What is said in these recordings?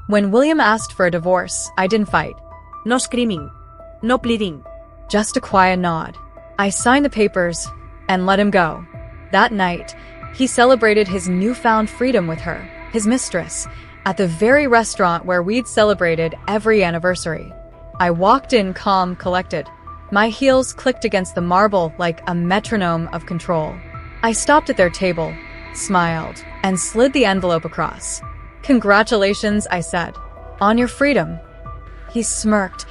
When William asked for a divorce, I didn't fight. No screaming. No pleading. Just a quiet nod. I signed the papers and let him go. That night, he celebrated his newfound freedom with her, his mistress, at the very restaurant where we'd celebrated every anniversary. I walked in calm, collected. My heels clicked against the marble like a metronome of control. I stopped at their table, smiled, and slid the envelope across. "Congratulations," I said. "On your freedom." He smirked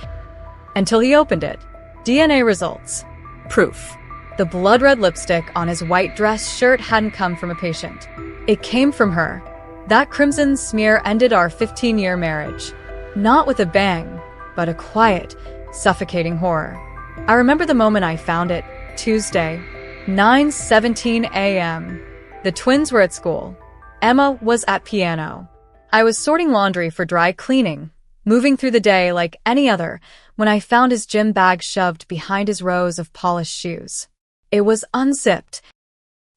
until he opened it. DNA results. Proof. The blood-red lipstick on his white dress shirt hadn't come from a patient. It came from her. That crimson smear ended our 15-year marriage. Not with a bang, but a quiet, suffocating horror. I remember the moment I found it, Tuesday, 9:17 a.m. The twins were at school. Emma was at piano. I was sorting laundry for dry cleaning, moving through the day like any other, when I found his gym bag shoved behind his rows of polished shoes. It was unzipped,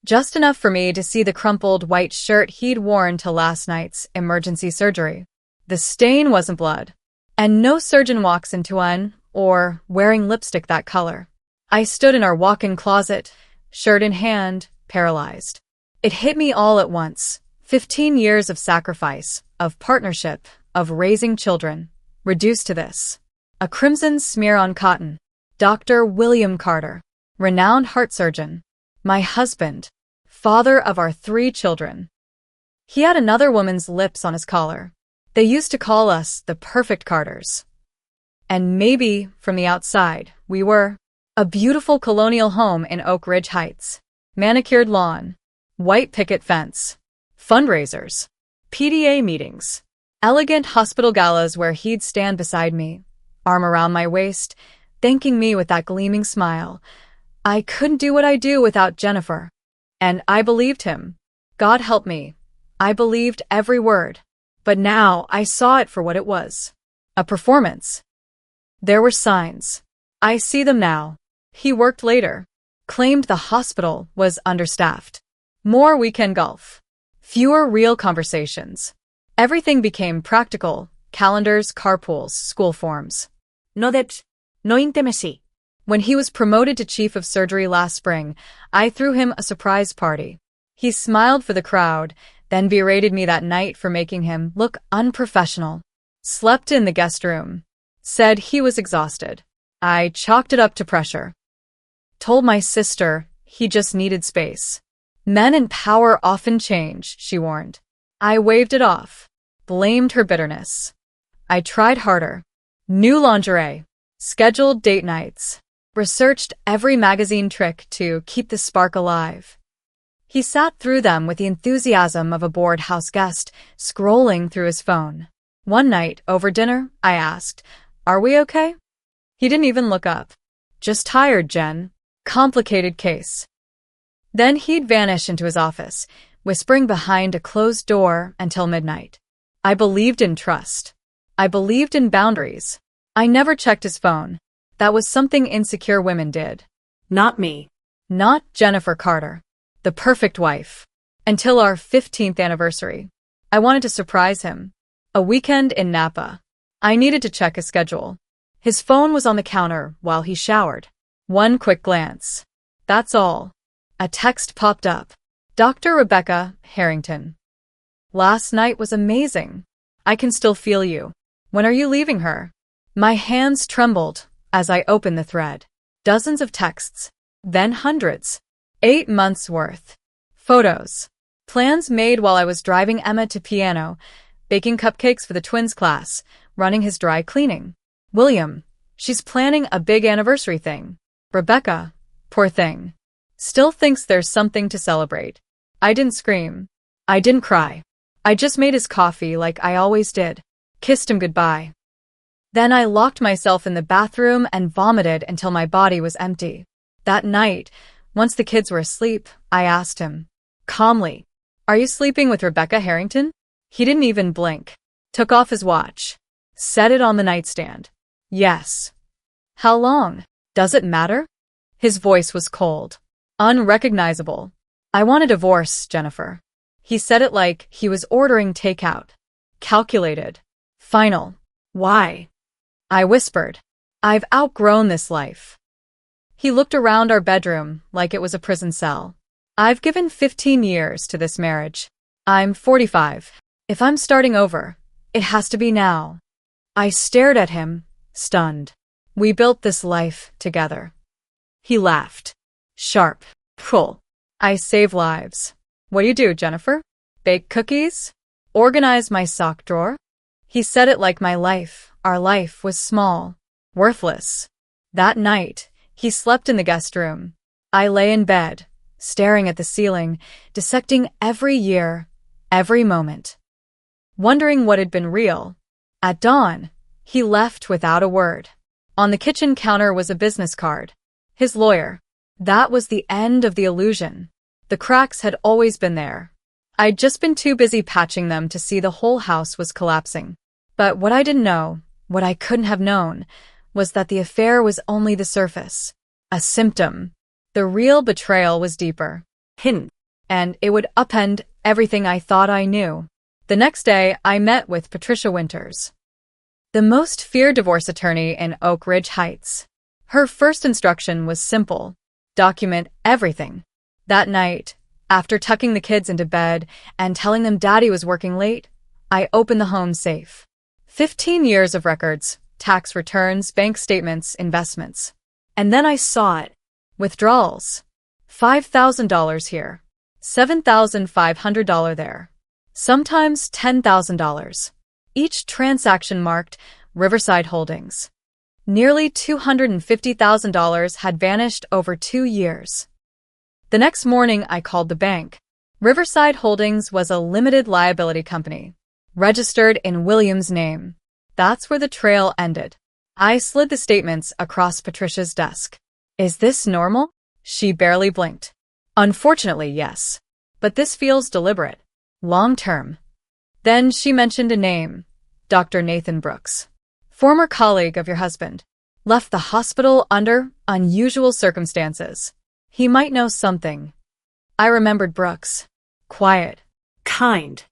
just enough for me to see the crumpled white shirt he'd worn to last night's emergency surgery. The stain wasn't blood, and no surgeon walks into one or wearing lipstick that color. I stood in our walk-in closet, shirt in hand, paralyzed. It hit me all at once. 15 years of sacrifice, of partnership, of raising children, reduced to this. A crimson smear on cotton. Dr. William Carter, renowned heart surgeon. My husband, father of our 3 children. He had another woman's lips on his collar. They used to call us the perfect Carters. And maybe, from the outside, we were. A beautiful colonial home in Oak Ridge Heights. Manicured lawn. White picket fence. Fundraisers. PTA meetings. Elegant hospital galas where he'd stand beside me, arm around my waist, thanking me with that gleaming smile. I couldn't do what I do without Jennifer. And I believed him. God help me. I believed every word. But now I saw it for what it was. A performance. There were signs. I see them now. He worked later. Claimed the hospital was understaffed. More weekend golf. Fewer real conversations. Everything became practical. Calendars, carpools, school forms. No depth. No intimacy. When he was promoted to chief of surgery last spring, I threw him a surprise party. He smiled for the crowd, then berated me that night for making him look unprofessional. Slept in the guest room. Said he was exhausted. I chalked it up to pressure. Told my sister he just needed space. Men in power often change, she warned. I waved it off. Blamed her bitterness. I tried harder. New lingerie. Scheduled date nights. Researched every magazine trick to keep the spark alive. He sat through them with the enthusiasm of a bored house guest, scrolling through his phone. One night, over dinner, I asked, "Are we okay?" He didn't even look up. "Just tired, Jen. Complicated case." Then he'd vanish into his office, whispering behind a closed door until midnight. I believed in trust. I believed in boundaries. I never checked his phone. That was something insecure women did. Not me. Not Jennifer Carter. The perfect wife. Until our 15th anniversary. I wanted to surprise him. A weekend in Napa. I needed to check his schedule. His phone was on the counter while he showered. One quick glance. That's all. A text popped up. Dr. Rebecca Harrington. Last night was amazing. I can still feel you. When are you leaving her? My hands trembled as I opened the thread. Dozens of texts. Then hundreds. 8 months worth. Photos. Plans made while I was driving Emma to piano, baking cupcakes for the twins class, running his dry cleaning. William. She's planning a big anniversary thing. Rebecca. Poor thing. Still thinks there's something to celebrate. I didn't scream. I didn't cry. I just made his coffee like I always did. Kissed him goodbye. Then I locked myself in the bathroom and vomited until my body was empty. That night, once the kids were asleep, I asked him, calmly, "Are you sleeping with Rebecca Harrington?" He didn't even blink. Took off his watch. Set it on the nightstand. Yes. How long? Does it matter? His voice was cold. Unrecognizable. I want a divorce, Jennifer. He said it like he was ordering takeout. Calculated. Final. Why? I whispered. I've outgrown this life. He looked around our bedroom like it was a prison cell. I've given 15 years to this marriage. I'm 45. If I'm starting over, it has to be now. I stared at him, stunned. We built this life together. He laughed. Sharp. Pull. I save lives. What do you do, Jennifer? Bake cookies? Organize my sock drawer? He said it like my life, our life, was small, worthless. That night, he slept in the guest room. I lay in bed, staring at the ceiling, dissecting every year, every moment, wondering what had been real. At dawn, he left without a word. On the kitchen counter was a business card. His lawyer. That was the end of the illusion. The cracks had always been there. I'd just been too busy patching them to see the whole house was collapsing. But what I didn't know, what I couldn't have known, was that the affair was only the surface. A symptom. The real betrayal was deeper. Hidden. And it would upend everything I thought I knew. The next day, I met with Patricia Winters, the most feared divorce attorney in Oak Ridge Heights. Her first instruction was simple. Document everything. That night, after tucking the kids into bed and telling them Daddy was working late, I opened the home safe. 15 years of records, tax returns, bank statements, investments. And then I saw it. Withdrawals. $5,000 here. $7,500 there. Sometimes $10,000. Each transaction marked Riverside Holdings. Nearly $250,000 had vanished over 2 years. The next morning, I called the bank. Riverside Holdings was a limited liability company, registered in William's name. That's where the trail ended. I slid the statements across Patricia's desk. Is this normal? She barely blinked. Unfortunately, yes. But this feels deliberate. Long-term. Then she mentioned a name. Dr. Nathan Brooks. Former colleague of your husband. Left the hospital under unusual circumstances. He might know something. I remembered Brooks. Quiet. Kind.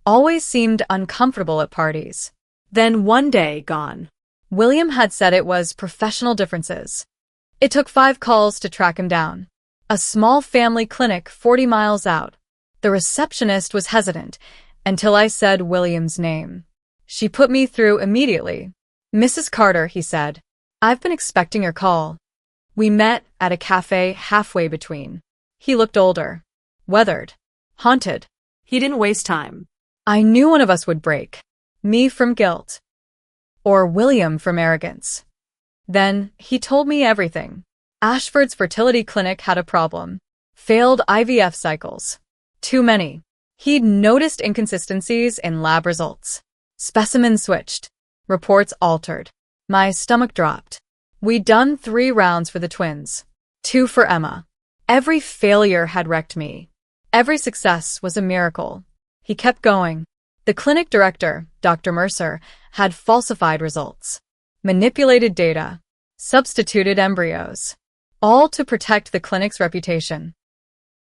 Always seemed uncomfortable at parties. Then one day gone. William had said it was professional differences. It took 5 calls to track him down. A small family clinic 40 miles out. The receptionist was hesitant until I said William's name. She put me through immediately. Mrs. Carter, he said. I've been expecting your call. We met at a cafe halfway between. He looked older. Weathered. Haunted. He didn't waste time. I knew one of us would break. Me from guilt. Or William from arrogance. Then, he told me everything. Ashford's fertility clinic had a problem. Failed IVF cycles. Too many. He'd noticed inconsistencies in lab results. Specimens switched. Reports altered. My stomach dropped. We'd done 3 rounds for the twins. 2 for Emma. Every failure had wrecked me. Every success was a miracle. He kept going. The clinic director, Dr. Mercer, had falsified results. Manipulated data. Substituted embryos. All to protect the clinic's reputation.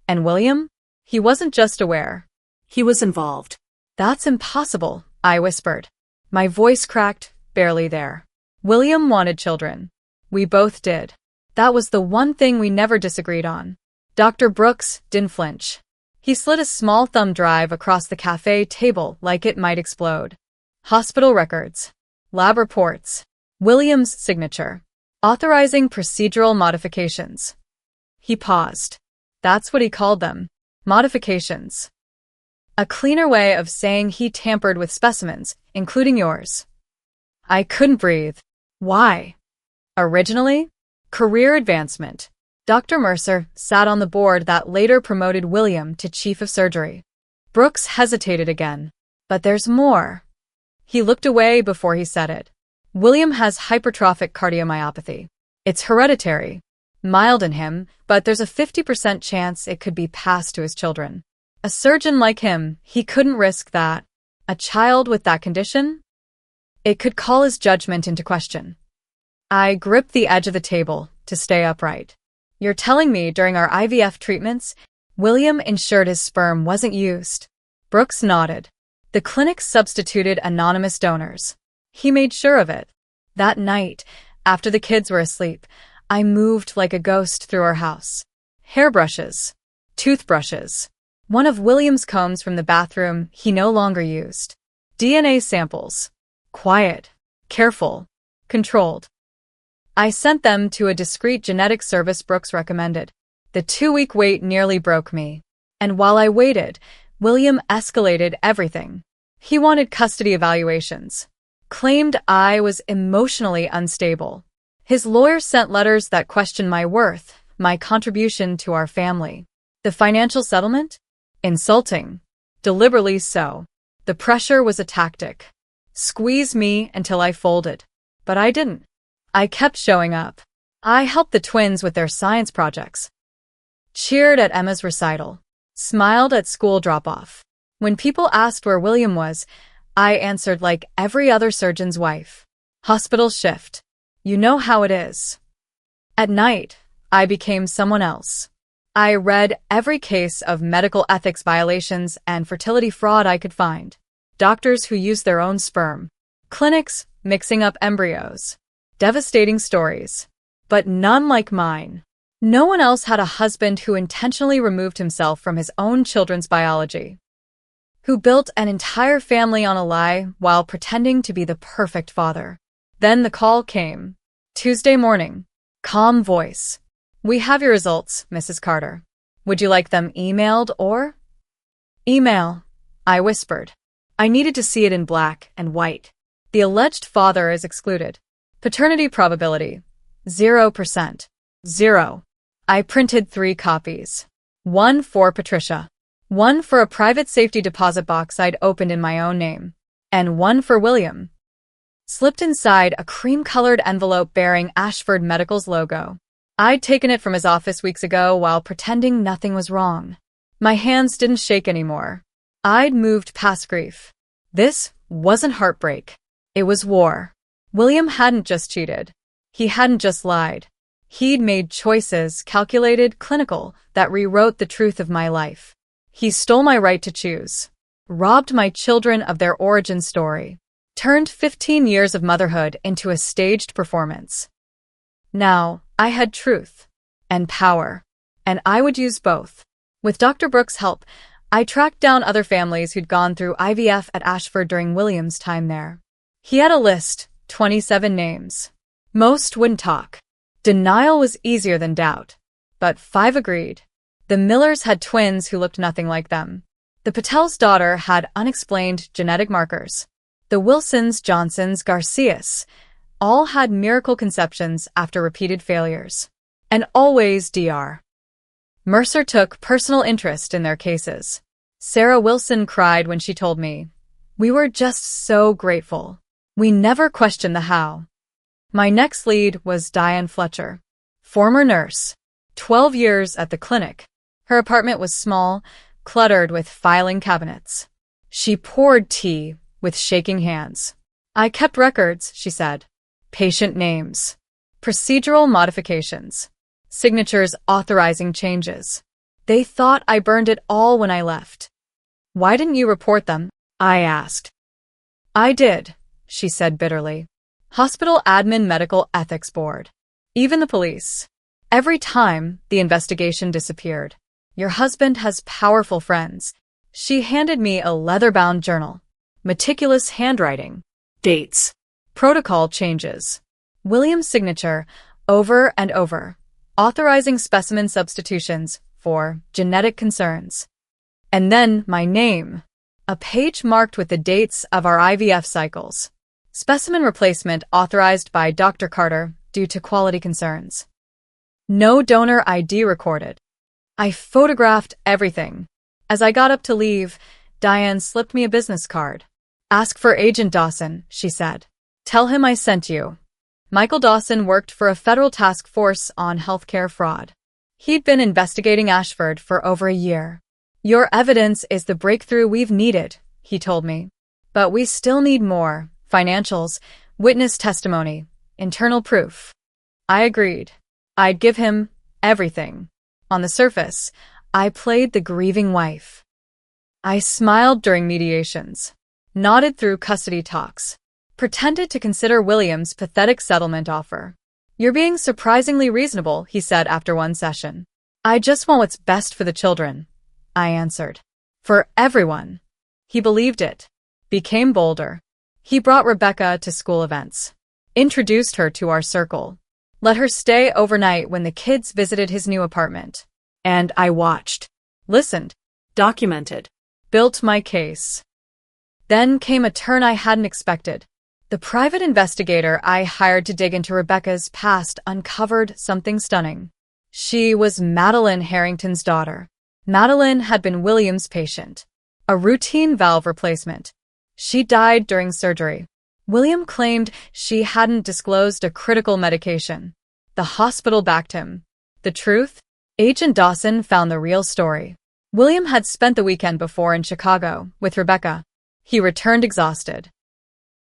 And William? He wasn't just aware. He was involved. That's impossible, I whispered. My voice cracked, barely there. William wanted children. We both did. That was the one thing we never disagreed on. Dr. Brooks didn't flinch. He slid a small thumb drive across the cafe table like it might explode. Hospital records. Lab reports. William's signature. Authorizing procedural modifications. He paused. That's what he called them. Modifications. A cleaner way of saying he tampered with specimens, including yours. I couldn't breathe. Why? Originally? Career advancement. Dr. Mercer sat on the board that later promoted William to chief of surgery. Brooks hesitated again. But there's more. He looked away before he said it. William has hypertrophic cardiomyopathy. It's hereditary. Mild in him, but there's a 50% chance it could be passed to his children. A surgeon like him, he couldn't risk that. A child with that condition? It could call his judgment into question. I gripped the edge of the table to stay upright. You're telling me during our IVF treatments, William ensured his sperm wasn't used? Brooks nodded. The clinic substituted anonymous donors. He made sure of it. That night, after the kids were asleep, I moved like a ghost through our house. Hairbrushes, toothbrushes, one of William's combs from the bathroom he no longer used. DNA samples. Quiet, careful, controlled. I sent them to a discreet genetic service Brooks recommended. The 2-week wait nearly broke me. And while I waited, William escalated everything. He wanted custody evaluations. Claimed I was emotionally unstable. His lawyer sent letters that questioned my worth, my contribution to our family. The financial settlement? Insulting. Deliberately so. The pressure was a tactic. Squeeze me until I folded. But I didn't. I kept showing up. I helped the twins with their science projects. Cheered at Emma's recital. Smiled at school drop-off. When people asked where William was, I answered like every other surgeon's wife. Hospital shift. You know how it is. At night, I became someone else. I read every case of medical ethics violations and fertility fraud I could find. Doctors who used their own sperm. Clinics mixing up embryos. Devastating stories. But none like mine. No one else had a husband who intentionally removed himself from his own children's biology. Who built an entire family on a lie while pretending to be the perfect father. Then the call came. Tuesday morning. Calm voice. We have your results, Mrs. Carter. Would you like them emailed or? Email, I whispered. I needed to see it in black and white. The alleged father is excluded. Paternity probability, 0%. 0. I printed 3 copies. One for Patricia. One for a private safety deposit box I'd opened in my own name. And one for William. Slipped inside a cream-colored envelope bearing Ashford Medical's logo. I'd taken it from his office weeks ago while pretending nothing was wrong. My hands didn't shake anymore. I'd moved past grief. This wasn't heartbreak. It was war. William hadn't just cheated. He hadn't just lied. He'd made choices, calculated, clinical, that rewrote the truth of my life. He stole my right to choose. Robbed my children of their origin story. Turned 15 years of motherhood into a staged performance. Now, I had truth. And power. And I would use both. With Dr. Brooks' help, I tracked down other families who'd gone through IVF at Ashford during William's time there. He had a list, 27 names. Most wouldn't talk. Denial was easier than doubt. But 5 agreed. The Millers had twins who looked nothing like them. The Patel's daughter had unexplained genetic markers. The Wilsons, Johnsons, Garcias, all had miracle conceptions after repeated failures. And always Dr. Mercer took personal interest in their cases. Sarah Wilson cried when she told me, "We were just so grateful. We never questioned the how." My next lead was Diane Fletcher, former nurse, 12 years at the clinic. Her apartment was small, cluttered with filing cabinets. She poured tea with shaking hands. "I kept records," she said. Patient names. Procedural modifications. Signatures authorizing changes. They thought I burned it all when I left. "Why didn't you report them?" I asked. "I did," she said bitterly. "Hospital Admin Medical Ethics Board. Even the police. Every time the investigation disappeared. Your husband has powerful friends." She handed me a leather-bound journal. Meticulous handwriting. Dates. Protocol changes. William's signature, over and over. Authorizing specimen substitutions for genetic concerns. And then my name. A page marked with the dates of our IVF cycles. Specimen replacement authorized by Dr. Carter due to quality concerns. No donor ID recorded. I photographed everything. As I got up to leave, Diane slipped me a business card. "Ask for Agent Dawson," she said. "Tell him I sent you." Michael Dawson worked for a federal task force on healthcare fraud. He'd been investigating Ashford for over a year. "Your evidence is the breakthrough we've needed," he told me. "But we still need more. Financials, witness testimony, internal proof." I agreed. I'd give him everything. On the surface, I played the grieving wife. I smiled during mediations. nodded through custody talks, pretended to consider William's pathetic settlement offer. "You're being surprisingly reasonable," he said after one session. "I just want what's best for the children," I answered. "For everyone." He believed it, became bolder. He brought Rebecca to school events, introduced her to our circle, let her stay overnight when the kids visited his new apartment. And I watched, listened, Documented. built my case. Then came a turn I hadn't expected. The private investigator I hired to dig into Rebecca's past uncovered something stunning. She was Madeline Harrington's daughter. Madeline had been William's patient, a routine valve replacement. She died during surgery. William claimed she hadn't disclosed a critical medication. The hospital backed him. The truth? Agent Dawson found the real story. William had spent the weekend before in Chicago with Rebecca. He returned exhausted.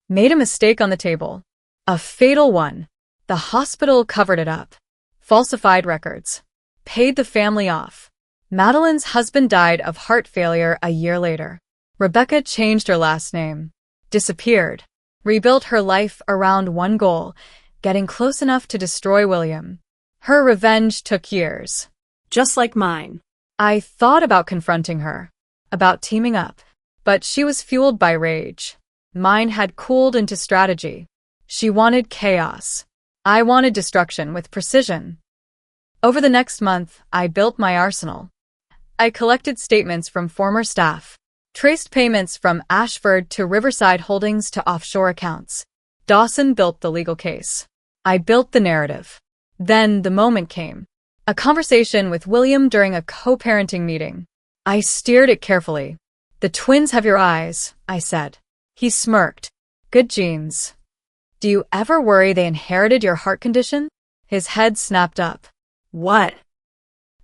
Made a mistake on the table. A fatal one. The hospital covered it up. Falsified records. Paid the family off. Madeline's husband died of heart failure a year later. Rebecca changed her last name. Disappeared. Rebuilt her life around one goal, getting close enough to destroy William. Her revenge took years. Just like mine. I thought about confronting her, about teaming up, but she was fueled by rage. Mine had cooled into strategy. She wanted chaos. I wanted destruction with precision. Over the next month, I built my arsenal. I collected statements from former staff, traced payments from Ashford to Riverside Holdings to offshore accounts. Dawson built the legal case. I built the narrative. Then the moment came. A conversation with William during a co-parenting meeting. I steered it carefully. "The twins have your eyes," I said. He smirked. "Good genes. Do you ever worry they inherited your heart condition?" His head snapped up. What?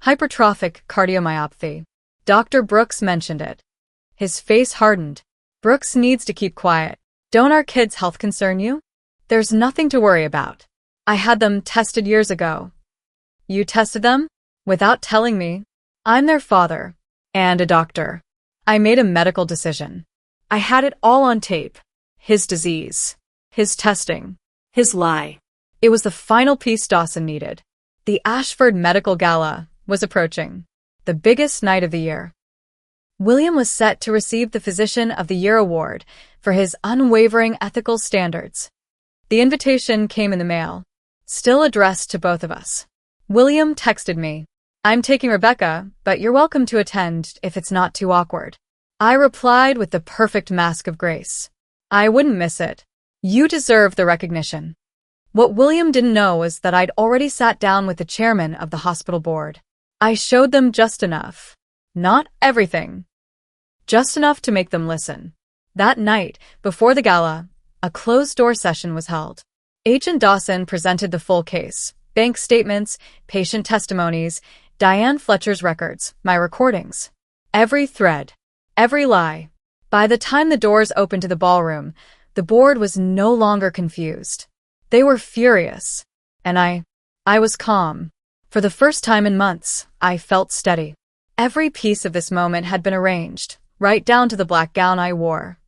Hypertrophic cardiomyopathy. Dr. Brooks mentioned it. His face hardened. "Brooks needs to keep quiet. Don't our kids' health concern you?" "There's nothing to worry about. I had them tested years ago." "You tested them?" "Without telling me." "I'm their father. And a doctor." I made a medical decision. I had it all on tape. His disease. His testing. His lie. It was the final piece Dawson needed. The Ashford Medical Gala was approaching. The biggest night of the year. William was set to receive the Physician of the Year award for his unwavering ethical standards. The invitation came in the mail, still addressed to both of us. William texted me, "I'm taking Rebecca, but you're welcome to attend if it's not too awkward." I replied with the perfect mask of grace. "I wouldn't miss it. You deserve the recognition." What William didn't know was that I'd already sat down with the chairman of the hospital board. I showed them just enough. Not everything. Just enough to make them listen. That night, before the gala, a closed-door session was held. Agent Dawson presented the full case. Bank statements, patient testimonies, Diane Fletcher's records, my recordings. Every thread. Every lie. By the time the doors opened to the ballroom, the board was no longer confused. They were furious. And I was calm. For the first time in months, I felt steady. Every piece of this moment had been arranged, right down to the black gown I wore.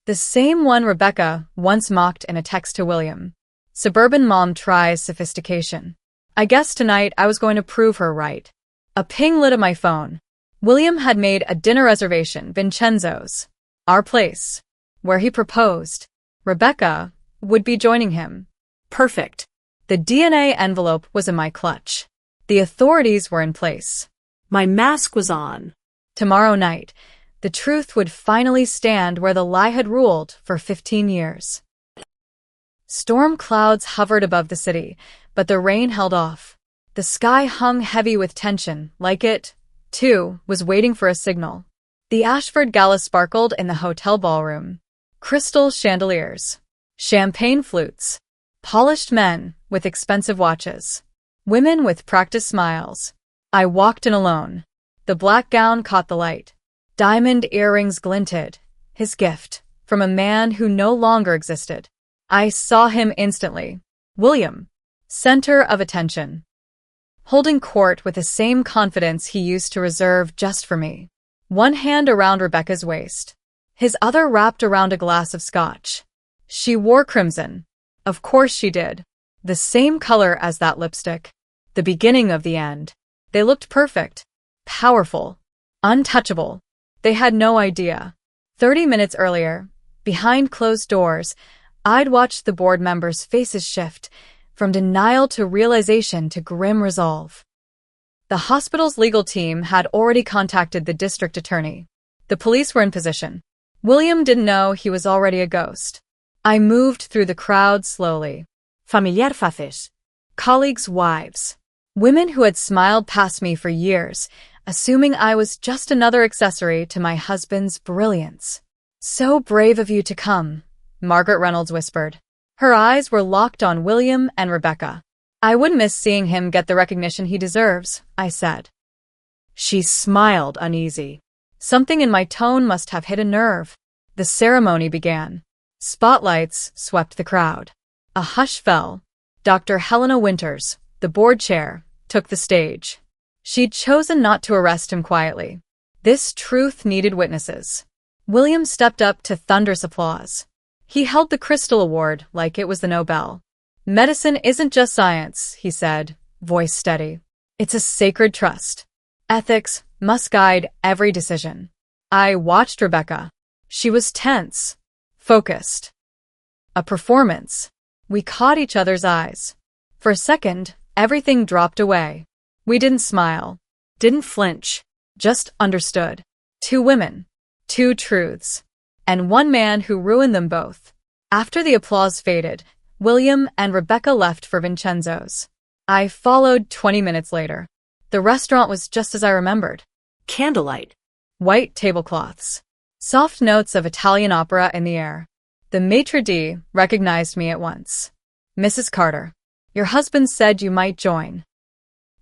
The same one Rebecca once mocked in a text to William. Suburban mom tries sophistication. I guess tonight I was going to prove her right. A ping lit up my phone. William had made a dinner reservation, Vincenzo's, our place, where he proposed. Rebecca would be joining him. Perfect. The DNA envelope was in my clutch. The authorities were in place. My mask was on. Tomorrow night, the truth would finally stand where the lie had ruled for 15 years. Storm clouds hovered above the city, but the rain held off. The sky hung heavy with tension, like it, too, was waiting for a signal. The Ashford Gala sparkled in the hotel ballroom. Crystal chandeliers, champagne flutes, polished men with expensive watches, women with practiced smiles. I walked in alone. The black gown caught the light. Diamond earrings glinted, his gift, from a man who no longer existed. I saw him instantly. William, center of attention, holding court with the same confidence he used to reserve just for me. One hand around Rebecca's waist, his other wrapped around a glass of scotch. She wore crimson. Of course she did. The same color as that lipstick. The beginning of the end. They looked perfect. Powerful. Untouchable. They had no idea. 30 minutes earlier, behind closed doors, I'd watched the board members' faces shift, from denial to realization to grim resolve. The hospital's legal team had already contacted the district attorney. The police were in position. William didn't know he was already a ghost. I moved through the crowd slowly. Familiar faces. Colleagues' wives. Women who had smiled past me for years, assuming I was just another accessory to my husband's brilliance. "So brave of you to come," Margaret Reynolds whispered. Her eyes were locked on William and Rebecca. "I wouldn't miss seeing him get the recognition he deserves," I said. She smiled uneasy. Something in my tone must have hit a nerve. The ceremony began. Spotlights swept the crowd. A hush fell. Dr. Helena Winters, the board chair, took the stage. She'd chosen not to arrest him quietly. This truth needed witnesses. William stepped up to thunderous applause. He held the Crystal Award like it was the Nobel. "Medicine isn't just science," he said, voice steady. "It's a sacred trust. Ethics must guide every decision." I watched Rebecca. She was tense, focused. A performance. We caught each other's eyes. For a second, everything dropped away. We didn't smile, didn't flinch, just understood. Two women, two truths, and one man who ruined them both. After the applause faded, William and Rebecca left for Vincenzo's. I followed 20 minutes later. The restaurant was just as I remembered. Candlelight. White tablecloths. Soft notes of Italian opera in the air. The maitre d' recognized me at once. "Mrs. Carter, your husband said you might join."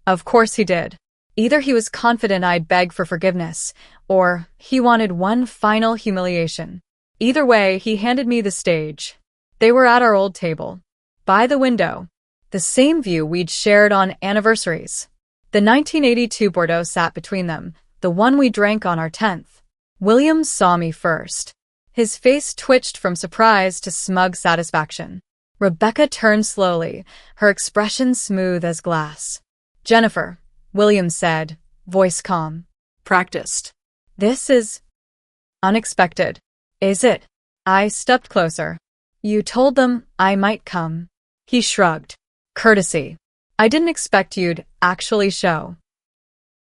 Of course he did. Either he was confident I'd beg for forgiveness, or he wanted one final humiliation. Either way, he handed me the stage. They were at our old table, by the window, the same view we'd shared on anniversaries. The 1982 Bordeaux sat between them, the one we drank on our 10th. William saw me first. His face twitched from surprise to smug satisfaction. Rebecca turned slowly, her expression smooth as glass. "Jennifer," William said, voice calm. Practiced. "This is unexpected, is it?" I stepped closer. "You told them I might come." He shrugged. "Courtesy. I didn't expect you'd actually show."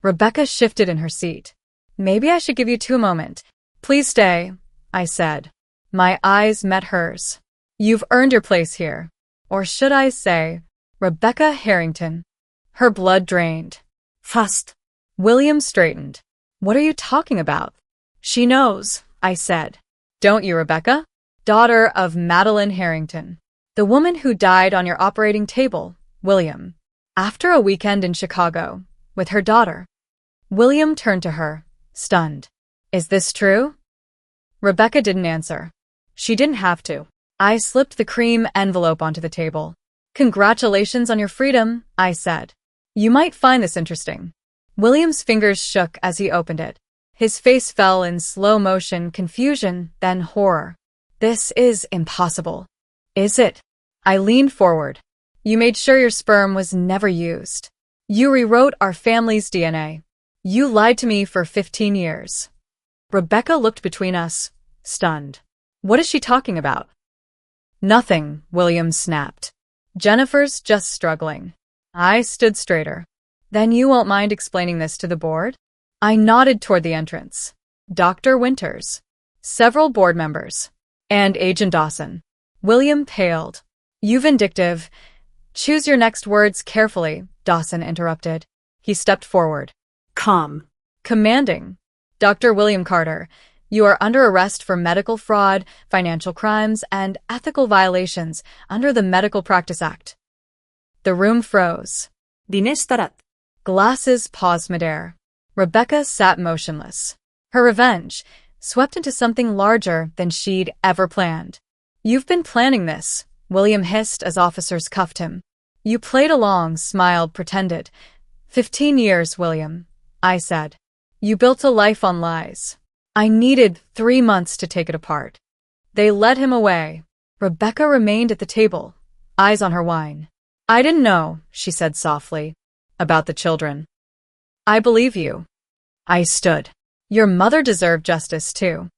Rebecca shifted in her seat. "Maybe I should give you two a moment." "Please stay," I said. My eyes met hers. "You've earned your place here. Or should I say, Rebecca Harrington." Her blood drained. Fast. William straightened. "What are you talking about?" "She knows," I said. "Don't you, Rebecca? Daughter of Madeline Harrington. The woman who died on your operating table, William. After a weekend in Chicago, with her daughter." William turned to her, stunned. "Is this true?" Rebecca didn't answer. She didn't have to. I slipped the cream envelope onto the table. "Congratulations on your freedom," I said. "You might find this interesting." William's fingers shook as he opened it. His face fell in slow motion, confusion, then horror. "This is impossible." "Is it?" I leaned forward. "You made sure your sperm was never used. You rewrote our family's DNA. You lied to me for 15 years. Rebecca looked between us, stunned. "What is she talking about?" "Nothing," William snapped. "Jennifer's just struggling." I stood straighter. "Then you won't mind explaining this to the board?" I nodded toward the entrance. Dr. Winters, several board members, and Agent Dawson. William paled. "You vindictive. Choose your next words carefully," Dawson interrupted. He stepped forward. Calm. Commanding. "Dr. William Carter, you are under arrest for medical fraud, financial crimes, and ethical violations under the Medical Practice Act." The room froze. Dinestarat. Glasses paused midair. Rebecca sat motionless. Her revenge swept into something larger than she'd ever planned. "You've been planning this," William hissed as officers cuffed him. You played along, smiled, pretended. 15 years, William, I said. You built a life on lies. I needed 3 months to take it apart. They led him away. Rebecca remained at the table, eyes on her wine. I didn't know, she said softly, about the children. I believe you. I stood. Your mother deserved justice, too.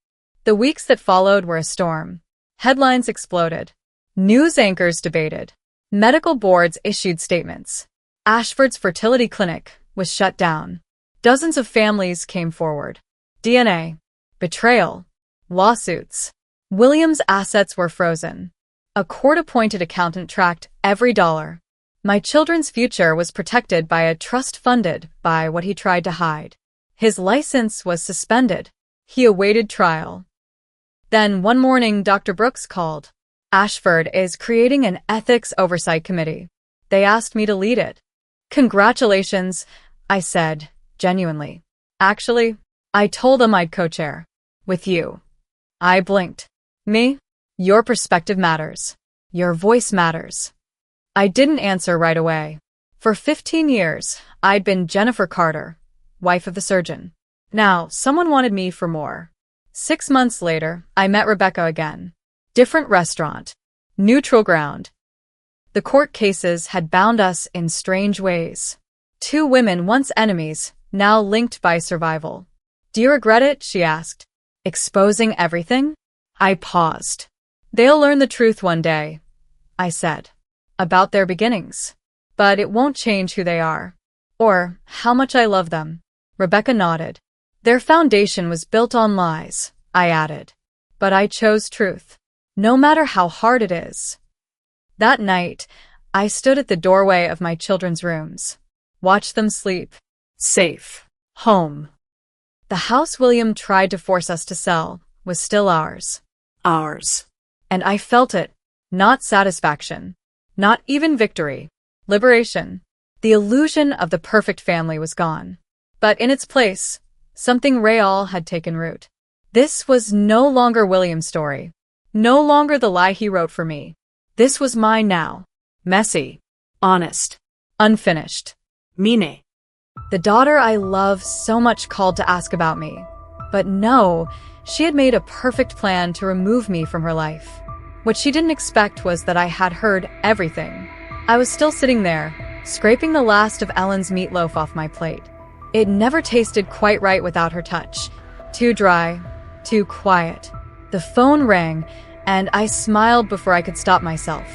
The weeks that followed were a storm. Headlines exploded. News anchors debated. Medical boards issued statements. Ashford's fertility clinic was shut down. Dozens of families came forward. DNA, betrayal, lawsuits. William's assets were frozen. A court-appointed accountant tracked every dollar. My children's future was protected by a trust funded by what he tried to hide. His license was suspended. He awaited trial. Then one morning, Dr. Brooks called. Ashford is creating an ethics oversight committee. They asked me to lead it. Congratulations, I said, genuinely. Actually, I told them I'd co-chair. With you. I blinked. Me? Your perspective matters. Your voice matters. I didn't answer right away. For 15 years, I'd been Jennifer Carter, wife of the surgeon. Now, someone wanted me for more. 6 months later, I met Rebecca again. Different restaurant. Neutral ground. The court cases had bound us in strange ways. Two women once enemies, now linked by survival. Do you regret it? She asked. Exposing everything? I paused. They'll learn the truth one day, I said. About their beginnings. But it won't change who they are. Or how much I love them. Rebecca nodded. Their foundation was built on lies, I added. But I chose truth. No matter how hard it is. That night, I stood at the doorway of my children's rooms. Watched them sleep. Safe. Home. The house William tried to force us to sell was still ours. Ours. And I felt it. Not satisfaction. Not even victory. Liberation. The illusion of the perfect family was gone. But in its place, something real had taken root. This was no longer William's story. No longer the lie he wrote for me. This was mine now. Messy. Honest. Unfinished. Mine. The daughter I love so much called to ask about me. But no, she had made a perfect plan to remove me from her life. What she didn't expect was that I had heard everything. I was still sitting there, scraping the last of Ellen's meatloaf off my plate. It never tasted quite right without her touch. Too dry, too quiet. The phone rang, and I smiled before I could stop myself.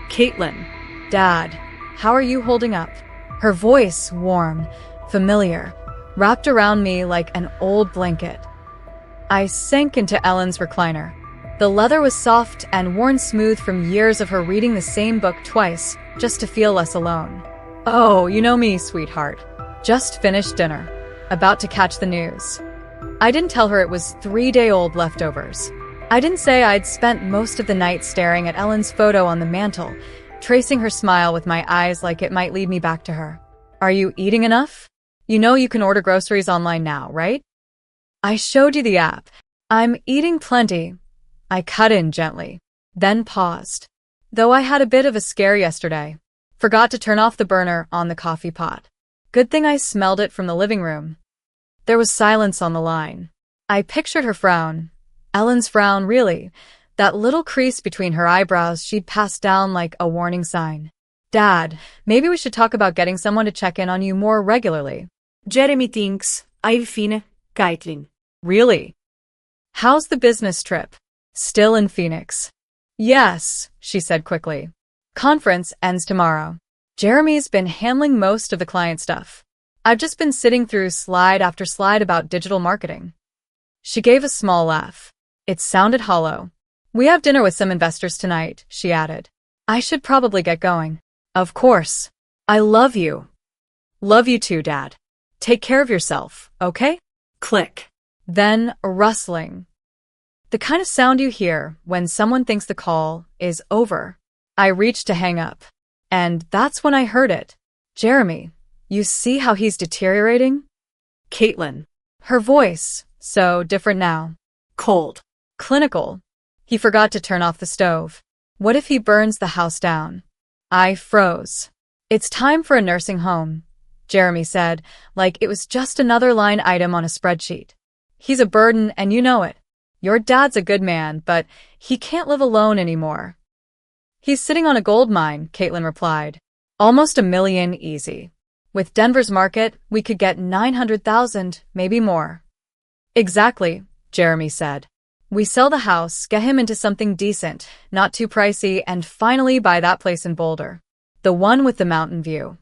Caitlin. Dad, how are you holding up? Her voice, warm, familiar, wrapped around me like an old blanket. I sank into Ellen's recliner. The leather was soft and worn smooth from years of her reading the same book twice, just to feel less alone. Oh, you know me, sweetheart. Just finished dinner. About to catch the news. I didn't tell her it was 3-day-old leftovers. I didn't say I'd spent most of the night staring at Ellen's photo on the mantel, tracing her smile with my eyes like it might lead me back to her. Are you eating enough? You know you can order groceries online now, right? I showed you the app. I'm eating plenty. I cut in gently, then paused. Though I had a bit of a scare yesterday. Forgot to turn off the burner on the coffee pot. Good thing I smelled it from the living room. There was silence on the line. I pictured her frown. Ellen's frown, really. That little crease between her eyebrows she'd passed down like a warning sign. Dad, maybe we should talk about getting someone to check in on you more regularly. Jeremy thinks I've been Caitlin. Really? How's the business trip? Still in Phoenix? Yes, she said quickly. Conference ends tomorrow. Jeremy's been handling most of the client stuff. I've just been sitting through slide after slide about digital marketing. She gave a small laugh. It sounded hollow. We have dinner with some investors tonight, she added. I should probably get going. Of course. I love you. Love you too, Dad. Take care of yourself, okay? Click. Then a rustling. The kind of sound you hear when someone thinks the call is over. I reached to hang up. And that's when I heard it. Jeremy, you see how he's deteriorating? Caitlin. Her voice, so different now. Cold. Clinical. He forgot to turn off the stove. What if he burns the house down? I froze. It's time for a nursing home, Jeremy said, like it was just another line item on a spreadsheet. He's a burden and you know it. Your dad's a good man, but he can't live alone anymore. He's sitting on a gold mine, Caitlin replied. Almost $1 million easy. With Denver's market, we could get 900,000, maybe more. Exactly, Jeremy said. We sell the house, get him into something decent, not too pricey, and finally buy that place in Boulder. The one with the mountain view.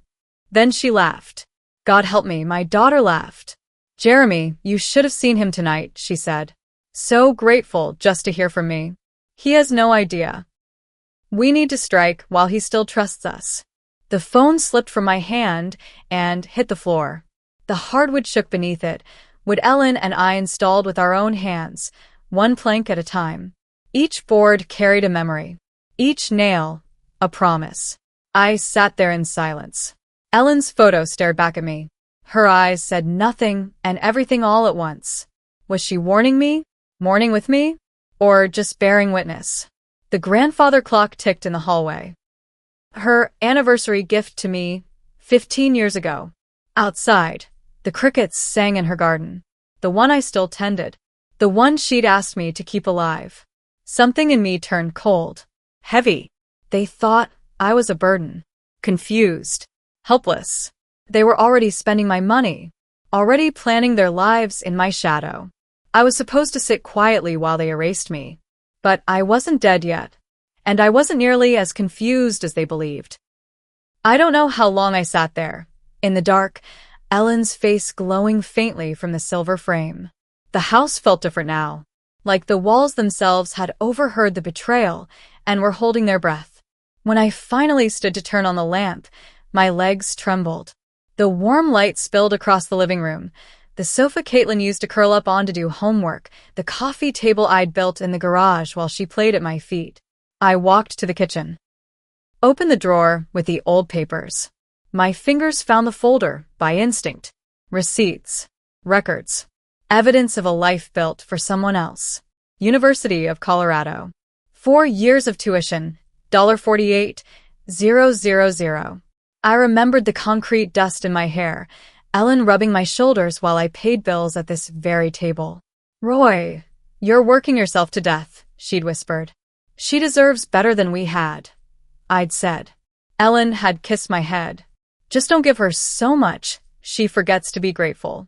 Then she laughed. God help me, my daughter laughed. Jeremy, you should have seen him tonight, she said. So grateful just to hear from me. He has no idea. We need to strike while he still trusts us. The phone slipped from my hand and hit the floor. The hardwood shook beneath it, wood Ellen and I installed with our own hands, one plank at a time. Each board carried a memory. Each nail, a promise. I sat there in silence. Ellen's photo stared back at me. Her eyes said nothing and everything all at once. Was she warning me? Mourning with me? Or just bearing witness? The grandfather clock ticked in the hallway. Her anniversary gift to me, 15 years ago. Outside, the crickets sang in her garden. The one I still tended. The one she'd asked me to keep alive. Something in me turned cold. Heavy. They thought I was a burden. Confused. Helpless. They were already spending my money. Already planning their lives in my shadow. I was supposed to sit quietly while they erased me. But I wasn't dead yet. And I wasn't nearly as confused as they believed. I don't know how long I sat there. In the dark, Ellen's face glowing faintly from the silver frame. The house felt different now. Like the walls themselves had overheard the betrayal and were holding their breath. When I finally stood to turn on the lamp, my legs trembled. The warm light spilled across the living room. The sofa Caitlin used to curl up on to do homework, the coffee table I'd built in the garage while she played at my feet. I walked to the kitchen. Opened the drawer with the old papers. My fingers found the folder by instinct. Receipts. Records. Evidence of a life built for someone else. University of Colorado. 4 years of tuition. $48,000. I remembered the concrete dust in my hair, Ellen rubbing my shoulders while I paid bills at this very table. Roy, you're working yourself to death, she'd whispered. She deserves better than we had, I'd said. Ellen had kissed my head. Just don't give her so much, she forgets to be grateful.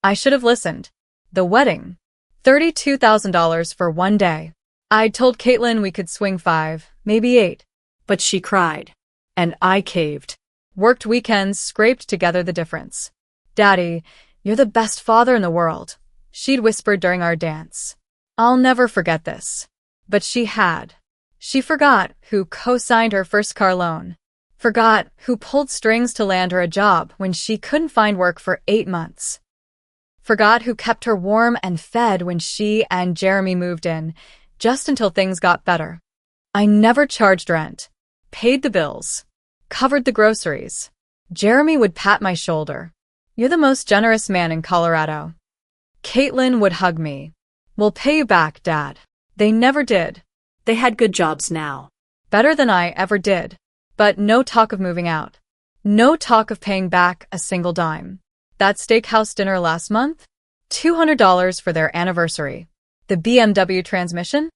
I should have listened. The wedding. $32,000 for one day. I'd told Caitlin we could swing 5, maybe 8. But she cried. And I caved. Worked weekends, scraped together the difference. Daddy, you're the best father in the world, she'd whispered during our dance. I'll never forget this. But she had. She forgot who co-signed her first car loan. Forgot who pulled strings to land her a job when she couldn't find work for 8 months. Forgot who kept her warm and fed when she and Jeremy moved in, just until things got better. I never charged rent, paid the bills, covered the groceries. Jeremy would pat my shoulder. You're the most generous man in Colorado. Caitlin would hug me. We'll pay you back, Dad. They never did. They had good jobs now. Better than I ever did. But no talk of moving out. No talk of paying back a single dime. That steakhouse dinner last month? $200 for their anniversary. The BMW transmission?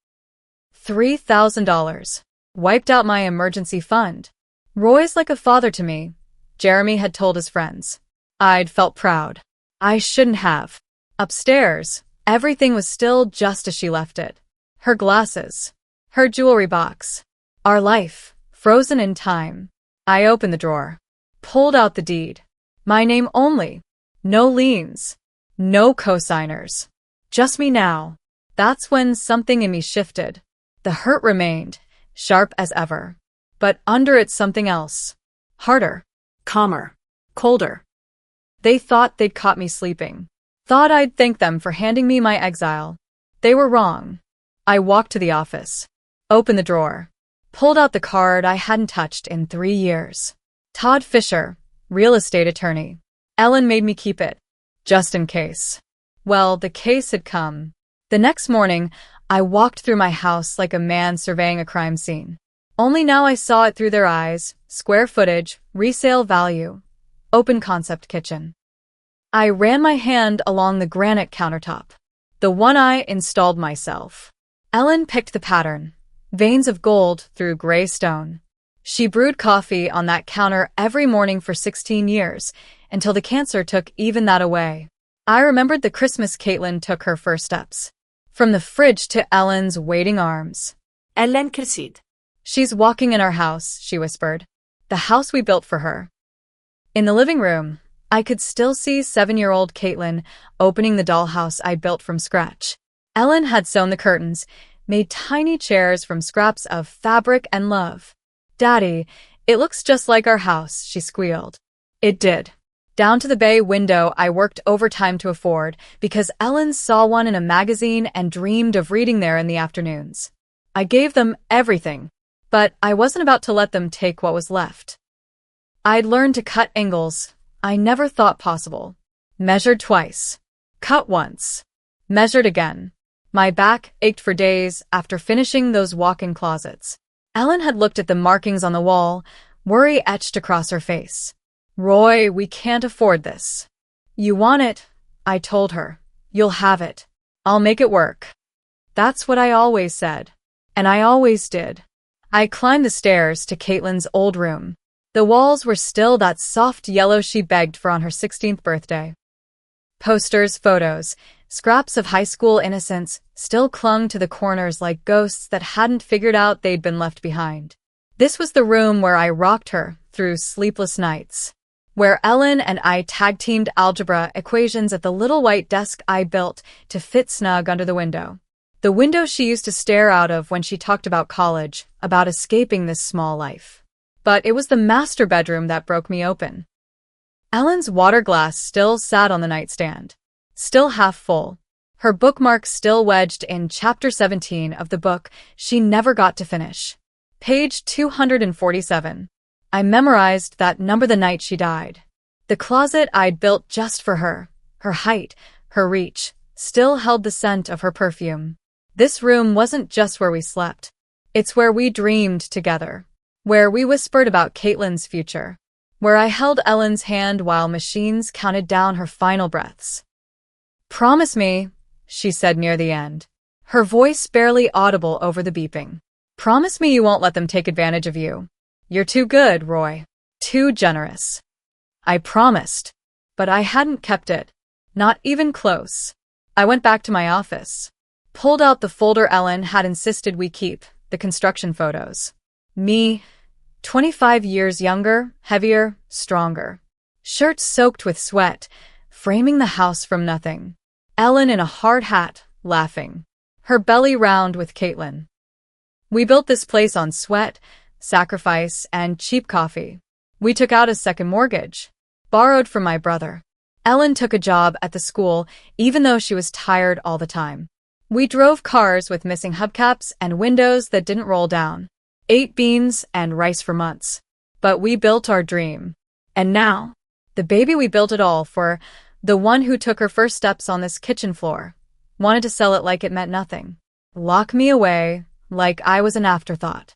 $3,000. Wiped out my emergency fund. Roy's like a father to me, Jeremy had told his friends. I'd felt proud. I shouldn't have. Upstairs, everything was still just as she left it. Her glasses. Her jewelry box. Our life, frozen in time. I opened the drawer. Pulled out the deed. My name only. No liens. No co-signers. Just me now. That's when something in me shifted. The hurt remained, sharp as ever. But under it something else. Harder. Calmer. Colder. They thought they'd caught me sleeping. Thought I'd thank them for handing me my exile. They were wrong. I walked to the office. Opened the drawer. Pulled out the card I hadn't touched in 3 years. Todd Fisher, real estate attorney. Ellen made me keep it. Just in case. Well, the case had come. The next morning, I walked through my house like a man surveying a crime scene. Only now I saw it through their eyes, square footage, resale value, open concept kitchen. I ran my hand along the granite countertop. The one I installed myself. Ellen picked the pattern. Veins of gold through gray stone. She brewed coffee on that counter every morning for 16 years, until the cancer took even that away. I remembered the Christmas Caitlin took her first steps. From the fridge to Ellen's waiting arms. Ellen crescit. She's walking in our house, she whispered. The house we built for her. In the living room, I could still see 7-year-old Caitlin opening the dollhouse I built from scratch. Ellen had sewn the curtains, made tiny chairs from scraps of fabric and love. Daddy, it looks just like our house, she squealed. It did. Down to the bay window I worked overtime to afford because Ellen saw one in a magazine and dreamed of reading there in the afternoons. I gave them everything, but I wasn't about to let them take what was left. I'd learned to cut angles I never thought possible. Measured twice. Cut once. Measured again. My back ached for days after finishing those walk-in closets. Ellen had looked at the markings on the wall, worry etched across her face. Roy, we can't afford this. You want it, I told her. You'll have it. I'll make it work. That's what I always said. And I always did. I climbed the stairs to Caitlin's old room. The walls were still that soft yellow she begged for on her 16th birthday. Posters, photos, scraps of high school innocence still clung to the corners like ghosts that hadn't figured out they'd been left behind. This was the room where I rocked her through sleepless nights, where Ellen and I tag-teamed algebra equations at the little white desk I built to fit snug under the window. The window she used to stare out of when she talked about college, about escaping this small life. But it was the master bedroom that broke me open. Ellen's water glass still sat on the nightstand, still half full, her bookmark still wedged in chapter 17 of the book she never got to finish. Page 247. I memorized that number the night she died. The closet I'd built just for her height, her reach, still held the scent of her perfume. This room wasn't just where we slept. It's where we dreamed together. Where we whispered about Caitlin's future. Where I held Ellen's hand while machines counted down her final breaths. Promise me, she said near the end, her voice barely audible over the beeping. Promise me you won't let them take advantage of you. You're too good, Roy. Too generous. I promised, but I hadn't kept it. Not even close. I went back to my office. Pulled out the folder Ellen had insisted we keep, the construction photos. Me, 25 years younger, heavier, stronger. Shirt soaked with sweat, framing the house from nothing. Ellen in a hard hat, laughing. Her belly round with Caitlin. We built this place on sweat, sacrifice, and cheap coffee. We took out a second mortgage. Borrowed from my brother. Ellen took a job at the school, even though she was tired all the time. We drove cars with missing hubcaps and windows that didn't roll down. Ate beans and rice for months. But we built our dream. And now, the baby we built it all for, the one who took her first steps on this kitchen floor, wanted to sell it like it meant nothing. Lock me away, like I was an afterthought.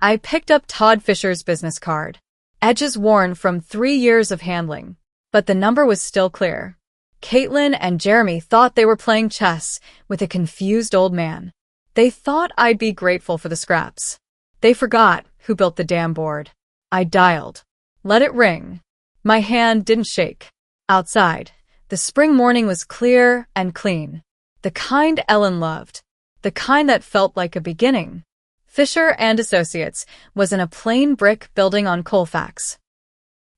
I picked up Todd Fisher's business card. Edges worn from 3 years of handling. But the number was still clear. Caitlin and Jeremy thought they were playing chess with a confused old man. They thought I'd be grateful for the scraps. They forgot who built the damn board. I dialed. Let it ring. My hand didn't shake. Outside, the spring morning was clear and clean. The kind Ellen loved. The kind that felt like a beginning. Fisher and Associates was in a plain brick building on Colfax.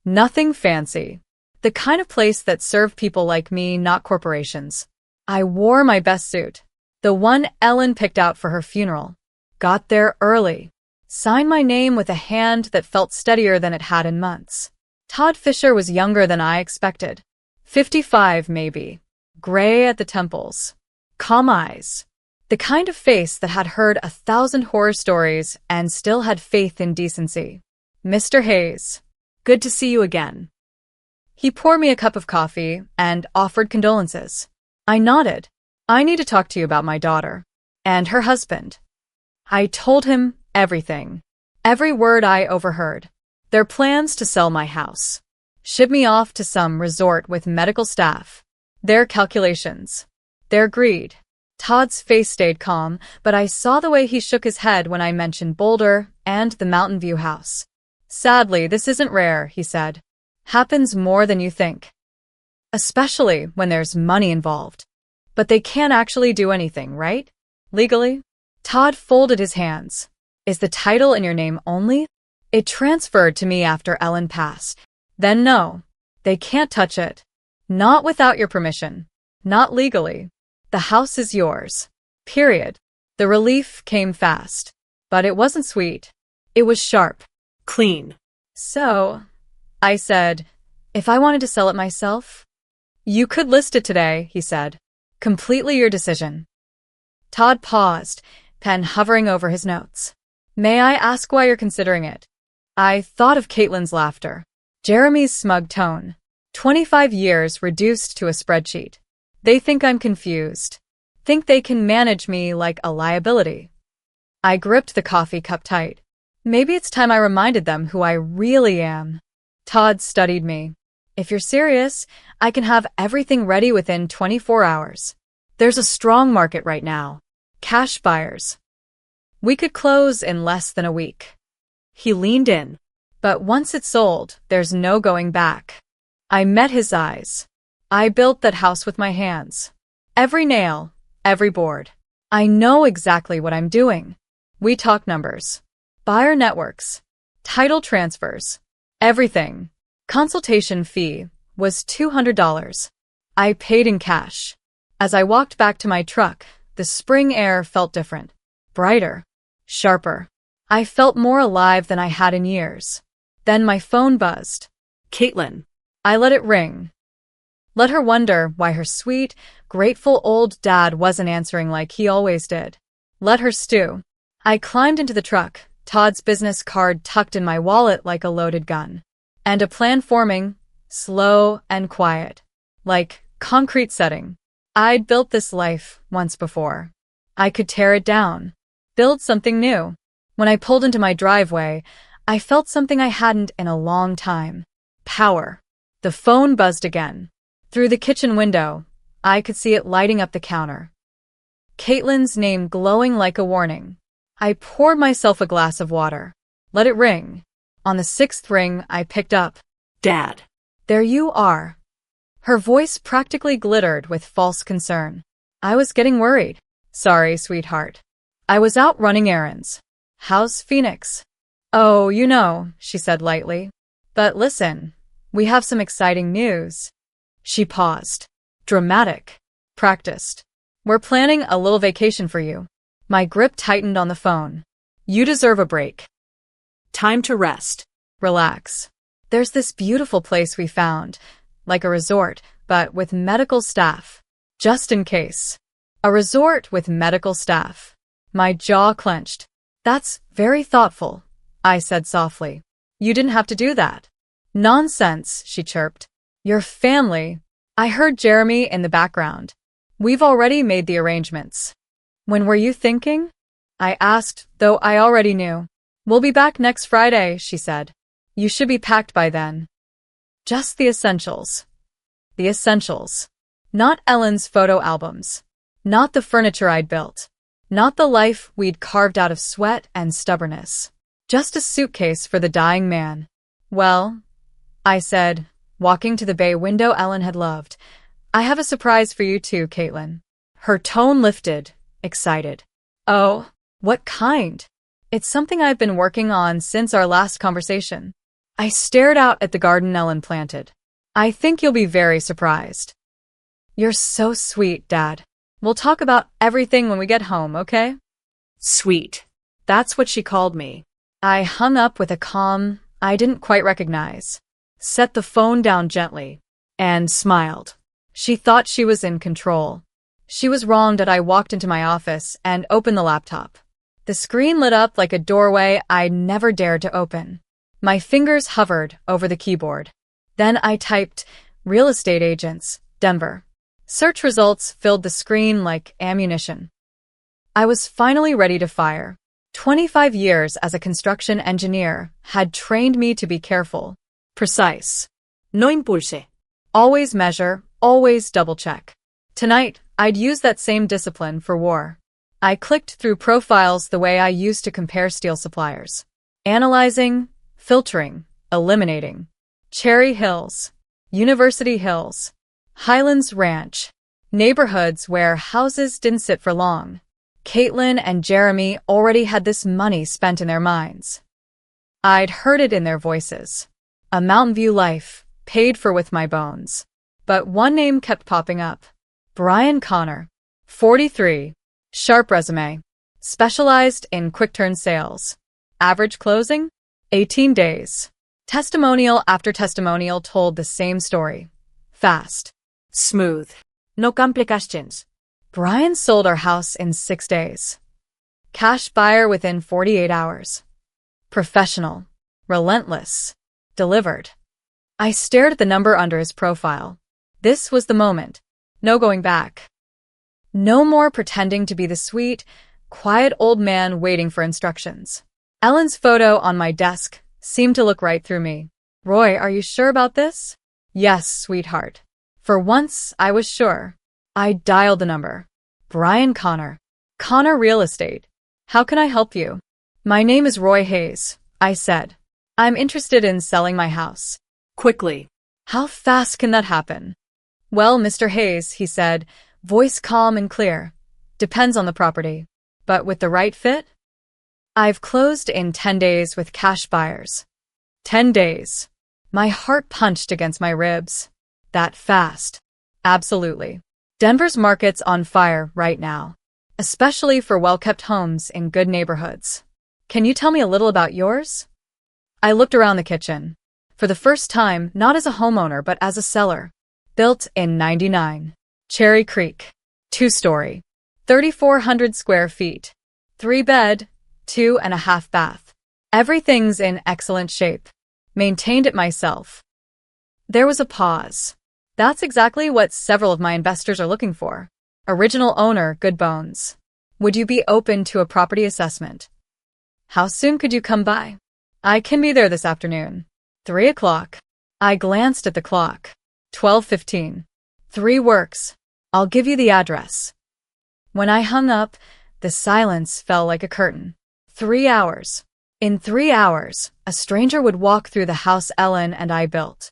Nothing fancy. The kind of place that served people like me, not corporations. I wore my best suit. The one Ellen picked out for her funeral. Got there early. Signed my name with a hand that felt steadier than it had in months. Todd Fisher was younger than I expected. 55, maybe. Gray at the temples. Calm eyes. The kind of face that had heard 1,000 horror stories and still had faith in decency. Mr. Hayes. Good to see you again. He poured me a cup of coffee and offered condolences. I nodded. I need to talk to you about my daughter. And her husband. I told him everything. Every word I overheard. Their plans to sell my house. ship me off to some resort with medical staff. Their calculations. Their greed. Todd's face stayed calm, but I saw the way he shook his head when I mentioned Boulder and the Mountain View house. Sadly, this isn't rare, he said. Happens more than you think. Especially when there's money involved. But they can't actually do anything, right? Legally? Todd folded his hands. Is the title in your name only? It transferred to me after Ellen passed. Then no. They can't touch it. Not without your permission. Not legally. The house is yours. Period. The relief came fast. But it wasn't sweet. It was sharp. Clean. So, I said, if I wanted to sell it myself? You could list it today, he said. Completely your decision. Todd paused, pen hovering over his notes. May I ask why you're considering it? I thought of Caitlin's laughter. Jeremy's smug tone. 25 years reduced to a spreadsheet. They think I'm confused. Think they can manage me like a liability. I gripped the coffee cup tight. Maybe it's time I reminded them who I really am. Todd studied me. If you're serious, I can have everything ready within 24 hours. There's a strong market right now. Cash buyers. We could close in less than a week. He leaned in. But once it's sold, there's no going back. I met his eyes. I built that house with my hands. Every nail, every board. I know exactly what I'm doing. We talk numbers. Buyer networks. Title transfers. Everything. Consultation fee was $200. I paid in cash. As I walked back to my truck, the spring air felt different. Brighter. Sharper. I felt more alive than I had in years. Then my phone buzzed. Caitlin. I let it ring. Let her wonder why her sweet, grateful old dad wasn't answering like he always did. Let her stew. I climbed into the truck, Todd's business card tucked in my wallet like a loaded gun. And a plan forming, slow and quiet. Like concrete setting. I'd built this life once before. I could tear it down. Build something new. When I pulled into my driveway, I felt something I hadn't in a long time. Power. The phone buzzed again. Through the kitchen window, I could see it lighting up the counter. Caitlin's name glowing like a warning. I poured myself a glass of water. Let it ring. On the 6th ring, I picked up. Dad. There you are. Her voice practically glittered with false concern. I was getting worried. Sorry, sweetheart. I was out running errands. How's Phoenix? Oh, you know, she said lightly. But listen, we have some exciting news. She paused. Dramatic. Practiced. We're planning a little vacation for you. My grip tightened on the phone. You deserve a break. Time to rest. Relax. There's this beautiful place we found, like a resort, but with medical staff. Just in case. A resort with medical staff. My jaw clenched. That's very thoughtful, I said softly. You didn't have to do that. Nonsense, she chirped. Your family. I heard Jeremy in the background. We've already made the arrangements. When were you thinking? I asked, though I already knew. We'll be back next Friday, she said. You should be packed by then. Just the essentials. The essentials. Not Ellen's photo albums. Not the furniture I'd built. Not the life we'd carved out of sweat and stubbornness. Just a suitcase for the dying man. Well, I said, walking to the bay window Ellen had loved. I have a surprise for you too, Caitlin. Her tone lifted, excited. Oh, what kind? It's something I've been working on since our last conversation. I stared out at the garden Ellen planted. I think you'll be very surprised. You're so sweet, Dad. We'll talk about everything when we get home, okay? Sweet. That's what she called me. I hung up with a calm I didn't quite recognize. Set the phone down gently. And smiled. She thought she was in control. She was wrong that I walked into my office and opened the laptop. The screen lit up like a doorway I never dared to open. My fingers hovered over the keyboard. Then I typed, Real estate agents, Denver. Search results filled the screen like ammunition. I was finally ready to fire. 25 years as a construction engineer had trained me to be careful, precise. No impulse. Always measure, always double-check. Tonight, I'd use that same discipline for war. I clicked through profiles the way I used to compare steel suppliers. Analyzing, filtering, eliminating. Cherry Hills, University Hills, Highlands Ranch, neighborhoods where houses didn't sit for long. Caitlin and Jeremy already had this money spent in their minds. I'd heard it in their voices. A Mountain View life, paid for with my bones. But one name kept popping up. Brian Connor, 43, sharp resume, specialized in quick-turn sales. Average closing? 18 days. Testimonial after testimonial told the same story. Fast. Smooth. No complications. Brian sold our house in 6 days. Cash buyer within 48 hours. Professional. Relentless. Delivered. I stared at the number under his profile. This was the moment. No going back. No more pretending to be the sweet, quiet old man waiting for instructions. Ellen's photo on my desk seemed to look right through me. Roy, are you sure about this? Yes, sweetheart. For once, I was sure. I dialed the number. Brian Connor. Connor Real Estate. How can I help you? My name is Roy Hayes, I said. I'm interested in selling my house. Quickly. How fast can that happen? Well, Mr. Hayes, he said, voice calm and clear. Depends on the property. But with the right fit? I've closed in 10 days with cash buyers. 10 days. My heart punched against my ribs. That fast. Absolutely. Denver's market's on fire right now, especially for well-kept homes in good neighborhoods. Can you tell me a little about yours? I looked around the kitchen. For the first time, not as a homeowner but as a seller. Built in '99. Cherry Creek. 2-story. 3,400 square feet. 3-bed, 2.5 bath. Everything's in excellent shape. Maintained it myself. There was a pause. That's exactly what several of my investors are looking for. Original owner, good bones. Would you be open to a property assessment? How soon could you come by? I can be there this afternoon. 3 o'clock. I glanced at the clock. 12:15. 3 works. I'll give you the address. When I hung up, the silence fell like a curtain. 3 hours. In 3 hours, a stranger would walk through the house Ellen and I built.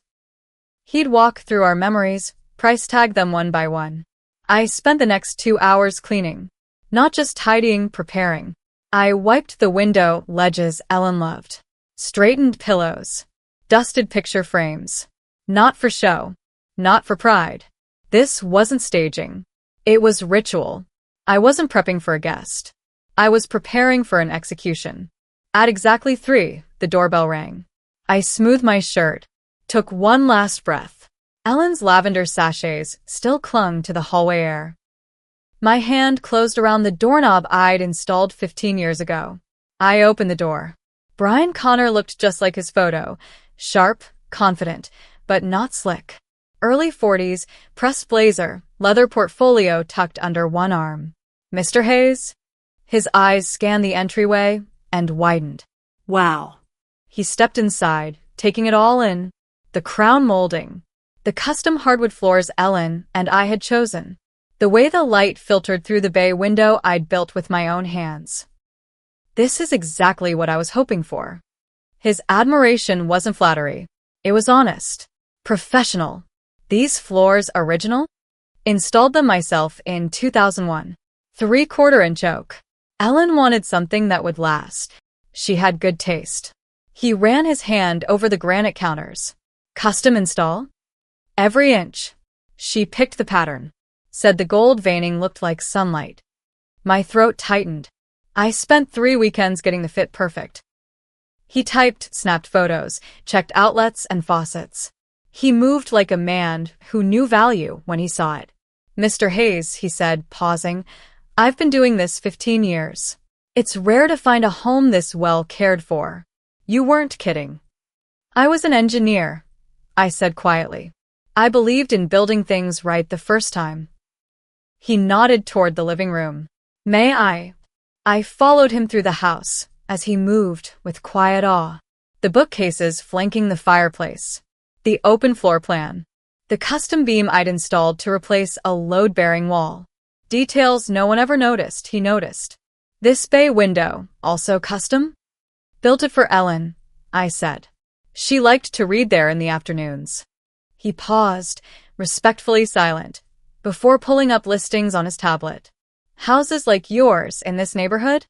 He'd walk through our memories, price tag them one by one. I spent the next 2 hours cleaning. Not just tidying, preparing. I wiped the window ledges Ellen loved. Straightened pillows. Dusted picture frames. Not for show. Not for pride. This wasn't staging. It was ritual. I wasn't prepping for a guest. I was preparing for an execution. At exactly 3, the doorbell rang. I smoothed my shirt. Took one last breath. Ellen's lavender sachets still clung to the hallway air. My hand closed around the doorknob I'd installed 15 years ago. I opened the door. Brian Connor looked just like his photo. Sharp, confident, but not slick. Early 40s, pressed blazer, leather portfolio tucked under one arm. Mr. Hayes? His eyes scanned the entryway and widened. Wow. He stepped inside, taking it all in. The crown molding. The custom hardwood floors Ellen and I had chosen. The way the light filtered through the bay window I'd built with my own hands. This is exactly what I was hoping for. His admiration wasn't flattery. It was honest. Professional. These floors original? Installed them myself in 2001. 3/4-inch oak. Ellen wanted something that would last. She had good taste. He ran his hand over the granite counters. Custom install? Every inch. She picked the pattern. Said the gold veining looked like sunlight. My throat tightened. I spent 3 weekends getting the fit perfect. He typed, snapped photos, checked outlets and faucets. He moved like a man who knew value when he saw it. Mr. Hayes, he said, pausing, I've been doing this 15 years. It's rare to find a home this well cared for. You weren't kidding. I was an engineer, I said quietly. I believed in building things right the first time. He nodded toward the living room. May I? I followed him through the house as he moved with quiet awe. The bookcases flanking the fireplace. The open floor plan. The custom beam I'd installed to replace a load-bearing wall. Details no one ever noticed, he noticed. This bay window, also custom? Built it for Ellen, I said. She liked to read there in the afternoons. He paused, respectfully silent, before pulling up listings on his tablet. Houses like yours in this neighborhood?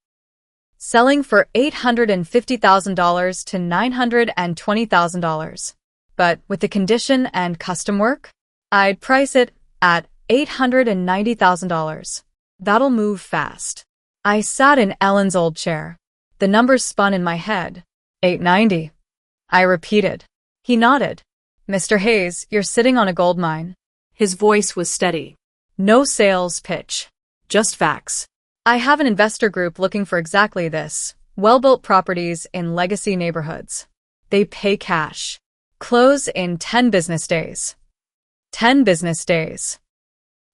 Selling for $850,000 to $920,000. But with the condition and custom work, I'd price it at $890,000. That'll move fast. I sat in Ellen's old chair. The numbers spun in my head. 890. I repeated. He nodded. Mr. Hayes, you're sitting on a gold mine. His voice was steady. No sales pitch. Just facts. I have an investor group looking for exactly this. Well-built properties in legacy neighborhoods. They pay cash. Close in 10 business days. 10 business days.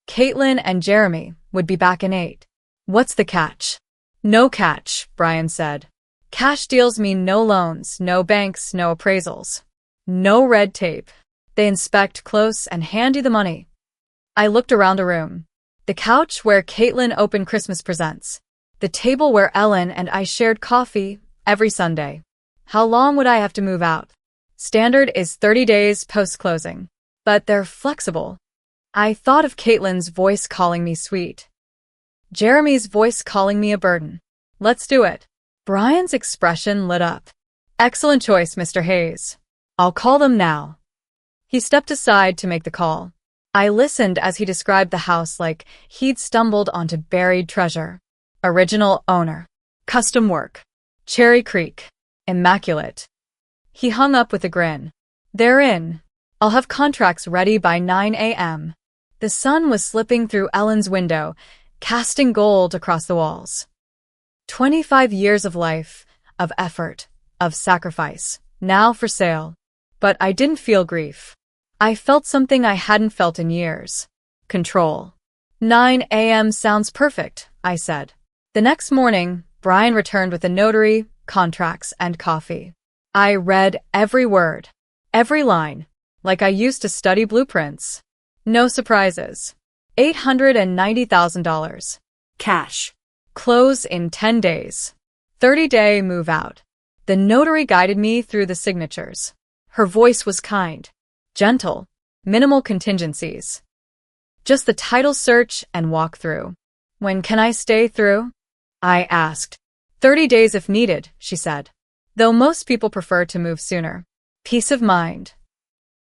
Caitlin and Jeremy would be back in 8. What's the catch? No catch, Brian said. Cash deals mean no loans, no banks, no appraisals. No red tape. They inspect close and hand you the money. I looked around the room. The couch where Caitlin opened Christmas presents. The table where Ellen and I shared coffee every Sunday. How long would I have to move out? Standard is 30 days post-closing. But they're flexible. I thought of Caitlin's voice calling me sweet. Jeremy's voice calling me a burden. Let's do it. Brian's expression lit up. Excellent choice, Mr. Hayes. I'll call them now. He stepped aside to make the call. I listened as he described the house like he'd stumbled onto buried treasure. Original owner. Custom work. Cherry Creek. Immaculate. He hung up with a grin. They're in. I'll have contracts ready by 9 a.m. The sun was slipping through Ellen's window, casting gold across the walls. 25 years of life, of effort, of sacrifice, now for sale. But I didn't feel grief. I felt something I hadn't felt in years. Control. 9 a.m. sounds perfect, I said. The next morning, Brian returned with a notary, contracts, and coffee. I read every word, every line, like I used to study blueprints. No surprises. $890,000. Cash. Close in 10 days. 30-day move out. The notary guided me through the signatures. Her voice was kind, gentle, minimal contingencies. Just the title search and walk through. When can I stay through? I asked. 30 days if needed, she said. Though most people prefer to move sooner. Peace of mind.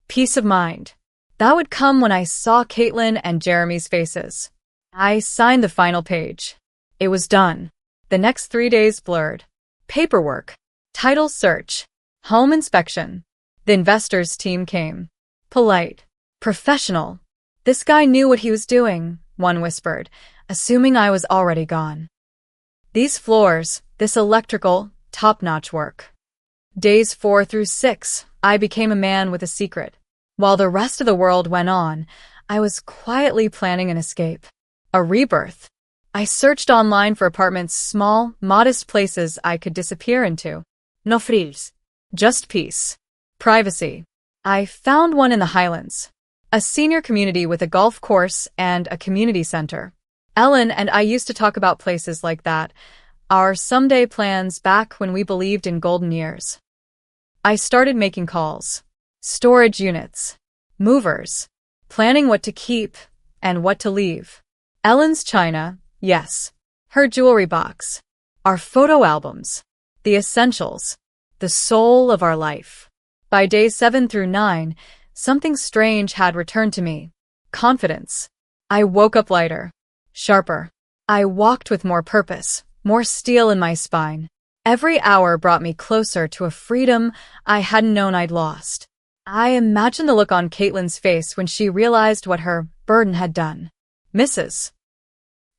Peace of mind. That would come when I saw Caitlin and Jeremy's faces. I signed the final page. It was done. The next 3 days blurred. Paperwork. Title search. Home inspection. The investors team came. Polite. Professional. This guy knew what he was doing, one whispered, assuming I was already gone. These floors, this electrical, top-notch work. Days 4 through 6, I became a man with a secret. While the rest of the world went on, I was quietly planning an escape. A rebirth. I searched online for apartments, small, modest places I could disappear into. No frills. Just peace. Privacy. I found one in the Highlands. A senior community with a golf course and a community center. Ellen and I used to talk about places like that, our someday plans back when we believed in golden years. I started making calls. Storage units. Movers. Planning what to keep and what to leave. Ellen's china, yes. Her jewelry box. Our photo albums. The essentials. The soul of our life. By days 7 through 9, something strange had returned to me. Confidence. I woke up lighter. Sharper. I walked with more purpose, more steel in my spine. Every hour brought me closer to a freedom I hadn't known I'd lost. I imagined the look on Caitlin's face when she realized what her burden had done. Mrs.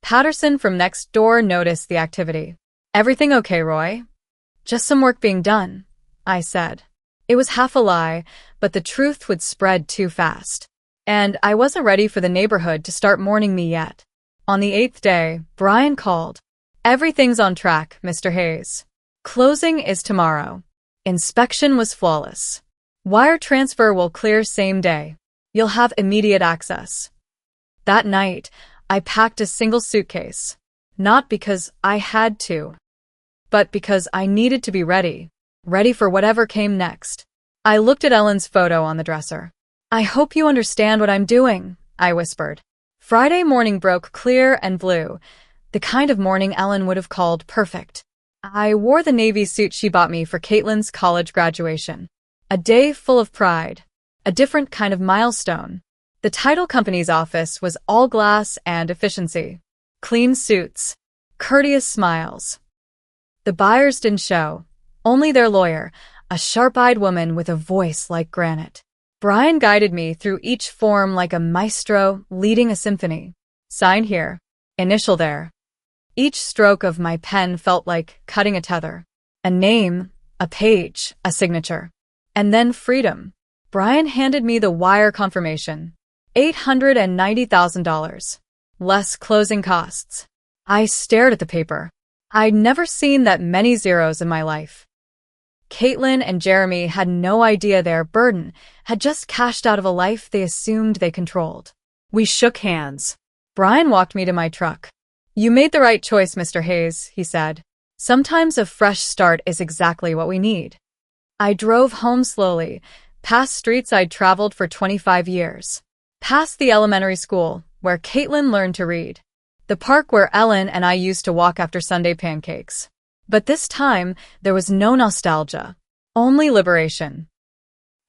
Patterson from next door noticed the activity. Everything okay, Roy? Just some work being done, I said. It was half a lie, but the truth would spread too fast. And I wasn't ready for the neighborhood to start mourning me yet. On the 8th day, Brian called. Everything's on track, Mr. Hayes. Closing is tomorrow. Inspection was flawless. Wire transfer will clear same day. You'll have immediate access. That night, I packed a single suitcase. Not because I had to, but because I needed to be ready. Ready for whatever came next. I looked at Ellen's photo on the dresser. I hope you understand what I'm doing, I whispered. Friday morning broke clear and blue, the kind of morning Ellen would have called perfect. I wore the navy suit she bought me for Caitlin's college graduation. A day full of pride. A different kind of milestone. The title company's office was all glass and efficiency. Clean suits. Courteous smiles. The buyers didn't show. Only their lawyer, a sharp-eyed woman with a voice like granite. Brian guided me through each form like a maestro leading a symphony. Sign here. Initial there. Each stroke of my pen felt like cutting a tether. A name, a page, a signature. And then freedom. Brian handed me the wire confirmation. $890,000. Less closing costs. I stared at the paper. I'd never seen that many zeros in my life. Caitlin and Jeremy had no idea their burden had just cashed out of a life they assumed they controlled. We shook hands. Brian walked me to my truck. You made the right choice, Mr. Hayes, he said. Sometimes a fresh start is exactly what we need. I drove home slowly, past streets I'd traveled for 25 years. Past the elementary school, where Caitlin learned to read. The park where Ellen and I used to walk after Sunday pancakes. But this time, there was no nostalgia. Only liberation.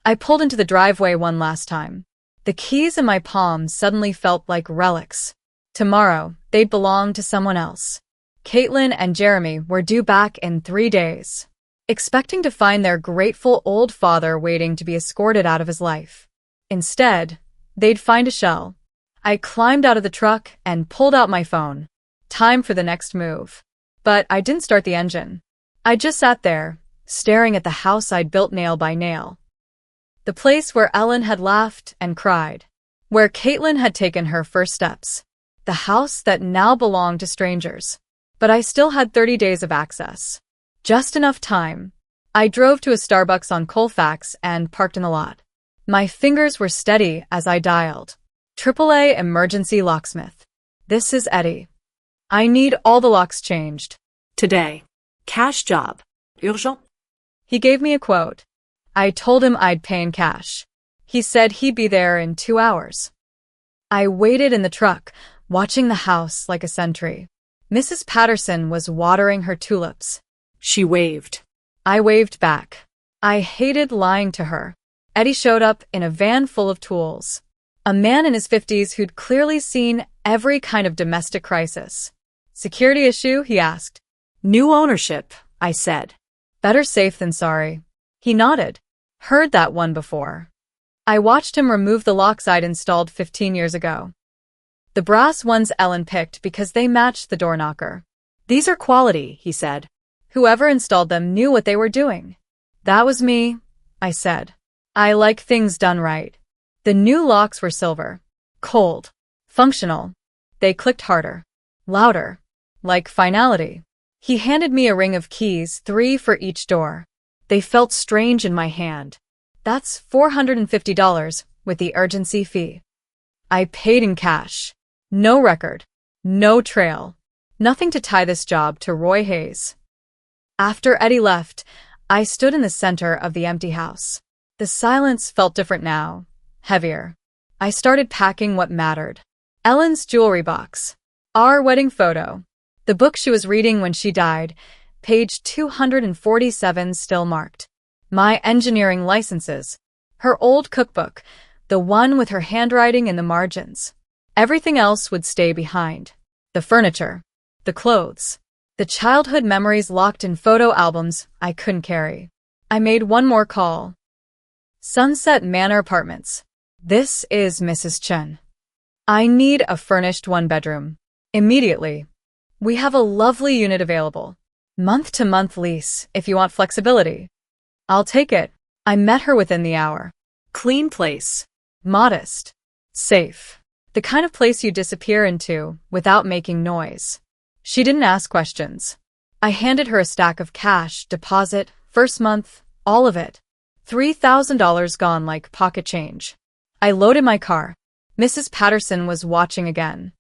I pulled into the driveway one last time. The keys in my palms suddenly felt like relics. Tomorrow, they'd belong to someone else. Caitlin and Jeremy were due back in 3 days, expecting to find their grateful old father waiting to be escorted out of his life. Instead, they'd find a shell. I climbed out of the truck and pulled out my phone. Time for the next move. But I didn't start the engine. I just sat there, staring at the house I'd built nail by nail. The place where Ellen had laughed and cried. Where Caitlin had taken her first steps. The house that now belonged to strangers. But I still had 30 days of access. Just enough time. I drove to a Starbucks on Colfax and parked in the lot. My fingers were steady as I dialed. AAA Emergency Locksmith. This is Eddie. I need all the locks changed. Today. Cash job. Urgent. He gave me a quote. I told him I'd pay in cash. He said he'd be there in 2 hours. I waited in the truck, watching the house like a sentry. Mrs. Patterson was watering her tulips. She waved. I waved back. I hated lying to her. Eddie showed up in a van full of tools. A man in his 50s who'd clearly seen every kind of domestic crisis. Security issue? He asked. New ownership, I said. Better safe than sorry. He nodded. Heard that one before. I watched him remove the locks I'd installed 15 years ago. The brass ones Ellen picked because they matched the door knocker. These are quality, he said. Whoever installed them knew what they were doing. That was me, I said. I like things done right. The new locks were silver. Cold. Functional. They clicked harder. Louder. Like finality. He handed me a ring of keys, 3 for each door. They felt strange in my hand. That's $450 with the urgency fee. I paid in cash. No record. No trail. Nothing to tie this job to Roy Hayes. After Eddie left, I stood in the center of the empty house. The silence felt different now. Heavier. I started packing what mattered. Ellen's jewelry box. Our wedding photo. The book she was reading when she died. Page 247 still marked. My engineering licenses. Her old cookbook. The one with her handwriting in the margins. Everything else would stay behind. The furniture. The clothes. The childhood memories locked in photo albums I couldn't carry. I made one more call. Sunset Manor Apartments. This is Mrs. Chen. I need a furnished 1-bedroom. Immediately. We have a lovely unit available. Month-to-month lease, if you want flexibility. I'll take it. I met her within the hour. Clean place. Modest. Safe. The kind of place you disappear into without making noise. She didn't ask questions. I handed her a stack of cash, deposit, first month, all of it. $3,000 gone like pocket change. I loaded my car. Mrs. Patterson was watching again.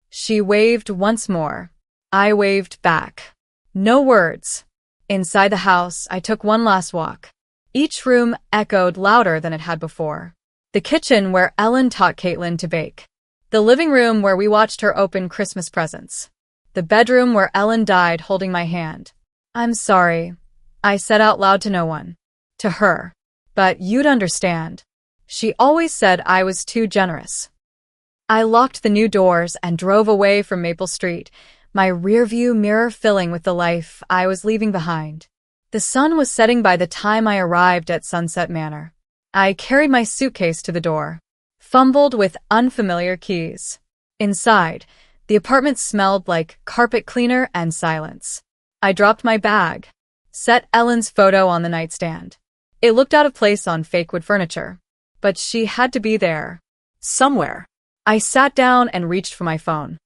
She waved once more. I waved back. No words. Inside the house, I took one last walk. Each room echoed louder than it had before. The kitchen where Ellen taught Caitlin to bake. The living room where we watched her open Christmas presents. The bedroom where Ellen died holding my hand. "I'm sorry," I said out loud to no one. To her. "But you'd understand. She always said I was too generous." I locked the new doors and drove away from Maple Street, my rearview mirror filling with the life I was leaving behind. The sun was setting by the time I arrived at Sunset Manor. I carried my suitcase to the door, fumbled with unfamiliar keys. Inside, the apartment smelled like carpet cleaner and silence. I dropped my bag, set Ellen's photo on the nightstand. It looked out of place on fake wood furniture, but she had to be there. Somewhere. I sat down and reached for my phone.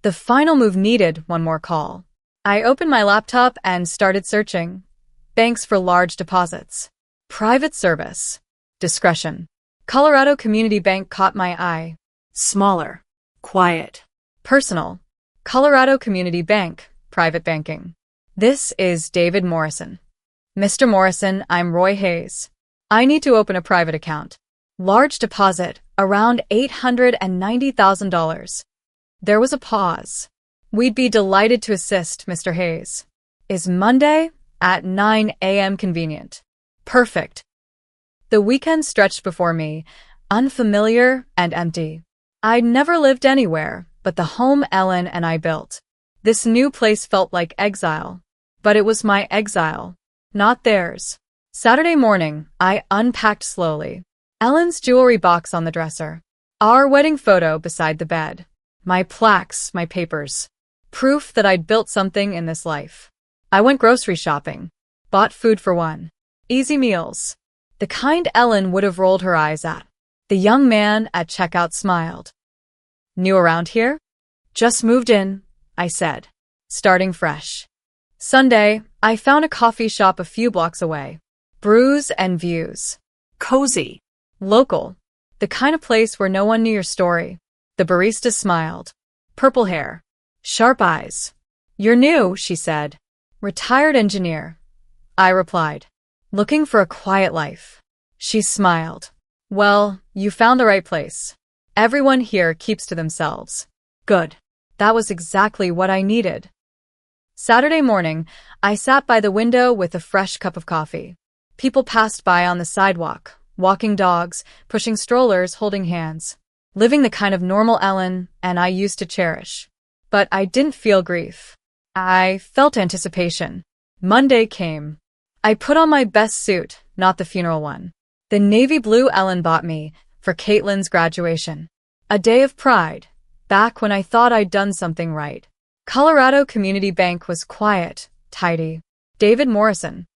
The final move needed one more call. I opened my laptop and started searching. Banks for large deposits. Private service. Discretion. Colorado Community Bank caught my eye. Smaller. Quiet. Personal. Colorado Community Bank. Private banking. "This is David Morrison." "Mr. Morrison, I'm Roy Hayes. I need to open a private account. Large deposit, around $890,000. There was a pause. "We'd be delighted to assist, Mr. Hayes. Is Monday at 9 a.m. convenient?" Perfect. The weekend stretched before me, unfamiliar and empty. I'd never lived anywhere but the home Ellen and I built. This new place felt like exile, but it was my exile, not theirs. Saturday morning, I unpacked slowly. Ellen's jewelry box on the dresser. Our wedding photo beside the bed. My plaques, my papers. Proof that I'd built something in this life. I went grocery shopping. Bought food for one. Easy meals. The kind Ellen would have rolled her eyes at. The young man at checkout smiled. "New around here?" "Just moved in," I said, starting fresh. Sunday, I found a coffee shop a few blocks away. Brews and Views. Cozy. Local. The kind of place where no one knew your story. The barista smiled. Purple hair. Sharp eyes. "You're new," she said. "Retired engineer," I replied. "Looking for a quiet life." She smiled. "Well, you found the right place. Everyone here keeps to themselves." Good. That was exactly what I needed. Saturday morning, I sat by the window with a fresh cup of coffee. People passed by on the sidewalk, walking dogs, pushing strollers, holding hands. Living the kind of normal Ellen and I used to cherish. But I didn't feel grief. I felt anticipation. Monday came. I put on my best suit, not the funeral one. The navy blue Ellen bought me for Caitlin's graduation. A day of pride, back when I thought I'd done something right. Colorado Community Bank was quiet, tidy. David Morrison,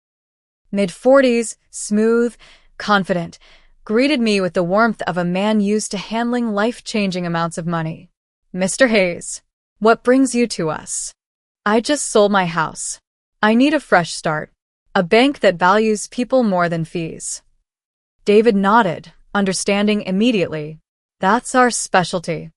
mid-40s, smooth, confident, greeted me with the warmth of a man used to handling life-changing amounts of money. "Mr. Hayes, what brings you to us?" "I just sold my house. I need a fresh start. A bank that values people more than fees." David nodded, understanding immediately. "That's our specialty."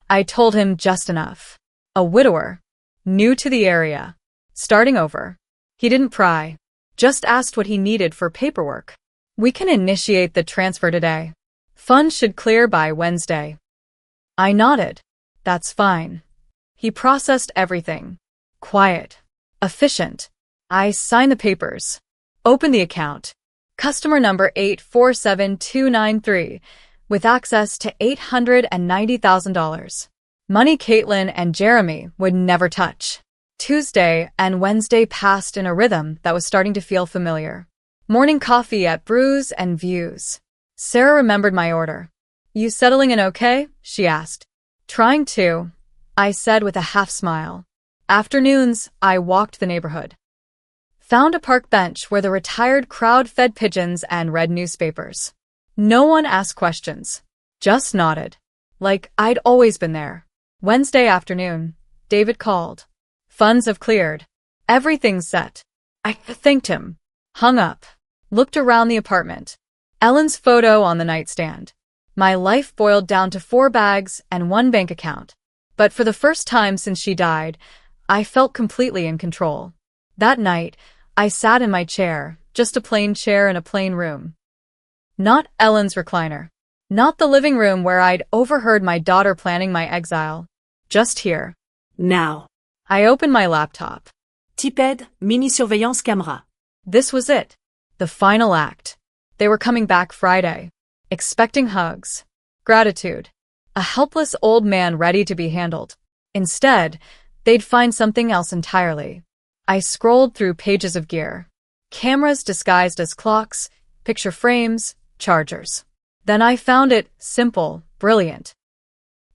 I told him just enough. A widower. New to the area. Starting over. He didn't pry. Just asked what he needed for paperwork. "We can initiate the transfer today. Funds should clear by Wednesday." I nodded. "That's fine." He processed everything. Quiet. Efficient. I signed the papers. Opened the account. Customer number 847293, with access to $890,000. Money Caitlin and Jeremy would never touch. Tuesday and Wednesday passed in a rhythm that was starting to feel familiar. Morning coffee at Brews and Views. Sarah remembered my order. "You settling in okay?" she asked. "Trying to," I said with a half smile. Afternoons, I walked the neighborhood. Found a park bench where the retired crowd fed pigeons and read newspapers. No one asked questions. Just nodded. Like I'd always been there. Wednesday afternoon, David called. "Funds have cleared. Everything's set." I thanked him. Hung up. Looked around the apartment. Ellen's photo on the nightstand. My life boiled down to 4 bags and 1 bank account. But for the first time since she died, I felt completely in control. That night, I sat in my chair, just a plain chair in a plain room. Not Ellen's recliner. Not the living room where I'd overheard my daughter planning my exile. Just here. Now. I opened my laptop. Tiped, mini surveillance camera. This was it. The final act. They were coming back Friday. Expecting hugs. Gratitude. A helpless old man ready to be handled. Instead, they'd find something else entirely. I scrolled through pages of gear. Cameras disguised as clocks, picture frames, chargers. Then I found it simple, brilliant.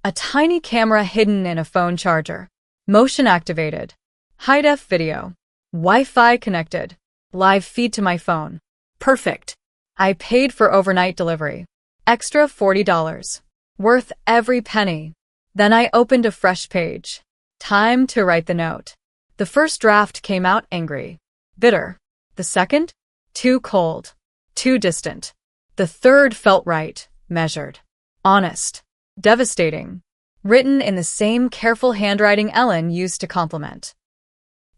A tiny camera hidden in a phone charger. Motion activated. High-def video. Wi-Fi connected. Live feed to my phone. Perfect. I paid for overnight delivery. Extra $40. Worth every penny. Then I opened a fresh page. Time to write the note. The first draft came out angry. Bitter. The second? Too cold. Too distant. The third felt right, measured. Honest. Devastating. Written in the same careful handwriting Ellen used to compliment.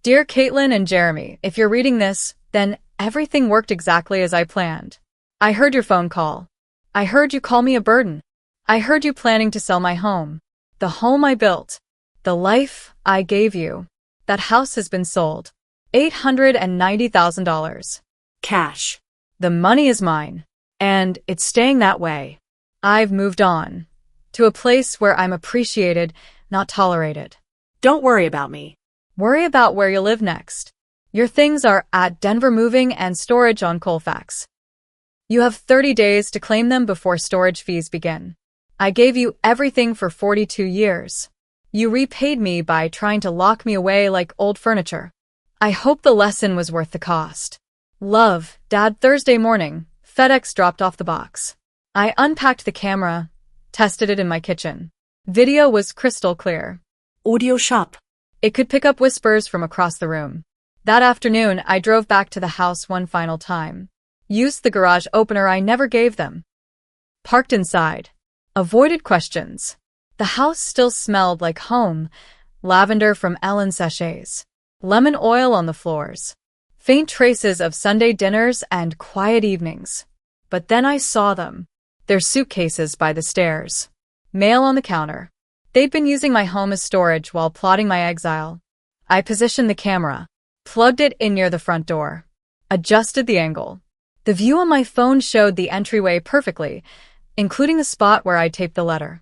Dear Caitlin and Jeremy, if you're reading this, then everything worked exactly as I planned. I heard your phone call. I heard you call me a burden. I heard you planning to sell my home. The home I built. The life I gave you. That house has been sold. $890,000. Cash. The money is mine. And it's staying that way. I've moved on. To a place where I'm appreciated, not tolerated. Don't worry about me. Worry about where you live next. Your things are at Denver Moving and Storage on Colfax. You have 30 days to claim them before storage fees begin. I gave you everything for 42 years. You repaid me by trying to lock me away like old furniture. I hope the lesson was worth the cost. Love, Dad. Thursday morning, FedEx dropped off the box. I unpacked the camera, tested it in my kitchen. Video was crystal clear. Audio shop. It could pick up whispers from across the room. That afternoon, I drove back to the house one final time. Used the garage opener I never gave them. Parked inside. Avoided questions. The house still smelled like home. Lavender from Ellen sachets. Lemon oil on the floors. Faint traces of Sunday dinners and quiet evenings. But then I saw them. Their suitcases by the stairs. Mail on the counter. They'd been using my home as storage while plotting my exile. I positioned the camera. Plugged it in near the front door. Adjusted the angle. The view on my phone showed the entryway perfectly, including the spot where I'd taped the letter.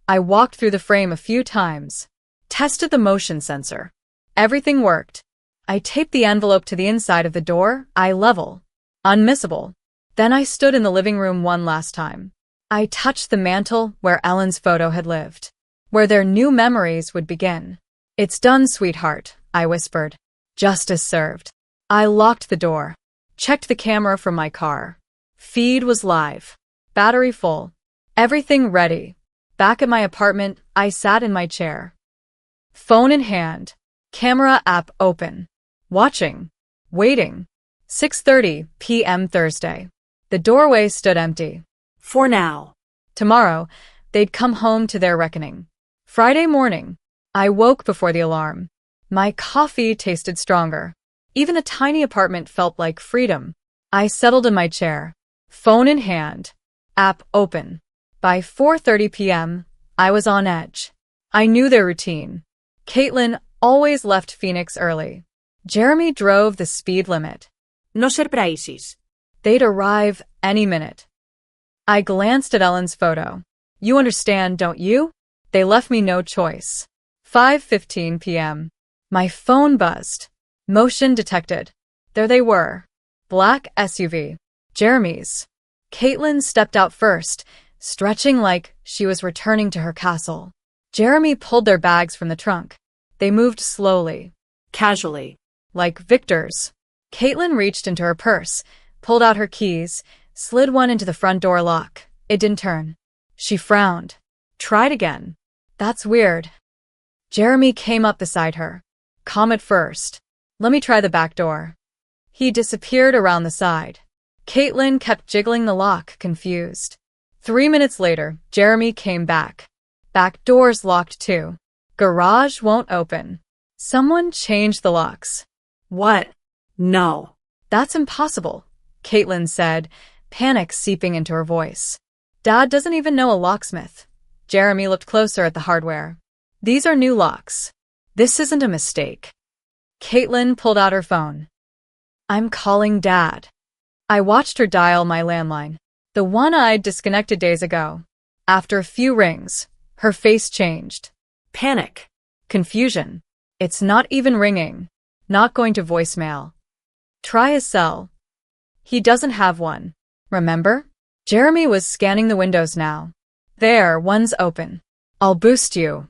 I walked through the frame a few times. Tested the motion sensor. Everything worked. I taped the envelope to the inside of the door, eye level. Unmissable. Then I stood in the living room one last time. I touched the mantel where Ellen's photo had lived. Where their new memories would begin. It's done, sweetheart, I whispered. Justice served. I locked the door. Checked the camera from my car. Feed was live. Battery full. Everything ready. Back at my apartment, I sat in my chair. Phone in hand. Camera app open. Watching. Waiting. 6:30 p.m. Thursday. The doorway stood empty. For now. Tomorrow, they'd come home to their reckoning. Friday morning, I woke before the alarm. My coffee tasted stronger. Even a tiny apartment felt like freedom. I settled in my chair. Phone in hand. App open. By 4:30 p.m., I was on edge. I knew their routine. Caitlin always left Phoenix early. Jeremy drove the speed limit. No surprises. They'd arrive any minute. I glanced at Ellen's photo. You understand, don't you? They left me no choice. 5:15 p.m. My phone buzzed. Motion detected. There they were. Black SUV. Jeremy's. Caitlin stepped out first, stretching like she was returning to her castle. Jeremy pulled their bags from the trunk. They moved slowly. Casually. Like victors. Caitlin reached into her purse, pulled out her keys, slid one into the front door lock. It didn't turn. She frowned. Tried again. That's weird. Jeremy came up beside her. Calm at first. Let me try the back door. He disappeared around the side. Caitlin kept jiggling the lock, confused. 3 minutes later, Jeremy came back. Back door's locked too. Garage won't open. Someone changed the locks. What? No. That's impossible, Caitlin said, panic seeping into her voice. Dad doesn't even know a locksmith. Jeremy looked closer at the hardware. These are new locks. This isn't a mistake. Caitlin pulled out her phone. I'm calling Dad. I watched her dial my landline, the one I'd disconnected days ago. After a few rings, her face changed. Panic. Confusion. It's not even ringing. Not going to voicemail. Try his cell. He doesn't have one. Remember? Jeremy was scanning the windows now. There, one's open. I'll boost you.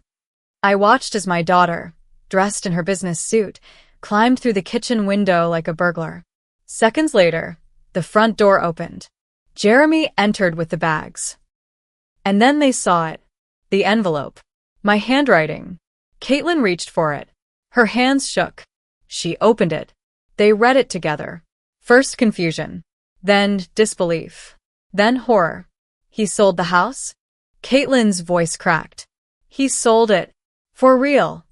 I watched as my daughter, dressed in her business suit, climbed through the kitchen window like a burglar. Seconds later, the front door opened. Jeremy entered with the bags. And then they saw it. The envelope. My handwriting. Caitlin reached for it. Her hands shook. She opened it. They read it together. First confusion. Then disbelief. Then horror. He sold the house? Caitlin's voice cracked. He sold it. For real.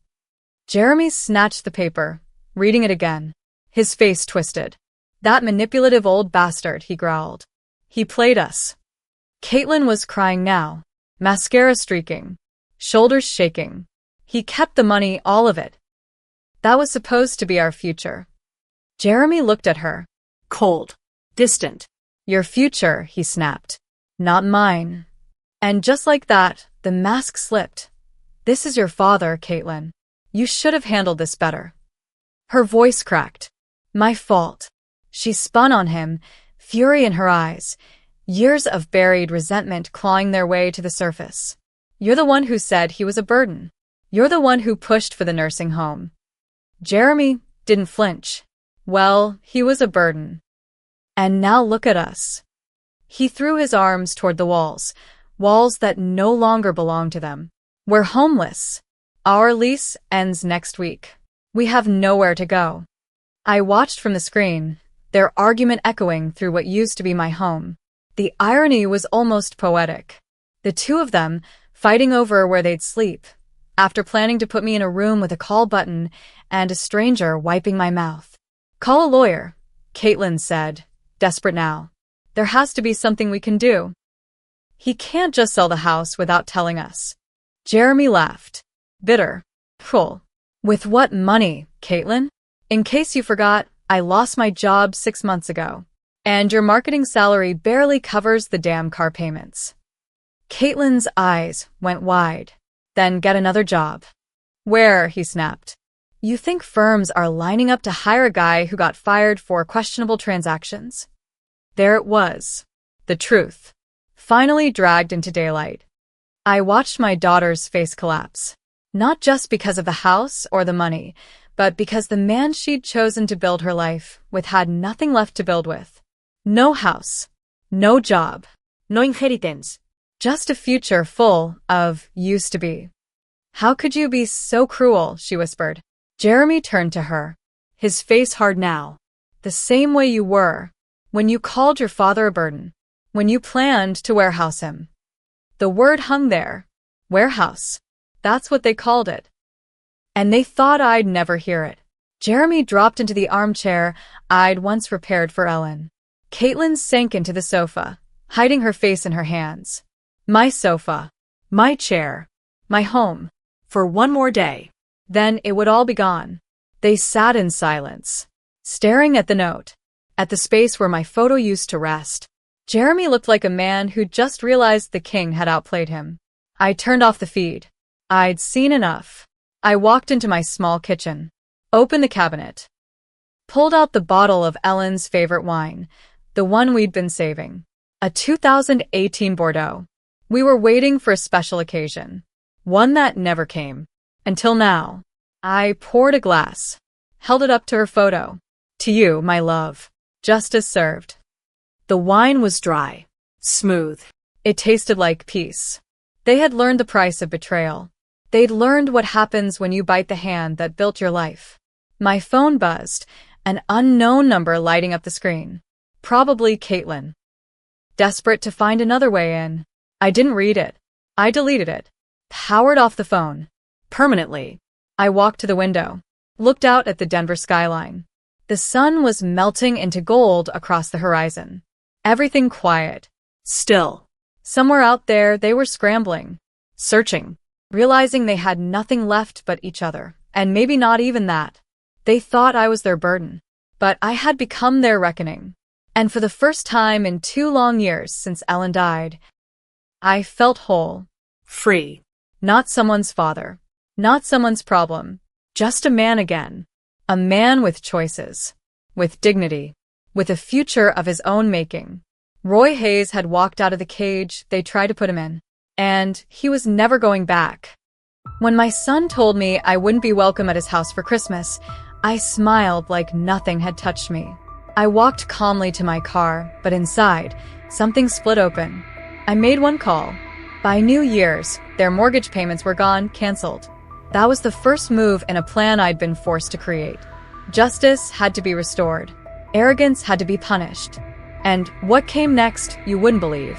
Jeremy snatched the paper, reading it again. His face twisted. That manipulative old bastard, he growled. He played us. Caitlin was crying now, mascara streaking, shoulders shaking. He kept the money, all of it. That was supposed to be our future. Jeremy looked at her. Cold. Distant. Your future, he snapped. Not mine. And just like that, the mask slipped. This is your father, Caitlin. You should have handled this better. Her voice cracked. My fault. She spun on him, fury in her eyes, years of buried resentment clawing their way to the surface. You're the one who said he was a burden. You're the one who pushed for the nursing home. Jeremy didn't flinch. Well, he was a burden. And now look at us. He threw his arms toward the walls that no longer belong to them. We're homeless. Our lease ends next week. We have nowhere to go. I watched from the screen, their argument echoing through what used to be my home. The irony was almost poetic. The two of them fighting over where they'd sleep, after planning to put me in a room with a call button and a stranger wiping my mouth. Call a lawyer, Caitlin said, desperate now. There has to be something we can do. He can't just sell the house without telling us. Jeremy laughed. Bitter. Cruel. With what money, Caitlin? In case you forgot, I lost my job 6 months ago. And your marketing salary barely covers the damn car payments. Caitlin's eyes went wide. Then get another job. Where? He snapped. You think firms are lining up to hire a guy who got fired for questionable transactions? There it was. The truth. Finally dragged into daylight. I watched my daughter's face collapse. Not just because of the house or the money, but because the man she'd chosen to build her life with had nothing left to build with. No house. No job. No inheritance. Just a future full of used to be. How could you be so cruel? She whispered. Jeremy turned to her. His face hard now. The same way you were. When you called your father a burden. When you planned to warehouse him. The word hung there. Warehouse. That's what they called it. And they thought I'd never hear it. Jeremy dropped into the armchair I'd once prepared for Ellen. Caitlin sank into the sofa, hiding her face in her hands. My sofa. My chair. My home. For one more day. Then it would all be gone. They sat in silence, staring at the note, at the space where my photo used to rest. Jeremy looked like a man who'd just realized the king had outplayed him. I turned off the feed. I'd seen enough. I walked into my small kitchen, opened the cabinet, pulled out the bottle of Ellen's favorite wine, the one we'd been saving, a 2018 Bordeaux. We were waiting for a special occasion, one that never came. Until now. I poured a glass, held it up to her photo. To you, my love. Just as served. The wine was dry, smooth. It tasted like peace. They had learned the price of betrayal. They'd learned what happens when you bite the hand that built your life. My phone buzzed, an unknown number lighting up the screen. Probably Caitlin. Desperate to find another way in. I didn't read it. I deleted it. Powered off the phone. Permanently. I walked to the window. Looked out at the Denver skyline. The sun was melting into gold across the horizon. Everything quiet. Still. Somewhere out there, they were scrambling. Searching. Realizing they had nothing left but each other. And maybe not even that. They thought I was their burden. But I had become their reckoning. And for the first time in 2 long years since Ellen died, I felt whole. Free. Not someone's father. Not someone's problem. Just a man again. A man with choices. With dignity. With a future of his own making. Roy Hayes had walked out of the cage they tried to put him in. And he was never going back. When my son told me I wouldn't be welcome at his house for Christmas, I smiled like nothing had touched me. I walked calmly to my car, but inside, something split open. I made one call. By New Year's, their mortgage payments were gone, canceled. That was the first move in a plan I'd been forced to create. Justice had to be restored. Arrogance had to be punished. And what came next, you wouldn't believe.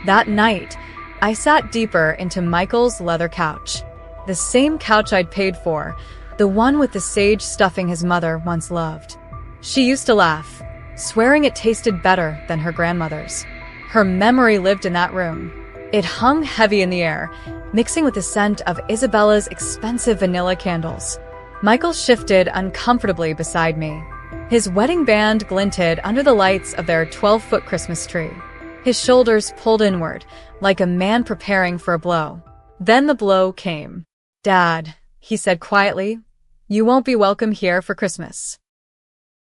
That night, I sat deeper into Michael's leather couch. The same couch I'd paid for, the one with the sage stuffing his mother once loved. She used to laugh, swearing it tasted better than her grandmother's. Her memory lived in that room. It hung heavy in the air, mixing with the scent of Isabella's expensive vanilla candles. Michael shifted uncomfortably beside me. His wedding band glinted under the lights of their 12-foot Christmas tree. His shoulders pulled inward, like a man preparing for a blow. Then the blow came. "Dad," he said quietly, "you won't be welcome here for Christmas."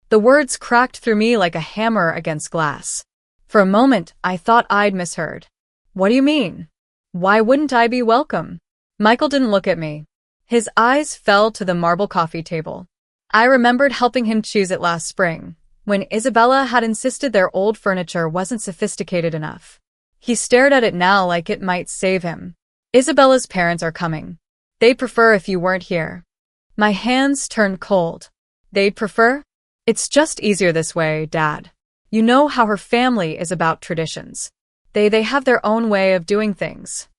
The words cracked through me like a hammer against glass. For a moment, I thought I'd misheard. "What do you mean? Why wouldn't I be welcome?" Michael didn't look at me. His eyes fell to the marble coffee table. I remembered helping him choose it last spring, when Isabella had insisted their old furniture wasn't sophisticated enough. He stared at it now like it might save him. "Isabella's parents are coming. They'd prefer if you weren't here." My hands turned cold. "They'd prefer? It's just easier this way, Dad. You know how her family is about traditions. They have their own way of doing things."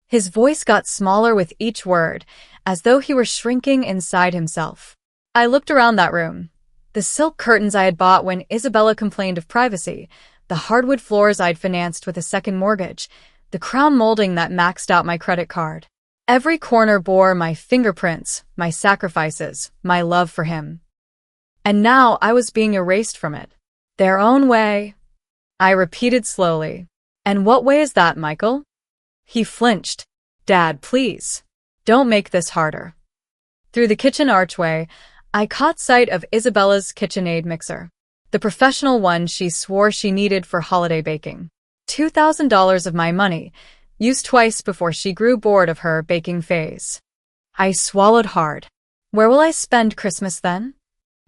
His voice got smaller with each word, as though he were shrinking inside himself. I looked around that room. The silk curtains I had bought when Isabella complained of privacy, the hardwood floors I'd financed with a second mortgage, the crown molding that maxed out my credit card. Every corner bore my fingerprints, my sacrifices, my love for him. And now I was being erased from it. "Their own way," I repeated slowly. "And what way is that, Michael?" He flinched. "Dad, please. Don't make this harder." Through the kitchen archway, I caught sight of Isabella's KitchenAid mixer. The professional one she swore she needed for holiday baking. $2,000 of my money, used twice before she grew bored of her baking phase. I swallowed hard. Where will I spend Christmas then?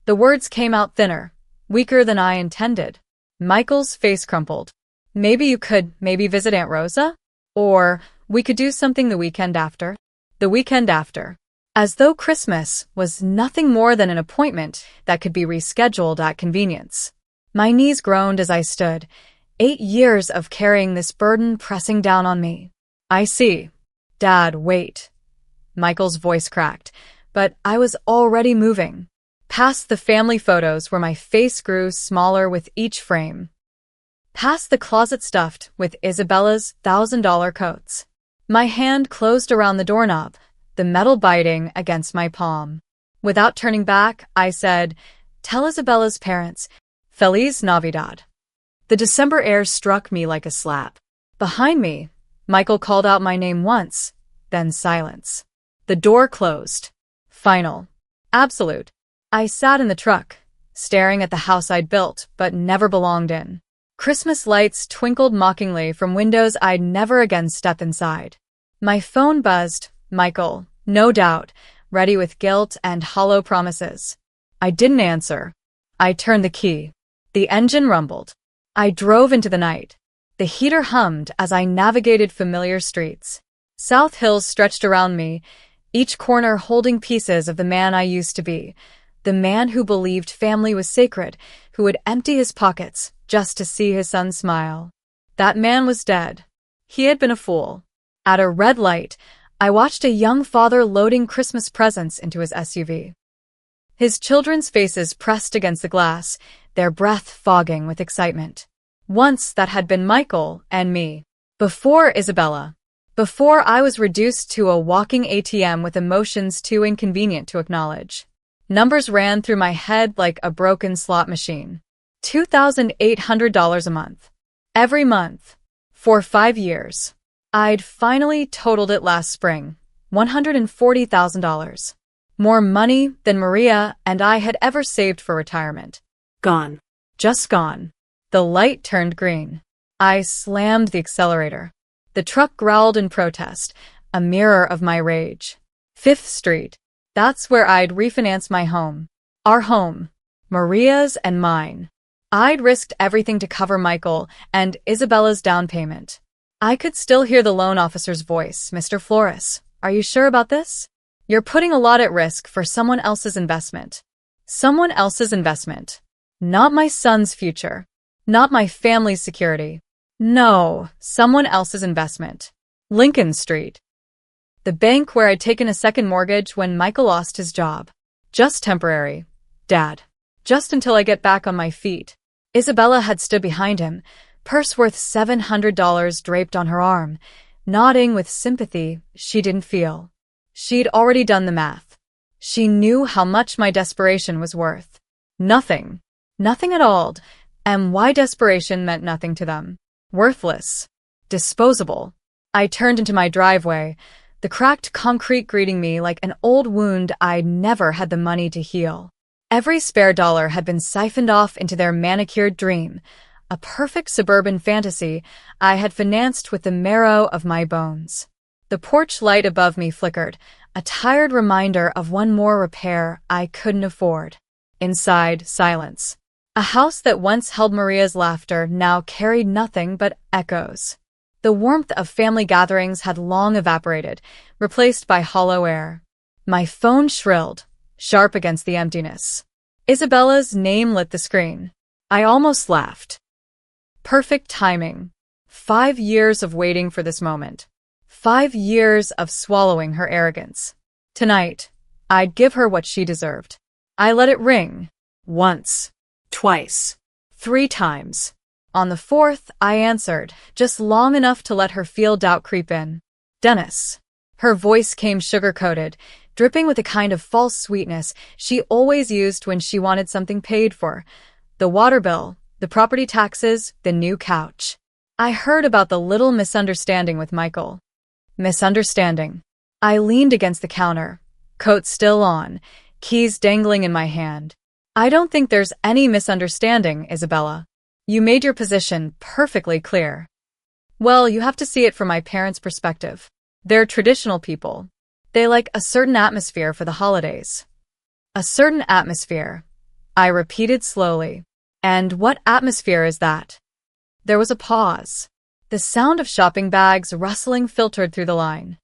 The words came out thinner, weaker than I intended. Michael's face crumpled. "Maybe you could visit Aunt Rosa? Or we could do something the weekend after." The weekend after. As though Christmas was nothing more than an appointment that could be rescheduled at convenience. My knees groaned as I stood, 8 years of carrying this burden pressing down on me. "I see. Dad, wait." Michael's voice cracked, but I was already moving. Past the family photos where my face grew smaller with each frame. Past the closet stuffed with Isabella's $1,000 coats. My hand closed around the doorknob, the metal biting against my palm. Without turning back, I said, "Tell Isabella's parents, Feliz Navidad." The December air struck me like a slap. Behind me, Michael called out my name once, then silence. The door closed. Final. Absolute. I sat in the truck, staring at the house I'd built but never belonged in. Christmas lights twinkled mockingly from windows I'd never again step inside. My phone buzzed. Michael, no doubt, ready with guilt and hollow promises. I didn't answer. I turned the key. The engine rumbled. I drove into the night. The heater hummed as I navigated familiar streets. South Hills stretched around me, each corner holding pieces of the man I used to be. The man who believed family was sacred, who would empty his pockets just to see his son smile. That man was dead. He had been a fool. At a red light, I watched a young father loading Christmas presents into his SUV. His children's faces pressed against the glass, their breath fogging with excitement. Once that had been Michael and me. Before Isabella. Before I was reduced to a walking ATM with emotions too inconvenient to acknowledge. Numbers ran through my head like a broken slot machine. $2,800 a month. Every month. For 5 years. I'd finally totaled it last spring. $140,000. More money than Maria and I had ever saved for retirement. Gone. Just gone. The light turned green. I slammed the accelerator. The truck growled in protest, a mirror of my rage. 5th Street. That's where I'd refinance my home. Our home. Maria's and mine. I'd risked everything to cover Michael and Isabella's down payment. I could still hear the loan officer's voice. Mr. Flores, are you sure about this? You're putting a lot at risk for someone else's investment. Someone else's investment. Not my son's future. Not my family's security. No, someone else's investment. Lincoln Street. The bank where I'd taken a second mortgage when Michael lost his job. Just temporary, Dad. Just until I get back on my feet. Isabella had stood behind him, purse worth $700 draped on her arm, nodding with sympathy she didn't feel. She'd already done the math. She knew how much my desperation was worth. Nothing. Nothing at all. And why desperation meant nothing to them. Worthless. Disposable. I turned into my driveway, the cracked concrete greeting me like an old wound I'd never had the money to heal. Every spare dollar had been siphoned off into their manicured dream, a perfect suburban fantasy I had financed with the marrow of my bones. The porch light above me flickered, a tired reminder of one more repair I couldn't afford. Inside, silence. A house that once held Maria's laughter now carried nothing but echoes. The warmth of family gatherings had long evaporated, replaced by hollow air. My phone shrilled, sharp against the emptiness. Isabella's name lit the screen. I almost laughed. Perfect timing. 5 years of waiting for this moment. 5 years of swallowing her arrogance. Tonight, I'd give her what she deserved. I let it ring. Once. Twice. 3 times. On the 4th, I answered, just long enough to let her feel doubt creep in. Dennis. Her voice came sugar-coated, dripping with a kind of false sweetness she always used when she wanted something paid for. The water bill, the property taxes, the new couch. I heard about the little misunderstanding with Michael. Misunderstanding. I leaned against the counter, coat still on, keys dangling in my hand. I don't think there's any misunderstanding, Isabella. You made your position perfectly clear. Well, you have to see it from my parents' perspective. They're traditional people. They like a certain atmosphere for the holidays. A certain atmosphere, I repeated slowly. And what atmosphere is that? There was a pause. The sound of shopping bags rustling filtered through the line.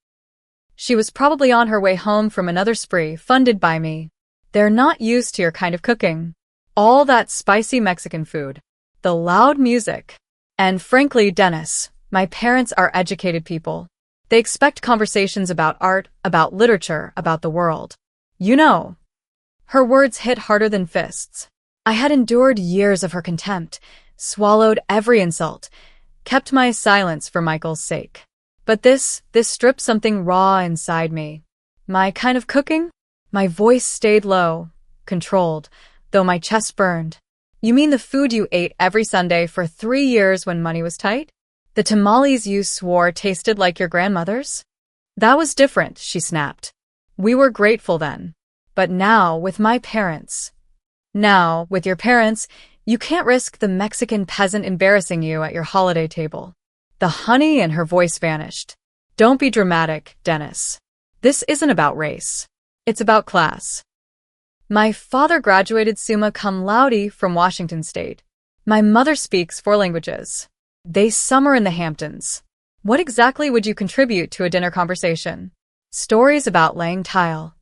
She was probably on her way home from another spree funded by me. They're not used to your kind of cooking. All that spicy Mexican food. The loud music. And frankly, Dennis, my parents are educated people. They expect conversations about art, about literature, about the world. You know. Her words hit harder than fists. I had endured years of her contempt, swallowed every insult, kept my silence for Michael's sake. But this stripped something raw inside me. My kind of cooking? My voice stayed low, controlled, though my chest burned. You mean the food you ate every Sunday for 3 years when money was tight? The tamales you swore tasted like your grandmother's? That was different, she snapped. We were grateful then. But now, with my parents. Now, with your parents, you can't risk the Mexican peasant embarrassing you at your holiday table. The honey in her voice vanished. Don't be dramatic, Dennis. This isn't about race. It's about class. My father graduated summa cum laude from Washington State. My mother speaks 4 languages. They summer in the Hamptons. What exactly would you contribute to a dinner conversation? Stories about laying tile.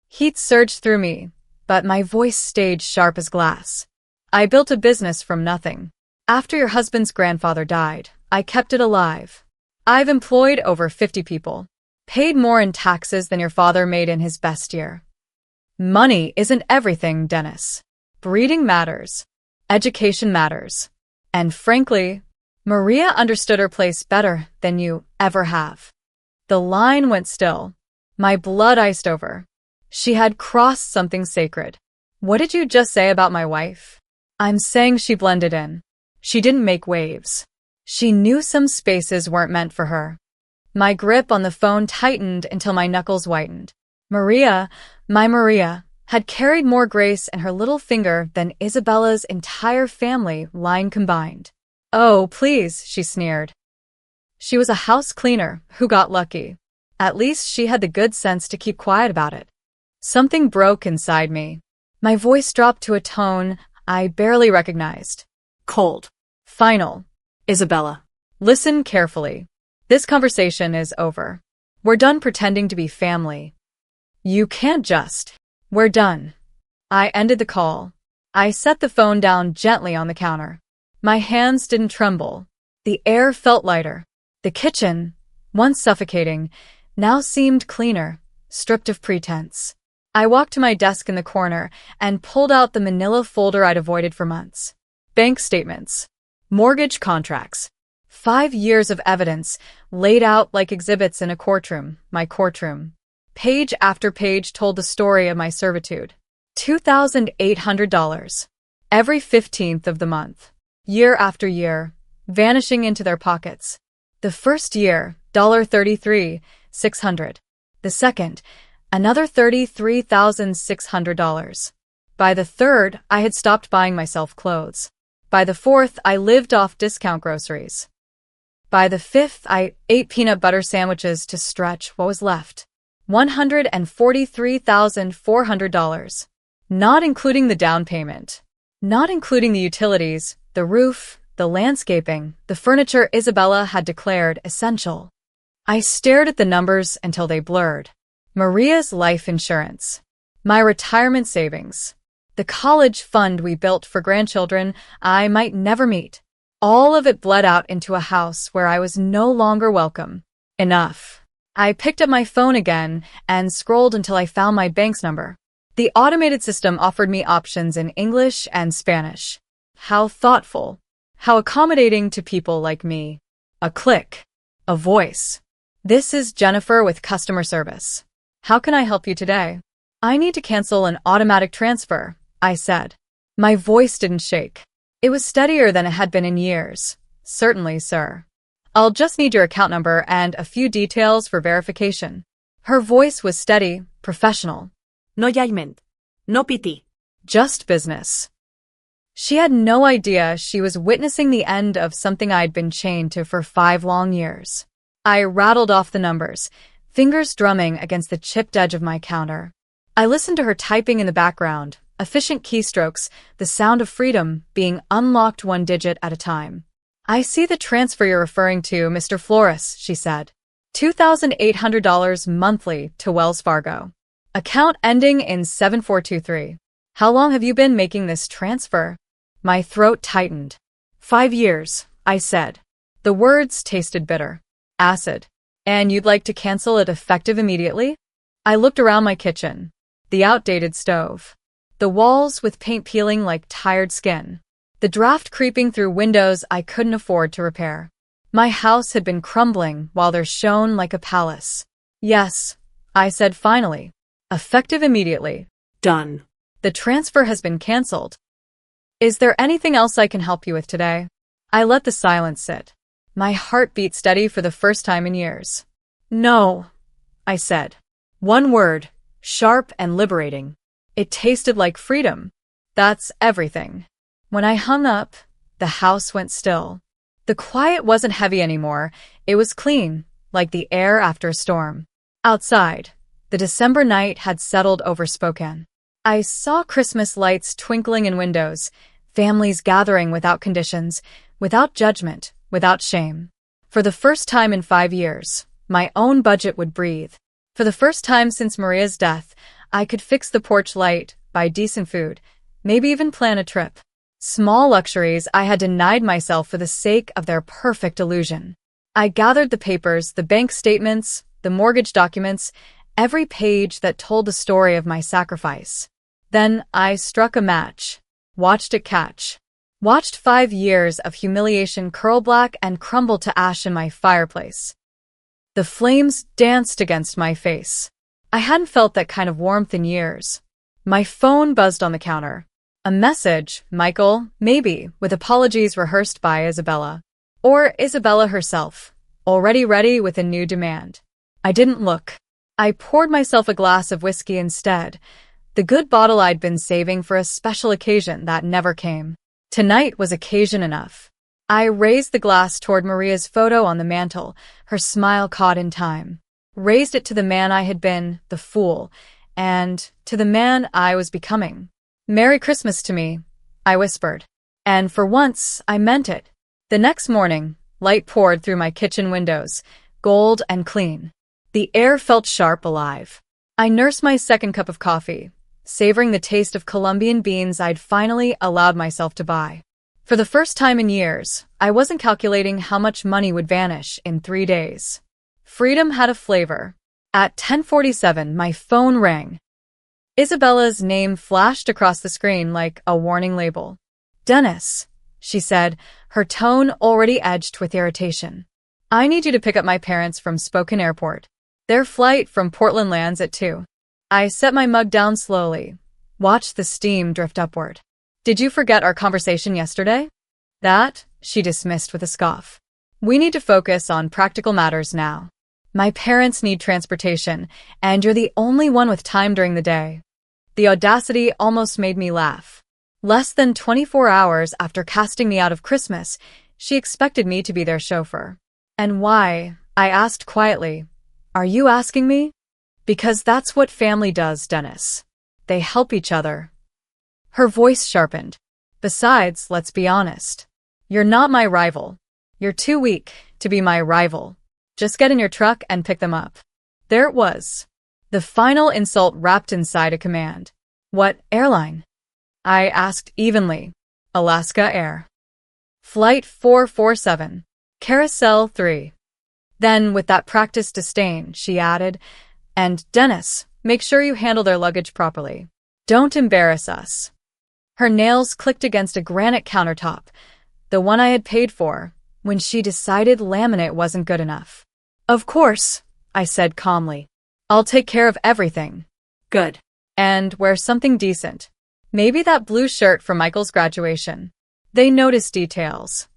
Heat surged through me, but my voice stayed sharp as glass. I built a business from nothing. After your husband's grandfather died, I kept it alive. I've employed over 50 people. Paid more in taxes than your father made in his best year. Money isn't everything, Dennis. Breeding matters. Education matters. And frankly, Maria understood her place better than you ever have. The line went still. My blood iced over. She had crossed something sacred. What did you just say about my wife? I'm saying she blended in. She didn't make waves. She knew some spaces weren't meant for her. My grip on the phone tightened until my knuckles whitened. Maria, my Maria, had carried more grace in her little finger than Isabella's entire family line combined. Oh, please, she sneered. She was a house cleaner who got lucky. At least she had the good sense to keep quiet about it. Something broke inside me. My voice dropped to a tone I barely recognized. Cold. Final. Isabella. Listen carefully. This conversation is over. We're done pretending to be family. You can't just. We're done. I ended the call. I set the phone down gently on the counter. My hands didn't tremble. The air felt lighter. The kitchen, once suffocating, now seemed cleaner, stripped of pretense. I walked to my desk in the corner and pulled out the manila folder I'd avoided for months. Bank statements. Mortgage contracts. 5 years of evidence laid out like exhibits in a courtroom, my courtroom. Page after page told the story of my servitude. $2,800. Every 15th of the month. Year after year, vanishing into their pockets. The first year, $33,600. The second, another $33,600. By the third, I had stopped buying myself clothes. By the fourth, I lived off discount groceries. By the fifth, I ate peanut butter sandwiches to stretch what was left. $143,400. Not including the down payment. Not including the utilities, the roof, the landscaping, the furniture Isabella had declared essential. I stared at the numbers until they blurred. Maria's life insurance. My retirement savings. The college fund we built for grandchildren I might never meet. All of it bled out into a house where I was no longer welcome. Enough. I picked up my phone again and scrolled until I found my bank's number. The automated system offered me options in English and Spanish. How thoughtful. How accommodating to people like me. A click. A voice. This is Jennifer with customer service. How can I help you today? I need to cancel an automatic transfer, I said. My voice didn't shake. It was steadier than it had been in years. Certainly, sir. I'll just need your account number and a few details for verification. Her voice was steady, professional. No judgment. No pity. Just business. She had no idea she was witnessing the end of something I'd been chained to for 5 long years. I rattled off the numbers, fingers drumming against the chipped edge of my counter. I listened to her typing in the background, efficient keystrokes, the sound of freedom being unlocked one digit at a time. I see the transfer you're referring to, Mr. Flores, she said. $2,800 monthly to Wells Fargo. Account ending in 7423. How long have you been making this transfer? My throat tightened. 5 years, I said. The words tasted bitter. Acid. And you'd like to cancel it effective immediately? I looked around my kitchen. The outdated stove. The walls with paint peeling like tired skin. The draft creeping through windows I couldn't afford to repair. My house had been crumbling while there shone like a palace. Yes, I said finally. Effective immediately. Done. The transfer has been canceled. Is there anything else I can help you with today? I let the silence sit. My heart beat steady for the first time in years. No, I said. One word, sharp and liberating. It tasted like freedom. That's everything. When I hung up, the house went still. The quiet wasn't heavy anymore. It was clean, like the air after a storm. Outside, the December night had settled over Spokane. I saw Christmas lights twinkling in windows, families gathering without conditions, without judgment, without shame. For the first time in 5 years, my own budget would breathe. For the first time since Maria's death, I could fix the porch light, buy decent food, maybe even plan a trip. Small luxuries I had denied myself for the sake of their perfect illusion. I gathered the papers, the bank statements, the mortgage documents, every page that told the story of my sacrifice. Then I struck a match, watched it catch, watched 5 years of humiliation curl black and crumble to ash in my fireplace. The flames danced against my face. I hadn't felt that kind of warmth in years. My phone buzzed on the counter. A message, Michael, maybe, with apologies rehearsed by Isabella. Or Isabella herself, already ready with a new demand. I didn't look. I poured myself a glass of whiskey instead, the good bottle I'd been saving for a special occasion that never came. Tonight was occasion enough. I raised the glass toward Maria's photo on the mantel, her smile caught in time. Raised it to the man I had been, the fool, and to the man I was becoming. "Merry Christmas to me," I whispered. And for once, I meant it. The next morning, light poured through my kitchen windows, gold and clean. The air felt sharp, alive. I nursed my second cup of coffee, savoring the taste of Colombian beans I'd finally allowed myself to buy. For the first time in years, I wasn't calculating how much money would vanish in 3 days. Freedom had a flavor. At 10:47, my phone rang. Isabella's name flashed across the screen like a warning label. "Dennis," she said, her tone already edged with irritation. "I need you to pick up my parents from Spokane Airport. Their flight from Portland lands at 2. I set my mug down slowly, watched the steam drift upward. "Did you forget our conversation yesterday?" "That," she dismissed with a scoff. "We need to focus on practical matters now. My parents need transportation, and you're the only one with time during the day." The audacity almost made me laugh. Less than 24 hours after casting me out of Christmas, she expected me to be their chauffeur. "And why?" I asked quietly. "Are you asking me?" "Because that's what family does, Dennis. They help each other." Her voice sharpened. "Besides, let's be honest. You're not my rival. You're too weak to be my rival. Just get in your truck and pick them up." There it was. The final insult wrapped inside a command. "What airline?" I asked evenly. "Alaska Air. Flight 447. Carousel 3. Then, with that practiced disdain, she added, "And, Dennis, make sure you handle their luggage properly. Don't embarrass us." Her nails clicked against a granite countertop, the one I had paid for, when she decided laminate wasn't good enough. "Of course," I said calmly. "I'll take care of everything." Good. "And wear something decent. Maybe that blue shirt for Michael's graduation." They noticed details.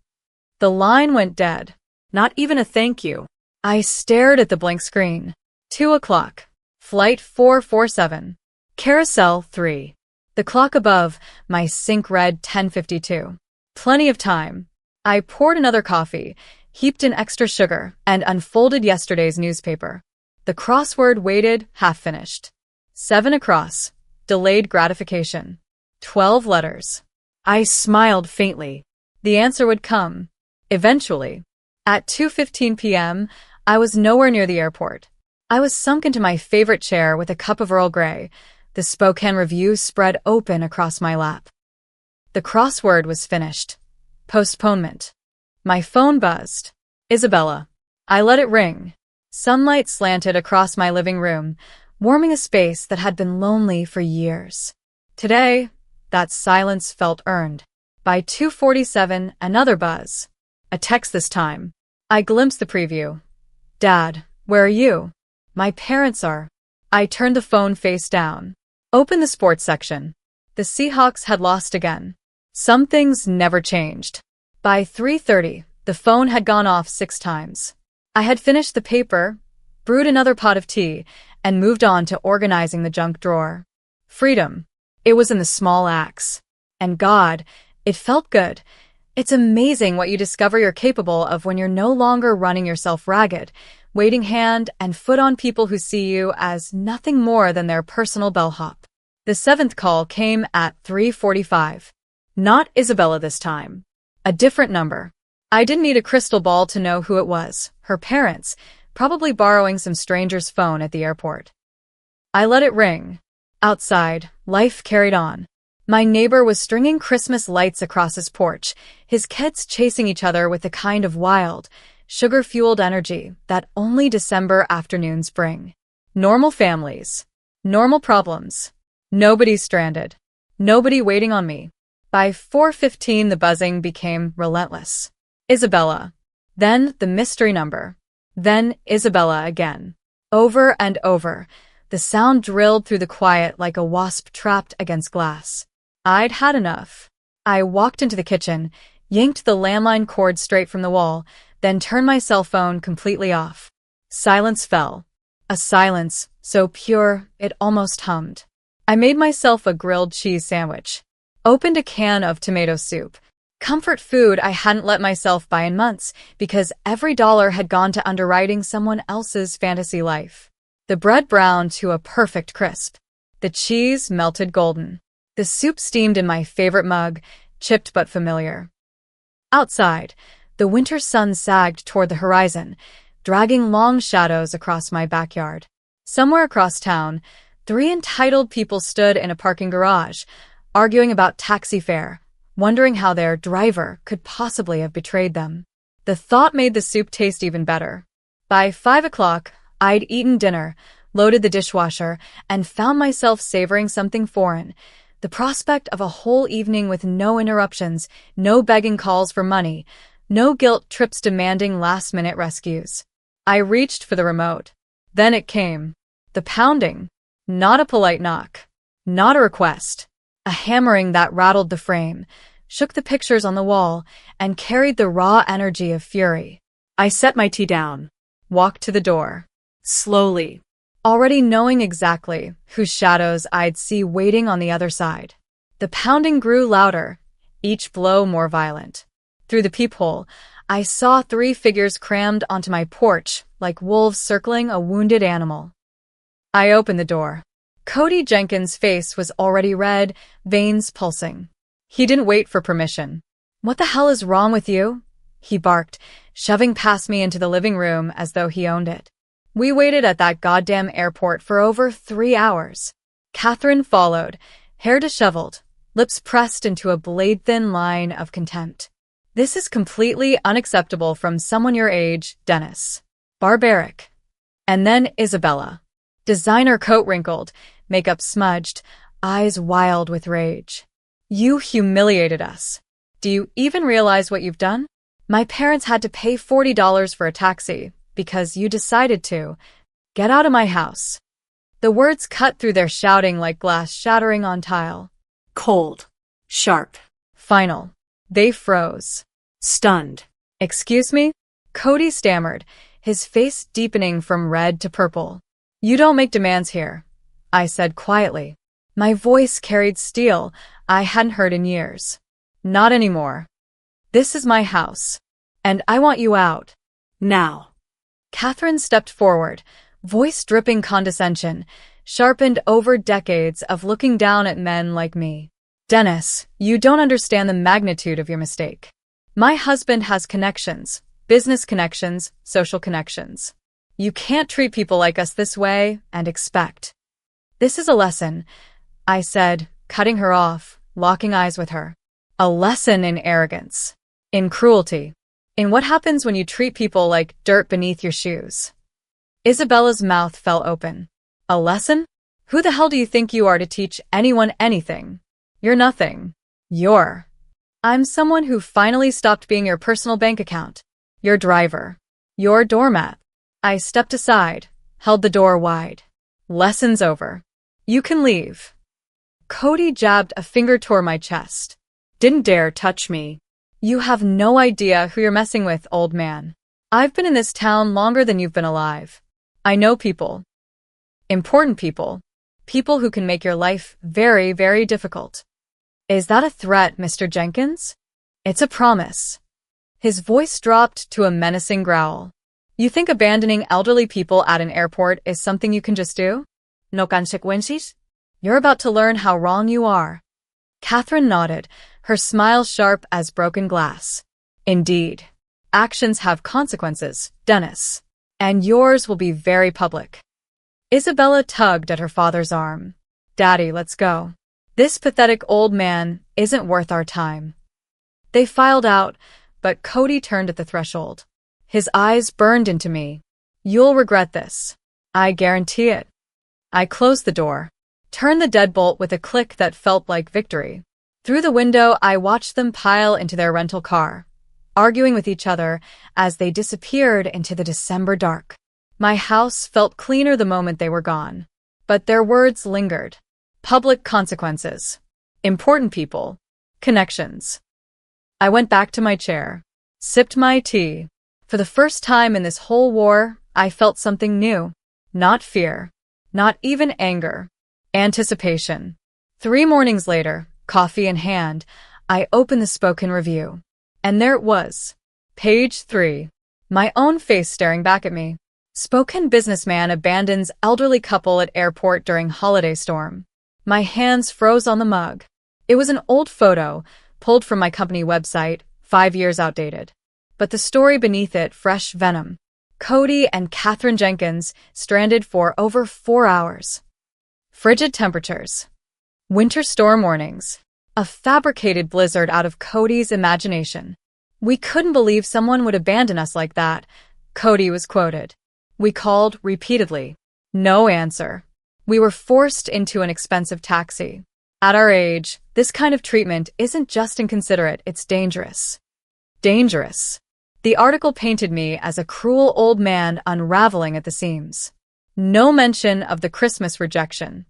The line went dead. Not even a thank you. I stared at the blank screen. 2 o'clock. Flight 447. Carousel 3. The clock above my sink read 10:52. Plenty of time. I poured another coffee, heaped in extra sugar, and unfolded yesterday's newspaper. The crossword waited, half-finished. 7 across. Delayed gratification. 12 letters. I smiled faintly. The answer would come. Eventually. At 2:15 p.m., I was nowhere near the airport. I was sunk into my favorite chair with a cup of Earl Grey, the Spokane Review spread open across my lap. The crossword was finished. Postponement. My phone buzzed. Isabella. I let it ring. Sunlight slanted across my living room, warming a space that had been lonely for years. Today, that silence felt earned. By 2:47, another buzz. A text this time. I glimpsed the preview. "Dad, where are you?" "My parents are." I turned the phone face down. Open the sports section. The Seahawks had lost again. Some things never changed. By 3:30, the phone had gone off 6 times. I had finished the paper, brewed another pot of tea, and moved on to organizing the junk drawer. Freedom. It was in the small acts. And God, it felt good. It's amazing what you discover you're capable of when you're no longer running yourself ragged, waiting hand and foot on people who see you as nothing more than their personal bellhop. The 7th call came at 3:45. Not Isabella this time. A different number. I didn't need a crystal ball to know who it was. Her parents, probably borrowing some stranger's phone at the airport. I let it ring. Outside, life carried on. My neighbor was stringing Christmas lights across his porch, his kids chasing each other with the kind of wild, sugar-fueled energy that only December afternoons bring. Normal families. Normal problems. Nobody stranded. Nobody waiting on me. By 4:15, the buzzing became relentless. Isabella. Then the mystery number. Then Isabella again. Over and over. The sound drilled through the quiet like a wasp trapped against glass. I'd had enough. I walked into the kitchen, yanked the landline cord straight from the wall, then turned my cell phone completely off. Silence fell. A silence so pure it almost hummed. I made myself a grilled cheese sandwich. Opened a can of tomato soup. Comfort food I hadn't let myself buy in months because every dollar had gone to underwriting someone else's fantasy life. The bread browned to a perfect crisp. The cheese melted golden. The soup steamed in my favorite mug, chipped but familiar. Outside, the winter sun sagged toward the horizon, dragging long shadows across my backyard. Somewhere across town, 3 entitled people stood in a parking garage, arguing about taxi fare, wondering how their driver could possibly have betrayed them. The thought made the soup taste even better. By 5 o'clock, I'd eaten dinner, loaded the dishwasher, and found myself savoring something foreign. The prospect of a whole evening with no interruptions, no begging calls for money, no guilt trips demanding last-minute rescues. I reached for the remote. Then it came. The pounding. Not a polite knock. Not a request. A hammering that rattled the frame, shook the pictures on the wall, and carried the raw energy of fury. I set my tea down. Walked to the door. Slowly. Already knowing exactly whose shadows I'd see waiting on the other side. The pounding grew louder, each blow more violent. Through the peephole, I saw 3 figures crammed onto my porch like wolves circling a wounded animal. I opened the door. Cody Jenkins' face was already red, veins pulsing. He didn't wait for permission. "What the hell is wrong with you?" he barked, shoving past me into the living room as though he owned it. We waited at that goddamn airport for over 3 hours. Catherine followed, hair disheveled, lips pressed into a blade-thin line of contempt. "This is completely unacceptable from someone your age, Dennis. Barbaric." And then Isabella. Designer coat wrinkled, makeup smudged, eyes wild with rage. "You humiliated us. Do you even realize what you've done? My parents had to pay $40 for a taxi because you decided to. Get out of my house." The words cut through their shouting like glass shattering on tile. Cold. Sharp. Final. They froze. Stunned. "Excuse me?" Cody stammered, his face deepening from red to purple. "You don't make demands here," I said quietly. My voice carried steel I hadn't heard in years. "Not anymore. This is my house, and I want you out. Now." Catherine stepped forward, voice dripping condescension, sharpened over decades of looking down at men like me. "Dennis, you don't understand the magnitude of your mistake. My husband has connections, business connections, social connections. You can't treat people like us this way and expect." "This is a lesson," I said, cutting her off, locking eyes with her. "A lesson in arrogance, in cruelty, in what happens when you treat people like dirt beneath your shoes." Isabella's mouth fell open. "A lesson? Who the hell do you think you are to teach anyone anything? You're nothing. I'm someone who finally stopped being your personal bank account, your driver, your doormat." I stepped aside, held the door wide. "Lesson's over. You can leave." Cody jabbed a finger toward my chest. "Didn't dare touch me." "You have no idea who you're messing with, old man. I've been in this town longer than you've been alive. I know people. Important people. People who can make your life very, very difficult." "Is that a threat, Mr. Jenkins?" "It's a promise." His voice dropped to a menacing growl. "You think abandoning elderly people at an airport is something you can just do? No consecuencias? You're about to learn how wrong you are." Catherine nodded, her smile sharp as broken glass. "Indeed. Actions have consequences, Dennis. And yours will be very public." Isabella tugged at her father's arm. "Daddy, let's go." This pathetic old man isn't worth our time. They filed out, but Cody turned at the threshold. His eyes burned into me. You'll regret this. I guarantee it. I closed the door, turned the deadbolt with a click that felt like victory. Through the window, I watched them pile into their rental car, arguing with each other as they disappeared into the December dark. My house felt cleaner the moment they were gone, but their words lingered. Public consequences. Important people. Connections. I went back to my chair, sipped my tea. For the first time in this whole war, I felt something new. Not fear. Not even anger. Anticipation. 3 mornings later, coffee in hand, I opened the spoken review. And there it was. Page 3. My own face staring back at me. Spoken businessman abandons elderly couple at airport during holiday storm. My hands froze on the mug. It was an old photo, pulled from my company website, 5 years outdated. But the story beneath it, fresh venom. Cody and Catherine Jenkins stranded for over 4 hours. Frigid temperatures. Winter storm warnings. A fabricated blizzard out of Cody's imagination. We couldn't believe someone would abandon us like that, Cody was quoted. We called repeatedly. No answer. We were forced into an expensive taxi. At our age, this kind of treatment isn't just inconsiderate, it's dangerous. Dangerous. The article painted me as a cruel old man unraveling at the seams. No mention of the Christmas rejection.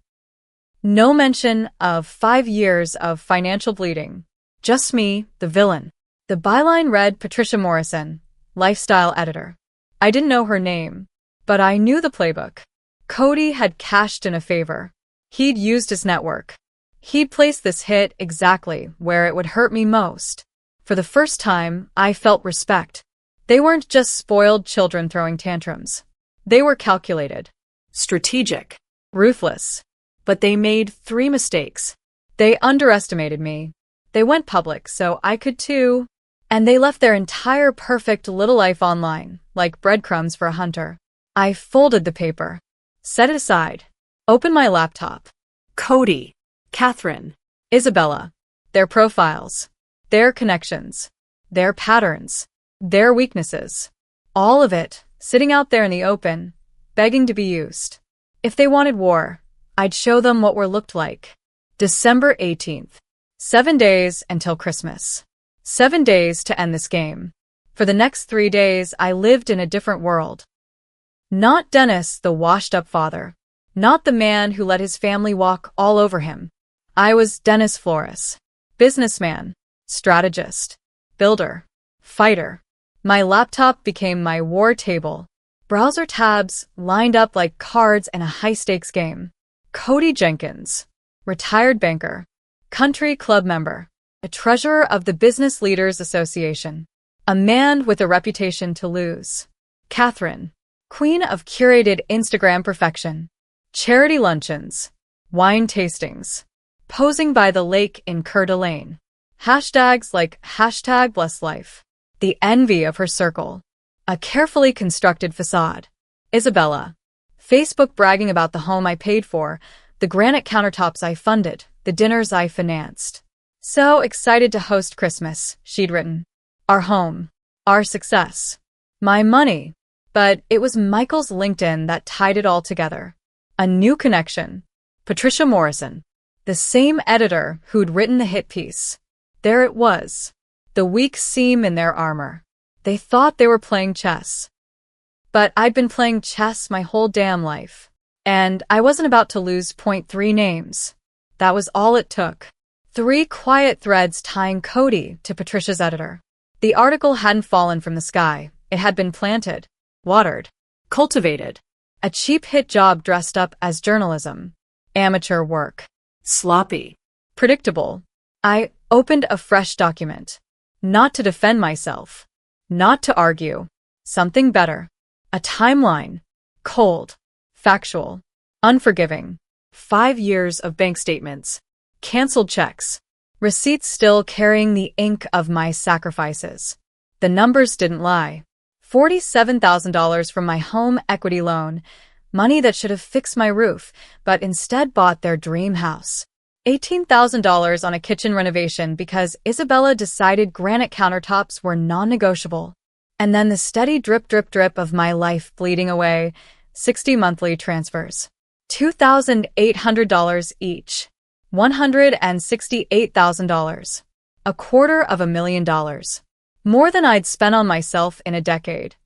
No mention of 5 years of financial bleeding. Just me, the villain. The byline read Patricia Morrison, lifestyle editor. I didn't know her name, but I knew the playbook. Cody had cashed in a favor. He'd used his network. He'd placed this hit exactly where it would hurt me most. For the first time, I felt respect. They weren't just spoiled children throwing tantrums. They were calculated. Strategic. Ruthless. But they made 3 mistakes. They underestimated me. They went public, so I could too. And they left their entire perfect little life online, like breadcrumbs for a hunter. I folded the paper, set it aside, opened my laptop. Cody. Catherine. Isabella. Their profiles. Their connections. Their patterns. Their weaknesses. All of it, sitting out there in the open, begging to be used. If they wanted war, I'd show them what war looked like. December 18th. 7 days until Christmas. 7 days to end this game. For the next 3 days, I lived in a different world. Not Dennis, the washed-up father. Not the man who let his family walk all over him. I was Dennis Flores. Businessman. Strategist. Builder. Fighter. My laptop became my war table. Browser tabs lined up like cards in a high-stakes game. Cody Jenkins. Retired banker. Country club member. A treasurer of the Business Leaders Association. A man with a reputation to lose. Catherine. Queen of curated Instagram perfection. Charity luncheons. Wine tastings. Posing by the lake in Coeur d'Alene. Hashtags like #BlessLife. The envy of her circle. A carefully constructed facade. Isabella. Facebook bragging about the home I paid for, the granite countertops I funded, the dinners I financed. So excited to host Christmas, she'd written. Our home. Our success. My money. But it was Michael's LinkedIn that tied it all together. A new connection. Patricia Morrison. The same editor who'd written the hit piece. There it was. The weak seam in their armor. They thought they were playing chess. But I'd been playing chess my whole damn life. And I wasn't about to lose 0.3 names. That was all it took. 3 quiet threads tying Cody to Patricia's editor. The article hadn't fallen from the sky. It had been planted, watered, Cultivated. a cheap hit job dressed up as journalism. Amateur work. Sloppy. Predictable. I opened a fresh document. Not to defend myself. Not to argue. Something better. A timeline. Cold. Factual. Unforgiving. 5 years of bank statements. Canceled checks. Receipts still carrying the ink of my sacrifices. The numbers didn't lie. $47,000 from my home equity loan, money that should have fixed my roof, but instead bought their dream house. $18,000 on a kitchen renovation because Isabella decided granite countertops were non-negotiable. And then the steady drip, drip, drip of my life bleeding away, 60 monthly transfers. $2,800 each. $168,000. $250,000. More than I'd spent on myself in a decade.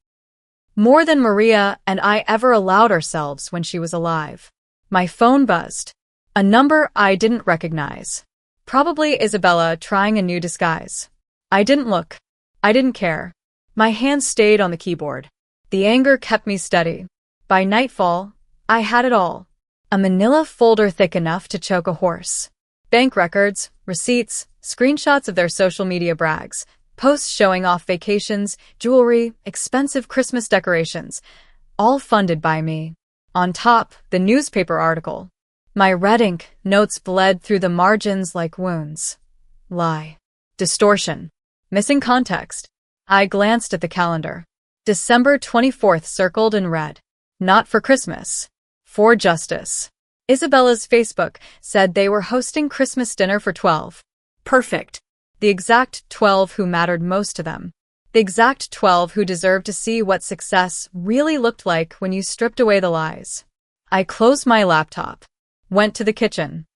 More than Maria and I ever allowed ourselves when she was alive. My phone buzzed. A number I didn't recognize. Probably Isabella trying a new disguise. I didn't look. I didn't care. My hands stayed on the keyboard. The anger kept me steady. By nightfall, I had it all. A manila folder thick enough to choke a horse. Bank records, receipts, screenshots of their social media brags, posts showing off vacations, jewelry, expensive Christmas decorations, all funded by me. On top, the newspaper article. My red ink notes bled through the margins like wounds. Lie. Distortion. Missing context. I glanced at the calendar. December 24th circled in red. Not for Christmas. For justice. Isabella's Facebook said they were hosting Christmas dinner for 12. Perfect. The exact 12 who mattered most to them. The exact 12 who deserved to see what success really looked like when you stripped away the lies. I closed my laptop. Went to the kitchen.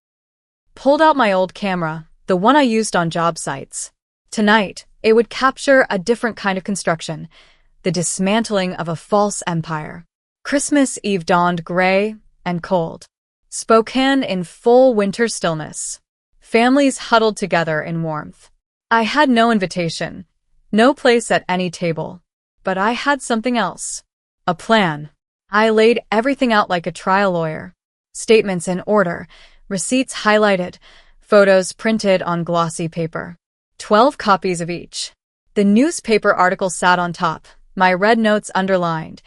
Pulled out my old camera, the one I used on job sites. Tonight, it would capture a different kind of construction, the dismantling of a false empire. Christmas Eve dawned gray and cold. Spokane in full winter stillness. Families huddled together in warmth. I had no invitation, no place at any table. But I had something else. A plan. I laid everything out like a trial lawyer. Statements in order, receipts highlighted, photos printed on glossy paper. 12 copies of each. The newspaper article sat on top, my red notes underlined,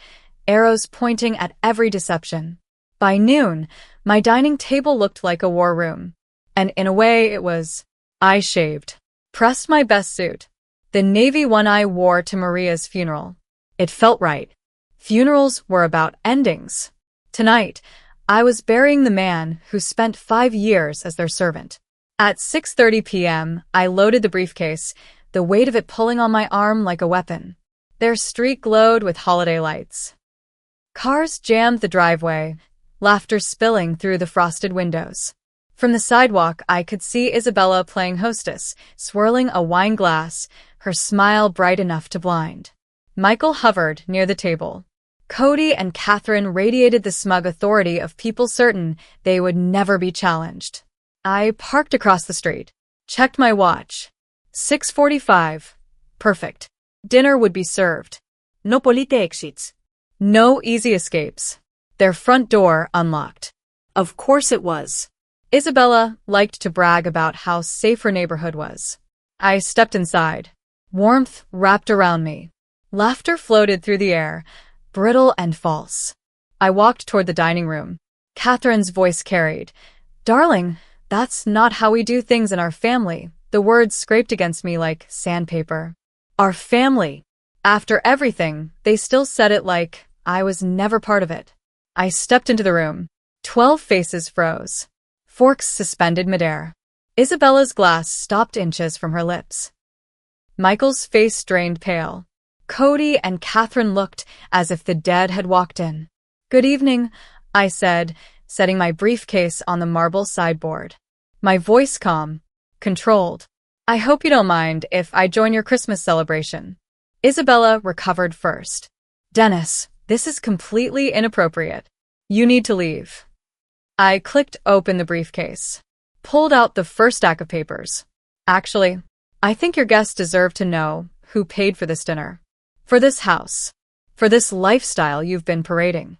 arrows pointing at every deception. By noon, my dining table looked like a war room. And in a way it was. I shaved. Pressed my best suit. The navy one I wore to Maria's funeral. It felt right. Funerals were about endings. Tonight, I was burying the man who spent 5 years as their servant. At 6:30 p.m., I loaded the briefcase, the weight of it pulling on my arm like a weapon. Their street glowed with holiday lights. Cars jammed the driveway, laughter spilling through the frosted windows. From the sidewalk, I could see Isabella playing hostess, swirling a wine glass, her smile bright enough to blind. Michael hovered near the table. Cody and Catherine radiated the smug authority of people certain they would never be challenged. I parked across the street. Checked my watch. 6:45. Perfect. Dinner would be served. No polite exits. No easy escapes. Their front door unlocked. Of course it was. Isabella liked to brag about how safe her neighborhood was. I stepped inside. Warmth wrapped around me. Laughter floated through the air, brittle and false. I walked toward the dining room. Catherine's voice carried. "Darling, that's not how we do things in our family." The words scraped against me like sandpaper. Our family. After everything, they still said it like I was never part of it. I stepped into the room. 12 faces froze. Forks suspended midair. Isabella's glass stopped inches from her lips. Michael's face strained pale. Cody and Catherine looked as if the dead had walked in. "Good evening," I said, setting my briefcase on the marble sideboard. My voice calm, controlled. "I hope you don't mind if I join your Christmas celebration." Isabella recovered first. "Dennis, this is completely inappropriate. You need to leave." I clicked open the briefcase. Pulled out the first stack of papers. "Actually, I think your guests deserve to know who paid for this dinner. For this house. For this lifestyle you've been parading."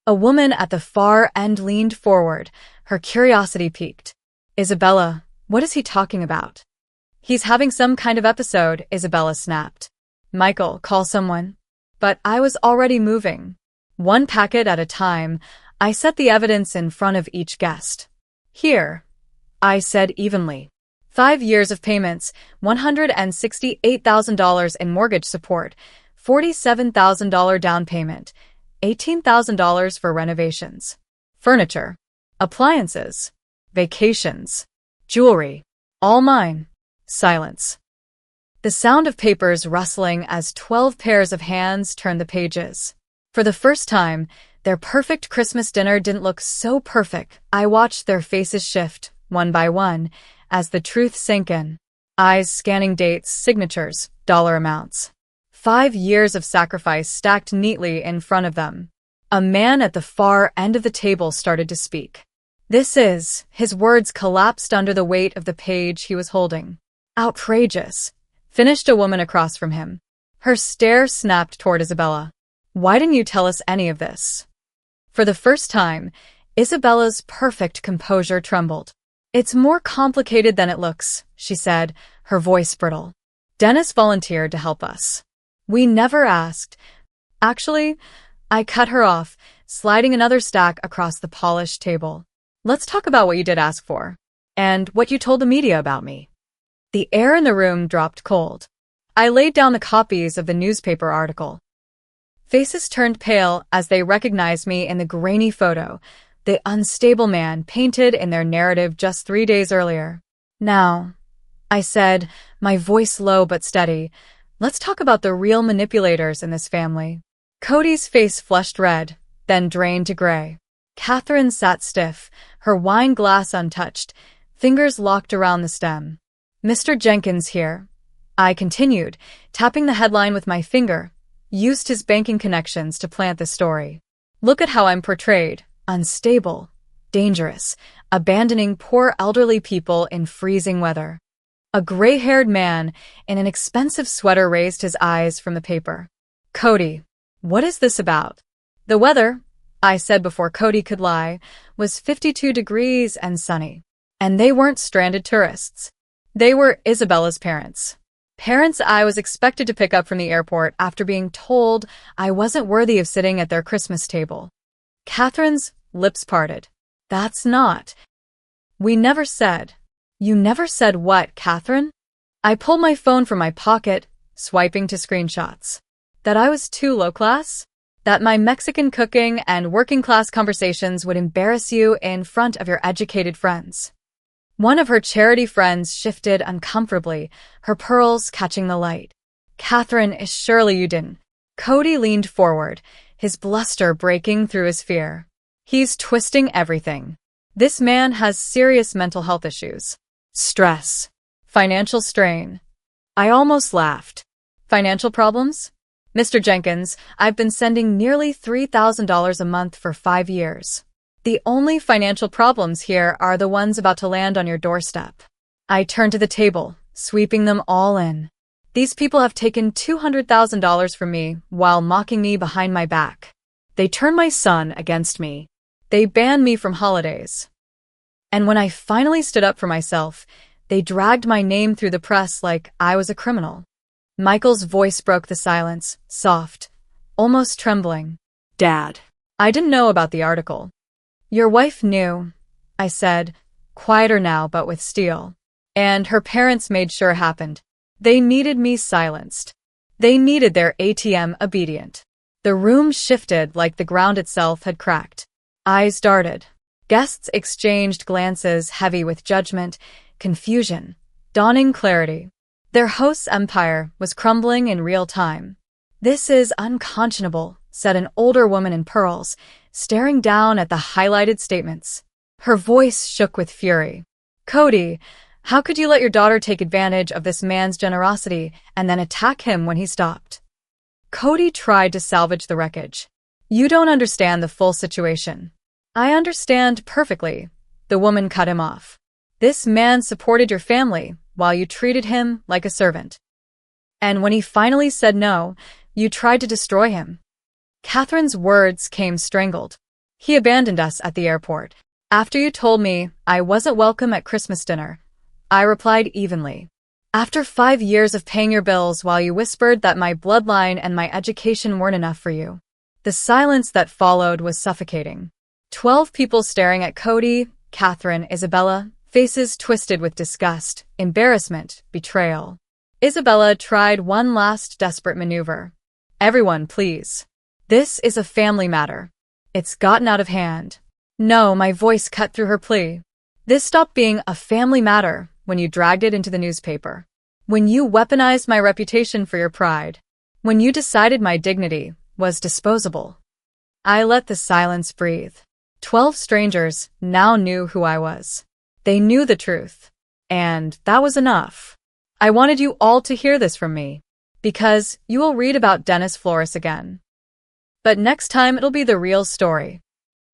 A woman at the far end leaned forward, her curiosity piqued. "Isabella, what is he talking about?" "He's having some kind of episode," Isabella snapped. "Michael, call someone." But I was already moving. One packet at a time, I set the evidence in front of each guest. "Here," I said evenly. 5 years of payments, $168,000 in mortgage support, $47,000 down payment, $18,000 for renovations. Furniture. Appliances. vacations, jewelry. All mine. Silence. The sound of papers rustling as 12 pairs of hands turned the pages. For the first time, their perfect Christmas dinner didn't look so perfect. I watched their faces shift, one by one, as the truth sank in. Eyes scanning dates, signatures, dollar amounts. 5 years of sacrifice stacked neatly in front of them. A man at the far end of the table started to speak. His words collapsed under the weight of the page he was holding. Outrageous, finished a woman across from him. Her stare snapped toward Isabella. Why didn't you tell us any of this? For the first time, Isabella's perfect composure trembled. It's more complicated than it looks, she said, her voice brittle. Dennis volunteered to help us. We never asked. Actually, I cut her off, sliding another stack across the polished table. Let's talk about what you did ask for. And what you told the media about me. The air in the room dropped cold. I laid down the copies of the newspaper article. Faces turned pale as they recognized me in the grainy photo, the unstable man painted in their narrative just 3 days earlier. Now, I said, my voice low but steady, let's talk about the real manipulators in this family. Cody's face flushed red, then drained to gray. Catherine sat stiff, her wine glass untouched, fingers locked around the stem. Mr. Jenkins here, I continued, tapping the headline with my finger, used his banking connections to plant the story. Look at how I'm portrayed. Unstable, dangerous, abandoning poor elderly people in freezing weather. A gray-haired man in an expensive sweater raised his eyes from the paper. Cody, what is this about? The weather, I said before Cody could lie, was 52 degrees and sunny. And they weren't stranded tourists. They were Isabella's parents. Parents I was expected to pick up from the airport after being told I wasn't worthy of sitting at their Christmas table. Catherine's lips parted. That's not. We never said. You never said what, Catherine? I pulled my phone from my pocket, swiping to screenshots. That I was too low class? That my Mexican cooking and working class conversations would embarrass you in front of your educated friends. One of her charity friends shifted uncomfortably, her pearls catching the light. Catherine, surely you didn't. Cody leaned forward, his bluster breaking through his fear. He's twisting everything. This man has serious mental health issues. Stress. Financial strain. I almost laughed. Financial problems? Mr. Jenkins, I've been sending nearly $3,000 a month for 5 years. The only financial problems here are the ones about to land on your doorstep. I turned to the table, sweeping them all in. These people have taken $200,000 from me while mocking me behind my back. They turned my son against me. They banned me from holidays. And when I finally stood up for myself, they dragged my name through the press like I was a criminal. Michael's voice broke the silence, soft, almost trembling. Dad. I didn't know about the article. Your wife knew, I said, quieter now but with steel. And her parents made sure it happened. They needed me silenced. They needed their ATM obedient. The room shifted like the ground itself had cracked. Eyes darted. Guests exchanged glances heavy with judgment, confusion, dawning clarity. Their host's empire was crumbling in real time. This is unconscionable, said an older woman in pearls, staring down at the highlighted statements. Her voice shook with fury. Cody, how could you let your daughter take advantage of this man's generosity and then attack him when he stopped? Cody tried to salvage the wreckage. You don't understand the full situation. I understand perfectly. The woman cut him off. This man supported your family while you treated him like a servant. And when he finally said no, you tried to destroy him. Catherine's words came strangled. He abandoned us at the airport. After you told me I wasn't welcome at Christmas dinner, I replied evenly. After 5 years of paying your bills while you whispered that my bloodline and my education weren't enough for you. The silence that followed was suffocating. 12 people staring at Cody, Catherine, Isabella, faces twisted with disgust, embarrassment, betrayal. Isabella tried one last desperate maneuver. Everyone, please. This is a family matter. It's gotten out of hand. No, my voice cut through her plea. This stopped being a family matter when you dragged it into the newspaper. When you weaponized my reputation for your pride. When you decided my dignity was disposable. I let the silence breathe. 12 strangers now knew who I was. They knew the truth. And that was enough. I wanted you all to hear this from me. Because you will read about Dennis Flores again. But next time it'll be the real story.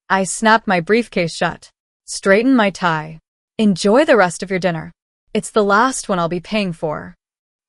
I snapped my briefcase shut. Straightened my tie. Enjoy the rest of your dinner. It's the last one I'll be paying for.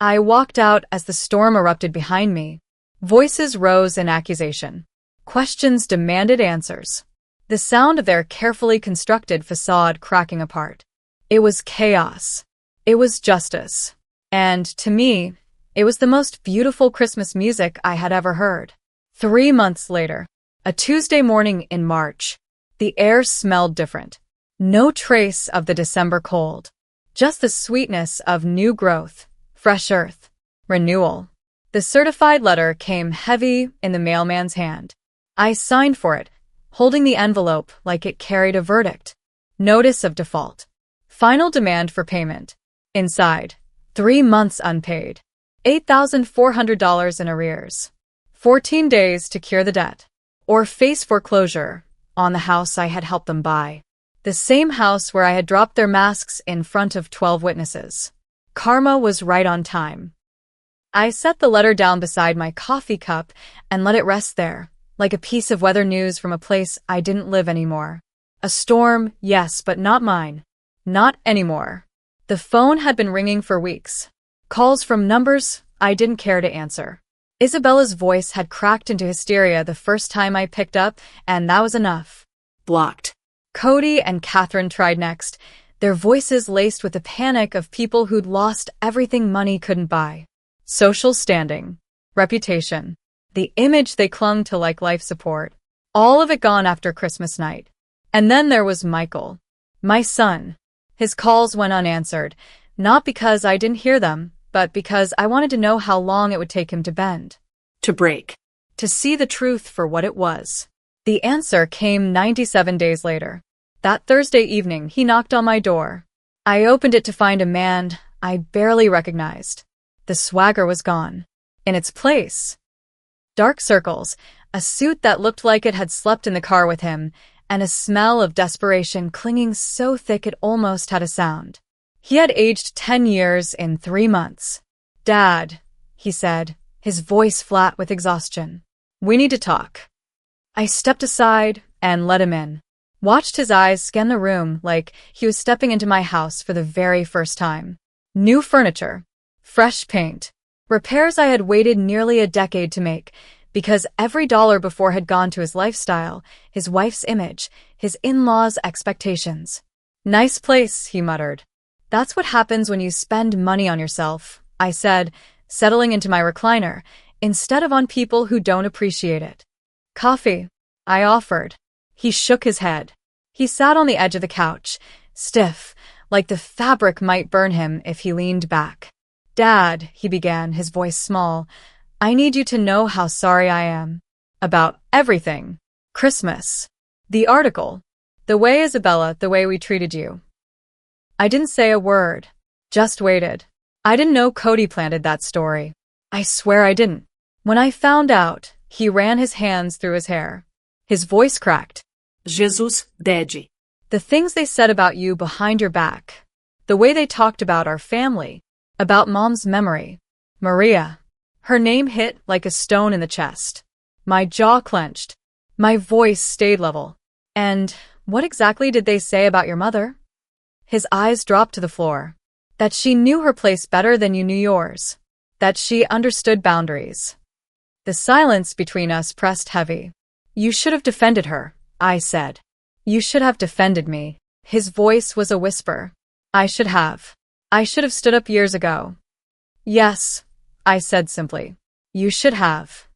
I walked out as the storm erupted behind me. Voices rose in accusation. Questions demanded answers. The sound of their carefully constructed facade cracking apart. It was chaos. It was justice. And, to me, it was the most beautiful Christmas music I had ever heard. 3 months later, a Tuesday morning in March, the air smelled different. No trace of the December cold. Just the sweetness of new growth, fresh earth, renewal. The certified letter came heavy in the mailman's hand. I signed for it, holding the envelope like it carried a verdict. Notice of default. Final demand for payment. Inside, 3 months unpaid. $8,400 in arrears. 14 days to cure the debt. Or face foreclosure on the house I had helped them buy. The same house where I had dropped their masks in front of 12 witnesses. Karma was right on time. I set the letter down beside my coffee cup and let it rest there, like a piece of weather news from a place I didn't live anymore. A storm, yes, but not mine. Not anymore. The phone had been ringing for weeks. Calls from numbers I didn't care to answer. Isabella's voice had cracked into hysteria the first time I picked up, and that was enough. Blocked. Cody and Catherine tried next, their voices laced with the panic of people who'd lost everything money couldn't buy. Social standing, reputation, the image they clung to like life support, all of it gone after Christmas night. And then there was Michael, my son. His calls went unanswered, not because I didn't hear them, but because I wanted to know how long it would take him to bend. To break. To see the truth for what it was. The answer came 97 days later. That Thursday evening, he knocked on my door. I opened it to find a man I barely recognized. The swagger was gone. In its place, dark circles, a suit that looked like it had slept in the car with him, and a smell of desperation clinging so thick it almost had a sound. He had aged 10 years in 3 months. "Dad," he said, his voice flat with exhaustion. "We need to talk." I stepped aside and let him in. Watched his eyes scan the room like he was stepping into my house for the very first time. New furniture, fresh paint, repairs I had waited nearly a decade to make, because every dollar before had gone to his lifestyle, his wife's image, his in-laws' expectations. "Nice place," he muttered. "That's what happens when you spend money on yourself," I said, settling into my recliner, instead of on people who don't appreciate it. "Coffee," I offered. He shook his head. He sat on the edge of the couch, stiff, like the fabric might burn him if he leaned back. "Dad," he began, his voice small, "I need you to know how sorry I am. About everything. Christmas. The article. The way Isabella, the way we treated you." I didn't say a word. Just waited. I didn't know Cody planted that story. I swear I didn't. When I found out, he ran his hands through his hair. His voice cracked. Jesus, Daddy. "The things they said about you behind your back. The way they talked about our family. About Mom's memory. Maria." Her name hit like a stone in the chest. My jaw clenched. My voice stayed level. "And what exactly did they say about your mother?" His eyes dropped to the floor. "That she knew her place better than you knew yours. That she understood boundaries." The silence between us pressed heavy. "You should have defended her," I said. "You should have defended me." His voice was a whisper. "I should have. I should have stood up years ago." "Yes," I said simply. "You should have."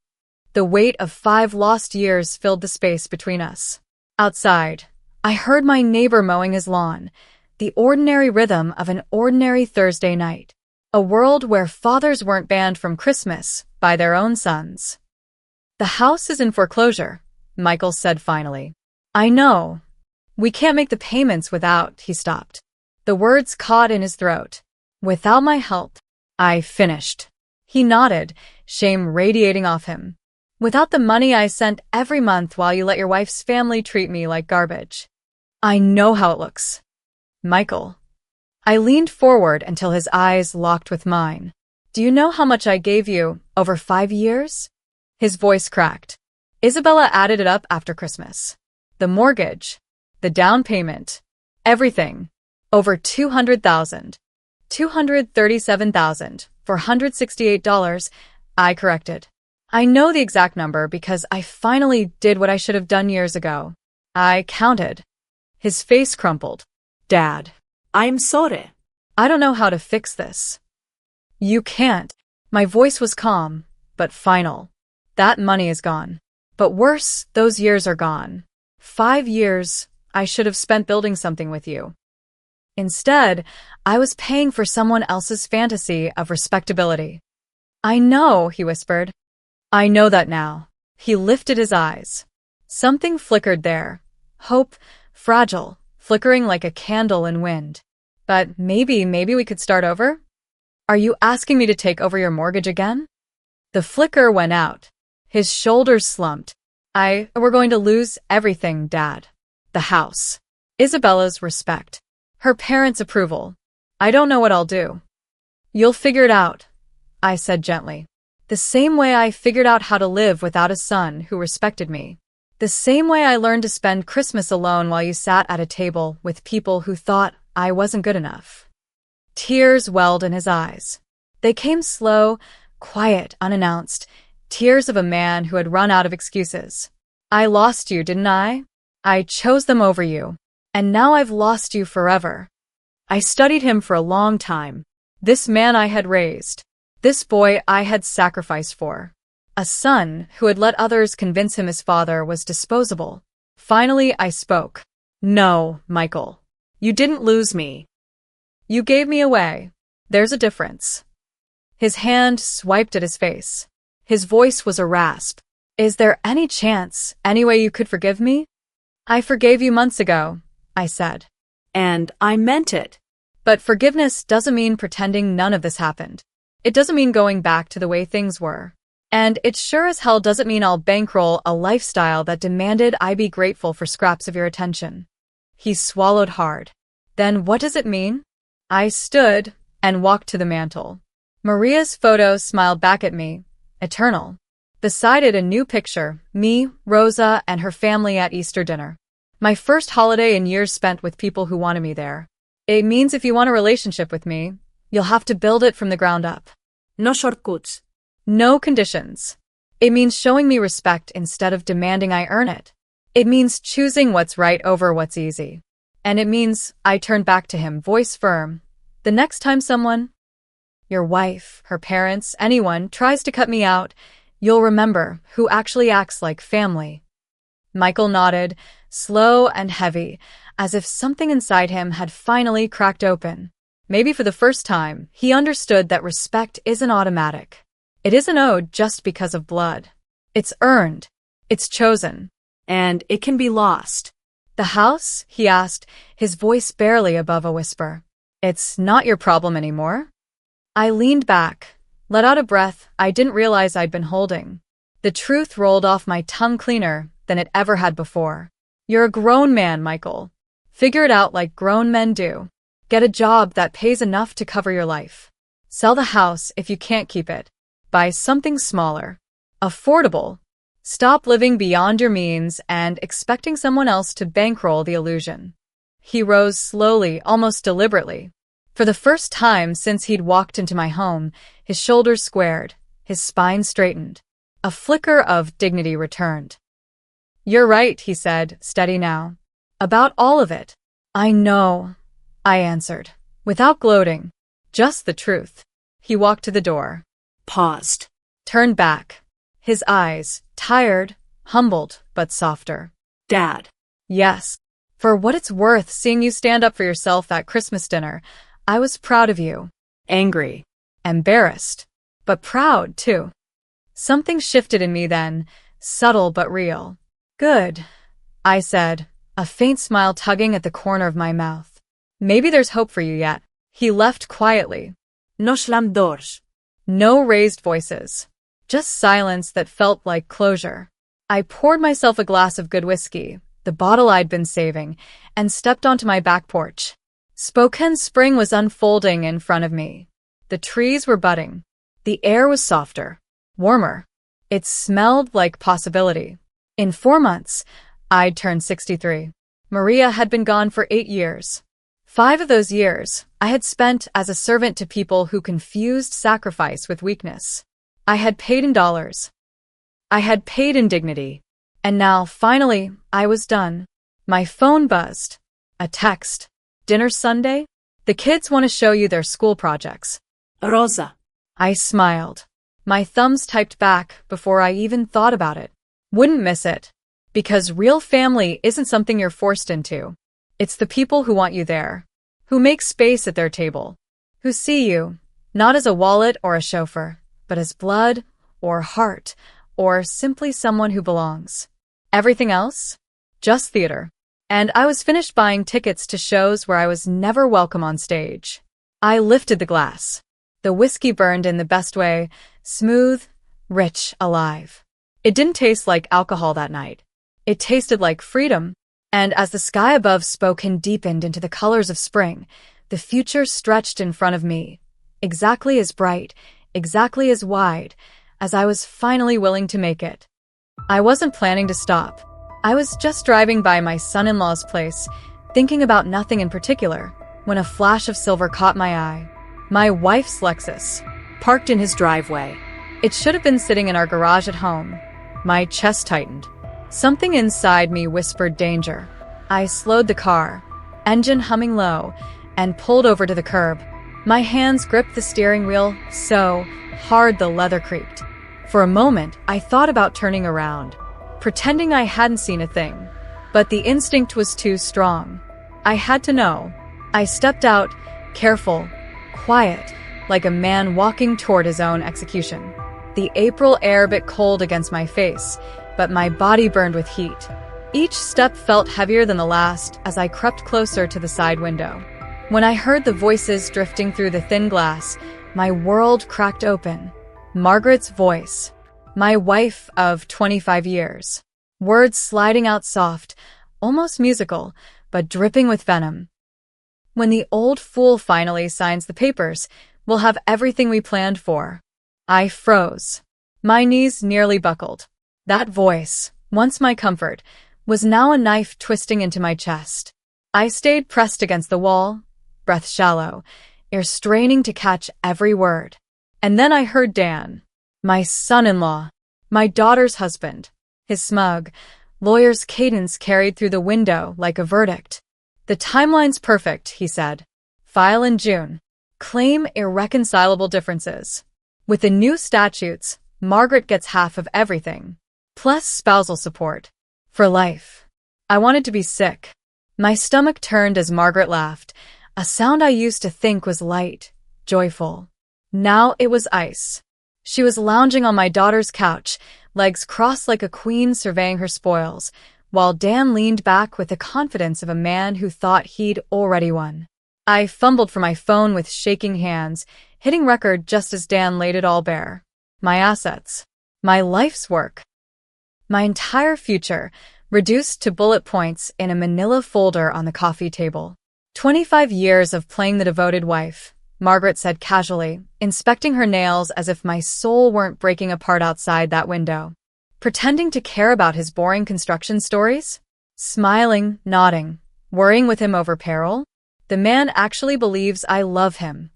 The weight of 5 lost years filled the space between us. Outside, I heard my neighbor mowing his lawn, the ordinary rhythm of an ordinary Thursday night. A world where fathers weren't banned from Christmas by their own sons. "The house is in foreclosure," Michael said finally. "I know. We can't make the payments without, he stopped. The words caught in his throat. Without my help. I finished. He nodded, shame radiating off him. Without the money I sent every month while you let your wife's family treat me like garbage. I know how it looks. Michael. I leaned forward until his eyes locked with mine. Do you know how much I gave you over 5 years? His voice cracked. Isabella added it up after Christmas. The mortgage, the down payment, everything. Over $200,000. $237,468, I corrected. I know the exact number because I finally did what I should have done years ago. I counted. His face crumpled. Dad. I'm sorry. I don't know how to fix this. You can't. My voice was calm, but final. That money is gone. But worse, those years are gone. 5 years I should have spent building something with you. Instead, I was paying for someone else's fantasy of respectability. I know, he whispered. I know that now. He lifted his eyes. Something flickered there. Hope, fragile, flickering like a candle in wind. But maybe we could start over? Are you asking me to take over your mortgage again? The flicker went out. His shoulders slumped. We're going to lose everything, Dad. The house. Isabella's respect. Her parents' approval. I don't know what I'll do. You'll figure it out, I said gently. The same way I figured out how to live without a son who respected me. The same way I learned to spend Christmas alone while you sat at a table with people who thought I wasn't good enough. Tears welled in his eyes. They came slow, quiet, unannounced. Tears of a man who had run out of excuses. I lost you, didn't I? I chose them over you. And now I've lost you forever. I studied him for a long time. This man I had raised. This boy I had sacrificed for. A son who had let others convince him his father was disposable. Finally, I spoke. No, Michael. You didn't lose me. You gave me away. There's a difference. His hand swiped at his face. His voice was a rasp. Is there any chance, any way you could forgive me? I forgave you months ago, I said. And I meant it. But forgiveness doesn't mean pretending none of this happened. It doesn't mean going back to the way things were. And it sure as hell doesn't mean I'll bankroll a lifestyle that demanded I be grateful for scraps of your attention. He swallowed hard. Then what does it mean? I stood and walked to the mantel. Maria's photo smiled back at me, eternal. Beside it, a new picture, me, Rosa, and her family at Easter dinner. My first holiday in years spent with people who wanted me there. It means if you want a relationship with me, you'll have to build it from the ground up. No shortcuts. No conditions. It means showing me respect instead of demanding I earn it. It means choosing what's right over what's easy. And it means I turned back to him, voice firm. The next time someone, your wife, her parents, anyone, tries to cut me out, you'll remember who actually acts like family. Michael nodded, slow and heavy, as if something inside him had finally cracked open. Maybe for the first time, he understood that respect isn't automatic. It isn't owed just because of blood. It's earned. It's chosen. And it can be lost. The house? He asked, his voice barely above a whisper. It's not your problem anymore? I leaned back, let out a breath I didn't realize I'd been holding. The truth rolled off my tongue cleaner than it ever had before. You're a grown man, Michael. Figure it out like grown men do. Get a job that pays enough to cover your life. Sell the house if you can't keep it. Buy something smaller. Affordable. Stop living beyond your means and expecting someone else to bankroll the illusion. He rose slowly, almost deliberately. For the first time since he'd walked into my home, his shoulders squared, his spine straightened. A flicker of dignity returned. You're right, he said, steady now. About all of it. I know, I answered, without gloating. Just the truth. He walked to the door. Paused. Turned back. His eyes, tired, humbled, but softer. Dad. Yes. For what it's worth, seeing you stand up for yourself at Christmas dinner, I was proud of you. Angry. Embarrassed. But proud, too. Something shifted in me then, subtle but real. Good, I said, a faint smile tugging at the corner of my mouth. Maybe there's hope for you yet. He left quietly. No slam doors. No raised voices. Just silence that felt like closure. I poured myself a glass of good whiskey, the bottle I'd been saving, and stepped onto my back porch. Spokane spring was unfolding in front of me. The trees were budding. The air was softer, warmer. It smelled like possibility. In 4 months, I'd turned 63. Maria had been gone for 8 years. 5 of those years I had spent as a servant to people who confused sacrifice with weakness. I had paid in dollars. I had paid in dignity. And now, finally, I was done. My phone buzzed. A text. Dinner Sunday? The kids want to show you their school projects. Rosa. I smiled. My thumbs typed back before I even thought about it. Wouldn't miss it. Because real family isn't something you're forced into. It's the people who want you there, who make space at their table, who see you, not as a wallet or a chauffeur, but as blood or heart or simply someone who belongs. Everything else? Just theater. And I was finished buying tickets to shows where I was never welcome on stage. I lifted the glass. The whiskey burned in the best way, smooth, rich, alive. It didn't taste like alcohol that night. It tasted like freedom. And as the sky above Spokane deepened into the colors of spring, the future stretched in front of me, exactly as bright, exactly as wide, as I was finally willing to make it. I wasn't planning to stop. I was just driving by my son-in-law's place, thinking about nothing in particular, when a flash of silver caught my eye. My wife's Lexus, parked in his driveway. It should have been sitting in our garage at home. My chest tightened. Something inside me whispered danger. I slowed the car, engine humming low, and pulled over to the curb. My hands gripped the steering wheel so hard the leather creaked. For a moment, I thought about turning around, pretending I hadn't seen a thing. But the instinct was too strong. I had to know. I stepped out, careful, quiet, like a man walking toward his own execution. The April air bit cold against my face, but my body burned with heat. Each step felt heavier than the last as I crept closer to the side window. When I heard the voices drifting through the thin glass, my world cracked open. Margaret's voice. My wife of 25 years. Words sliding out soft, almost musical, but dripping with venom. When the old fool finally signs the papers, we'll have everything we planned for. I froze. My knees nearly buckled. That voice, once my comfort, was now a knife twisting into my chest. I stayed pressed against the wall, breath shallow, ear straining to catch every word. And then I heard Dan, my son-in-law, my daughter's husband. His smug, lawyer's cadence carried through the window like a verdict. The timeline's perfect, he said. File in June. Claim irreconcilable differences. With the new statutes, Margaret gets half of everything. Plus spousal support. For life. I wanted to be sick. My stomach turned as Margaret laughed, a sound I used to think was light, joyful. Now it was ice. She was lounging on my daughter's couch, legs crossed like a queen surveying her spoils, while Dan leaned back with the confidence of a man who thought he'd already won. I fumbled for my phone with shaking hands, hitting record just as Dan laid it all bare. My assets. My life's work. My entire future, reduced to bullet points in a manila folder on the coffee table. 25 years of playing the devoted wife, Margaret said casually, inspecting her nails as if my soul weren't breaking apart outside that window. Pretending to care about his boring construction stories? Smiling, nodding, worrying with him over peril? The man actually believes I love him.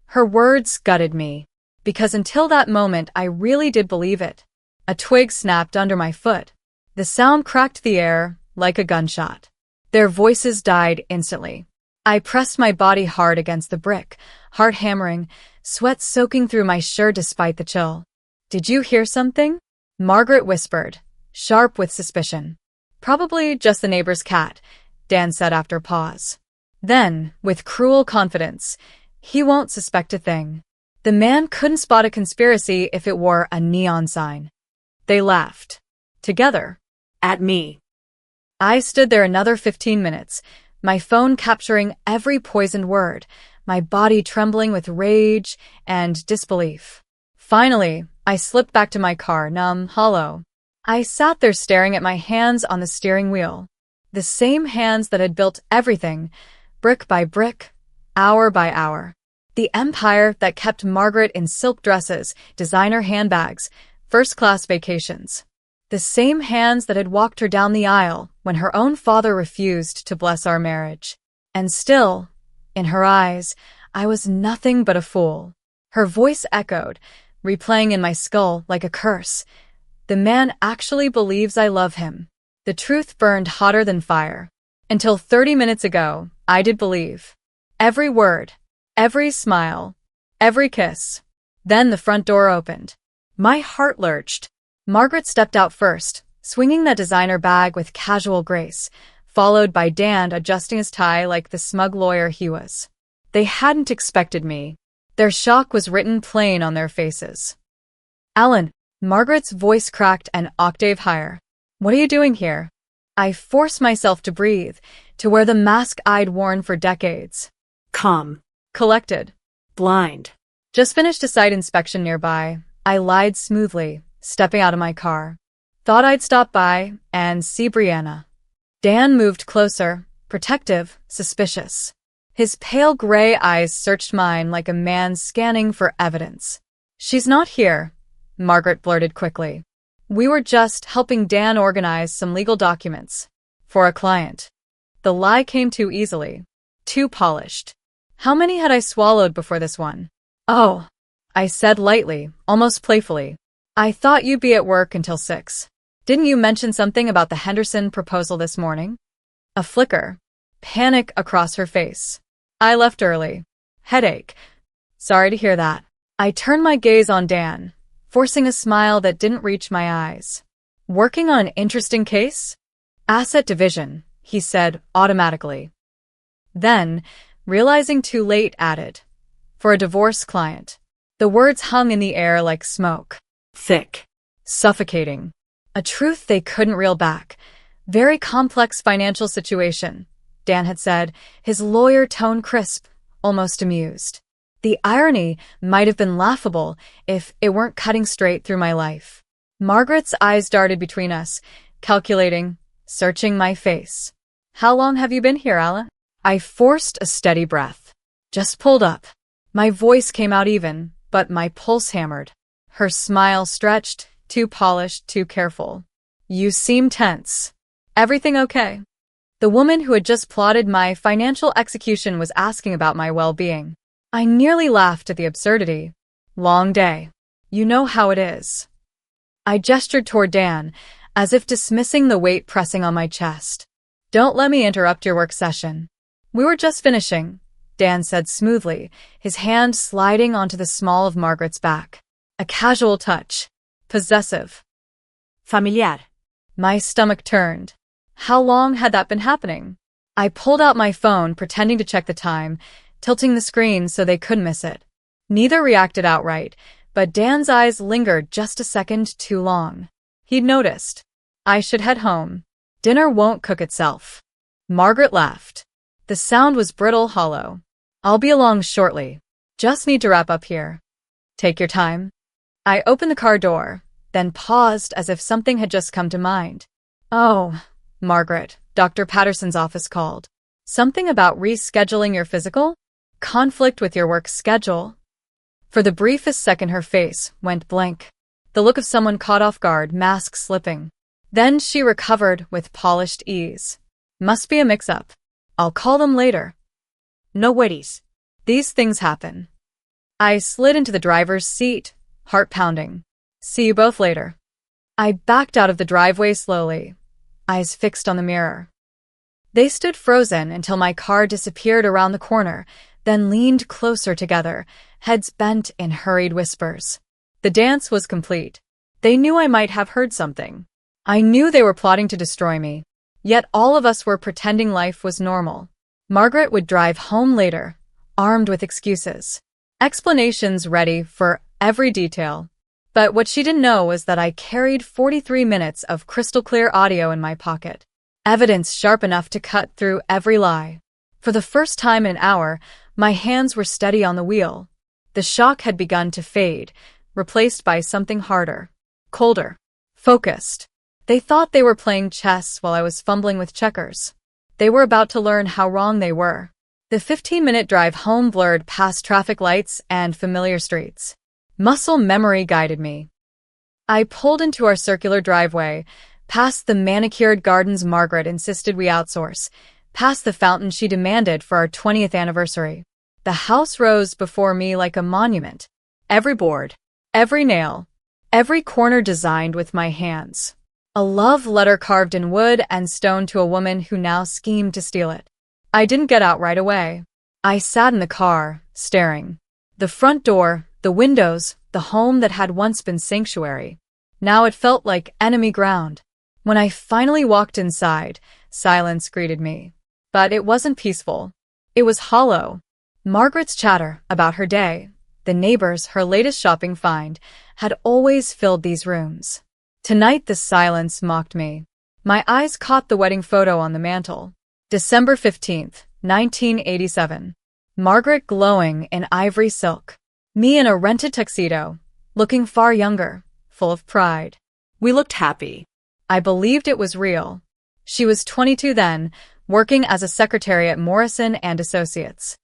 Her words gutted me, because until that moment I really did believe it. A twig snapped under my foot. The sound cracked the air like a gunshot. Their voices died instantly. I pressed my body hard against the brick, heart hammering, sweat soaking through my shirt despite the chill. Did you hear something? Margaret whispered, sharp with suspicion. Probably just the neighbor's cat, Dan said after a pause. Then, with cruel confidence, he won't suspect a thing. The man couldn't spot a conspiracy if it wore a neon sign. They laughed. Together. At me. I stood there another 15 minutes, my phone capturing every poisoned word, my body trembling with rage and disbelief. Finally, I slipped back to my car, numb, hollow. I sat there staring at my hands on the steering wheel. The same hands that had built everything, brick by brick, hour by hour. The empire that kept Margaret in silk dresses, designer handbags, first-class vacations. The same hands that had walked her down the aisle when her own father refused to bless our marriage. And still, in her eyes, I was nothing but a fool. Her voice echoed, replaying in my skull like a curse. The man actually believes I love him. The truth burned hotter than fire. Until 30 minutes ago, I did believe. Every word, every smile, every kiss. Then the front door opened. My heart lurched. Margaret stepped out first, swinging that designer bag with casual grace, followed by Dan adjusting his tie like the smug lawyer he was. They hadn't expected me. Their shock was written plain on their faces. "Alan," Margaret's voice cracked an octave higher. "What are you doing here?" I forced myself to breathe, to wear the mask I'd worn for decades. Calm. Collected. Blind. Just finished a site inspection nearby. I lied smoothly, stepping out of my car. Thought I'd stop by and see Brianna. Dan moved closer, protective, suspicious. His pale gray eyes searched mine like a man scanning for evidence. "She's not here," Margaret blurted quickly. "We were just helping Dan organize some legal documents. For a client." The lie came too easily. Too polished. How many had I swallowed before this one? "Oh," I said lightly, almost playfully. "I thought you'd be at work until 6. Didn't you mention something about the Henderson proposal this morning?" A flicker. Panic across her face. "I left early. Headache." "Sorry to hear that." I turned my gaze on Dan, forcing a smile that didn't reach my eyes. "Working on an interesting case?" "Asset division," he said automatically. Then, realizing too late, added, "For a divorce client." The words hung in the air like smoke. Thick. Suffocating. A truth they couldn't reel back. "Very complex financial situation," Dan had said, his lawyer tone crisp, almost amused. The irony might have been laughable if it weren't cutting straight through my life. Margaret's eyes darted between us, calculating, searching my face. "How long have you been here, Alan?" I forced a steady breath. "Just pulled up." My voice came out even, but my pulse hammered. Her smile stretched, too polished, too careful. "You seem tense. Everything okay?" The woman who had just plotted my financial execution was asking about my well-being. I nearly laughed at the absurdity. "Long day. You know how it is." I gestured toward Dan, as if dismissing the weight pressing on my chest. "Don't let me interrupt your work session." "We were just finishing," Dan said smoothly, his hand sliding onto the small of Margaret's back. A casual touch. Possessive. Familiar. My stomach turned. How long had that been happening? I pulled out my phone, pretending to check the time, tilting the screen so they couldn't miss it. Neither reacted outright, but Dan's eyes lingered just a second too long. He'd noticed. I should head home. Dinner won't cook itself. Margaret laughed. The sound was brittle, hollow. "I'll be along shortly. Just need to wrap up here." "Take your time." I opened the car door, then paused as if something had just come to mind. "Oh, Margaret, Dr. Patterson's office called. Something about rescheduling your physical? Conflict with your work schedule?" For the briefest second her face went blank. The look of someone caught off guard, mask slipping. Then she recovered with polished ease. "Must be a mix-up. I'll call them later." "No worries. These things happen." I slid into the driver's seat, heart pounding. "See you both later." I backed out of the driveway slowly, eyes fixed on the mirror. They stood frozen until my car disappeared around the corner, then leaned closer together, heads bent in hurried whispers. The dance was complete. They knew I might have heard something. I knew they were plotting to destroy me. Yet all of us were pretending life was normal. Margaret would drive home later, armed with excuses. Explanations ready for every detail. But what she didn't know was that I carried 43 minutes of crystal-clear audio in my pocket. evidence sharp enough to cut through every lie. For the first time in an hour, my hands were steady on the wheel. The shock had begun to fade, replaced by something harder, colder, focused. They thought they were playing chess while I was fumbling with checkers. They were about to learn how wrong they were. The 15-minute drive home blurred past traffic lights and familiar streets. Muscle memory guided me. I pulled into our circular driveway, past the manicured gardens Margaret insisted we outsource, past the fountain she demanded for our 20th anniversary. The house rose before me like a monument. Every board, every nail, every corner designed with my hands. A love letter carved in wood and stone to a woman who now schemed to steal it. I didn't get out right away. I sat in the car, staring. The front door, the windows, the home that had once been sanctuary. Now it felt like enemy ground. When I finally walked inside, silence greeted me. But it wasn't peaceful. It was hollow. Margaret's chatter about her day, the neighbors, her latest shopping find, had always filled these rooms. Tonight the silence mocked me. My eyes caught the wedding photo on the mantel. December 15th, 1987. Margaret glowing in ivory silk. Me in a rented tuxedo, looking far younger, full of pride. We looked happy. I believed it was real. She was 22 then, working as a secretary at Morrison and Associates.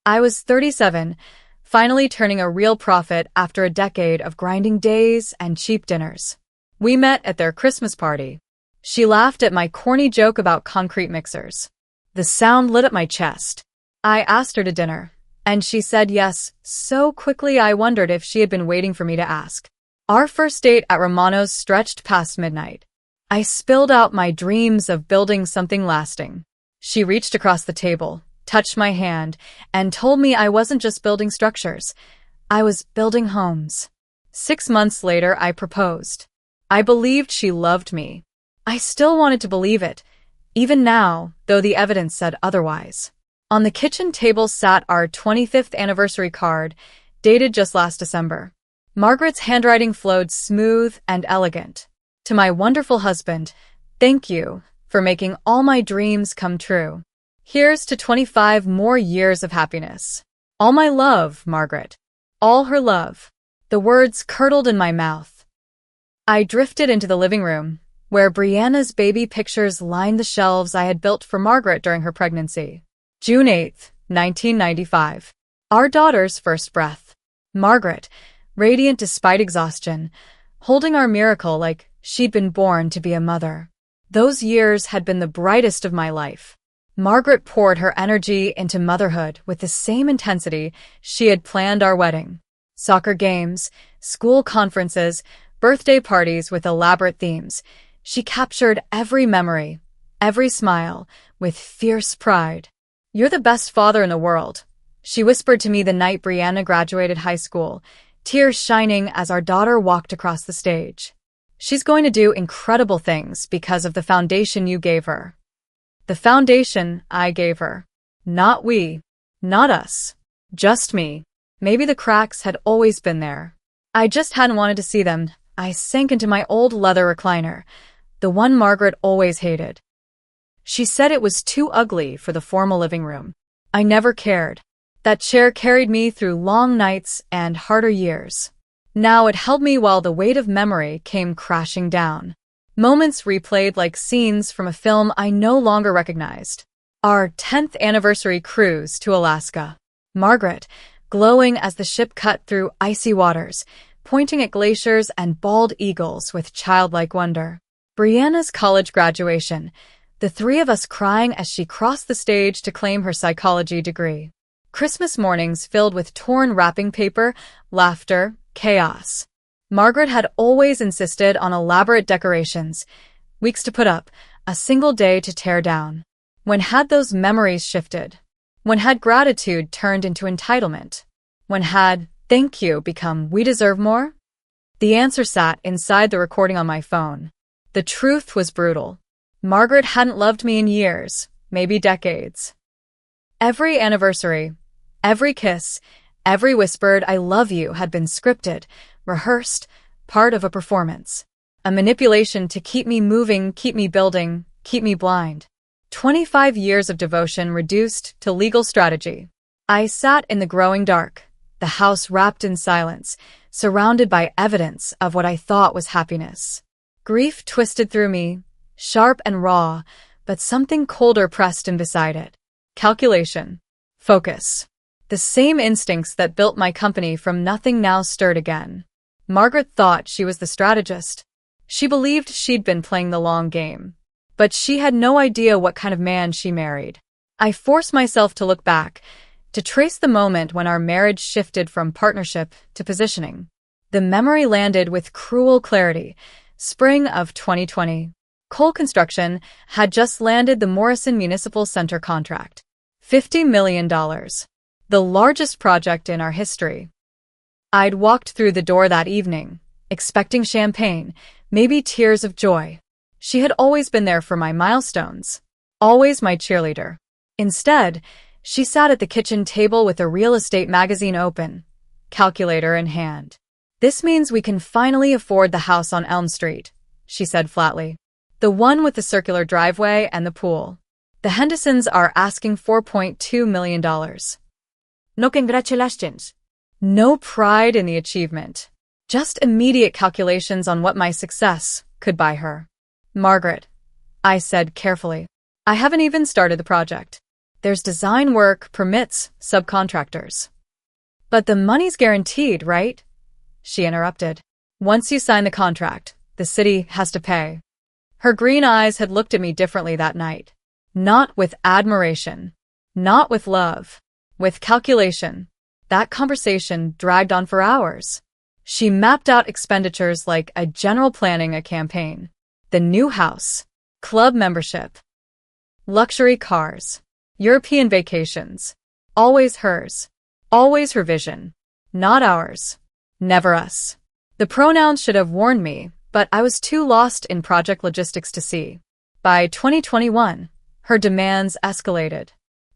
I was 37, finally turning a real profit after a decade of grinding days and cheap dinners. We met at their Christmas party. She laughed at my corny joke about concrete mixers. The sound lit up my chest. I asked her to dinner, and she said yes, so quickly I wondered if she had been waiting for me to ask. Our first date at Romano's stretched past midnight. I spilled out my dreams of building something lasting. She reached across the table, touched my hand, and told me I wasn't just building structures. I was building homes. 6 months later, I proposed. I believed she loved me. I still wanted to believe it, even now, though the evidence said otherwise. On the kitchen table sat our 25th anniversary card, dated just last December. Margaret's handwriting flowed smooth and elegant. To my wonderful husband, thank you for making all my dreams come true. Here's to 25 more years of happiness. All my love, Margaret. All her love. The words curdled in my mouth. I drifted into the living room, where Brianna's baby pictures lined the shelves I had built for Margaret during her pregnancy. June 8th, 1995. Our daughter's first breath. Margaret, radiant despite exhaustion, holding our miracle like she'd been born to be a mother. Those years had been the brightest of my life. Margaret poured her energy into motherhood with the same intensity she had planned our wedding. Soccer games, school conferences, birthday parties with elaborate themes. She captured every memory, every smile, with fierce pride. You're the best father in the world, she whispered to me the night Brianna graduated high school, tears shining as our daughter walked across the stage. She's going to do incredible things because of the foundation you gave her. The foundation I gave her. Not we. Not us. Just me. Maybe the cracks had always been there. I just hadn't wanted to see them. I sank into my old leather recliner, the one Margaret always hated. She said it was too ugly for the formal living room. I never cared. That chair carried me through long nights and harder years. Now it held me while the weight of memory came crashing down. Moments replayed like scenes from a film I no longer recognized. Our 10th anniversary cruise to Alaska. Margaret, glowing as the ship cut through icy waters, pointing at glaciers and bald eagles with childlike wonder. Brianna's college graduation, the three of us crying as she crossed the stage to claim her psychology degree. Christmas mornings filled with torn wrapping paper, laughter, chaos. Margaret had always insisted on elaborate decorations, weeks to put up, a single day to tear down. When had those memories shifted? When had gratitude turned into entitlement? When had thank you become we deserve more? The answer sat inside the recording on my phone. The truth was brutal. Margaret hadn't loved me in years, maybe decades. Every anniversary, every kiss, every whispered I love you had been scripted, rehearsed, part of a performance. A manipulation to keep me moving, keep me building, keep me blind. 25 years of devotion reduced to legal strategy. I sat in the growing dark, the house wrapped in silence, surrounded by evidence of what I thought was happiness. Grief twisted through me, sharp and raw, but something colder pressed in beside it. Calculation. Focus. The same instincts that built my company from nothing now stirred again. Margaret thought she was the strategist. She believed she'd been playing the long game. But she had no idea what kind of man she married. I forced myself to look back, to trace the moment when our marriage shifted from partnership to positioning. The memory landed with cruel clarity. Spring of 2020. Coal construction had just landed the Morrison Municipal Center contract. $50 million. The largest project in our history. I'd walked through the door that evening, expecting champagne, maybe tears of joy. She had always been there for my milestones, always my cheerleader. Instead, she sat at the kitchen table with a real estate magazine open, calculator in hand. "This means we can finally afford the house on Elm Street," she said flatly. "The one with the circular driveway and the pool. The Hendersons are asking $4.2 million. No congratulations. No pride in the achievement. Just immediate calculations on what my success could buy her. "Margaret," I said carefully, "I haven't even started the project. There's design work, permits, subcontractors." "But the money's guaranteed, right?" she interrupted. "Once you sign the contract, the city has to pay." Her green eyes had looked at me differently that night. Not with admiration. Not with love. With calculation. That conversation dragged on for hours. She mapped out expenditures like a general planning a campaign. The new house, club membership, luxury cars, European vacations. Always hers. Always her vision. Not ours. Never us. The pronouns should have warned me, but I was too lost in project logistics to see. By 2021, her demands escalated.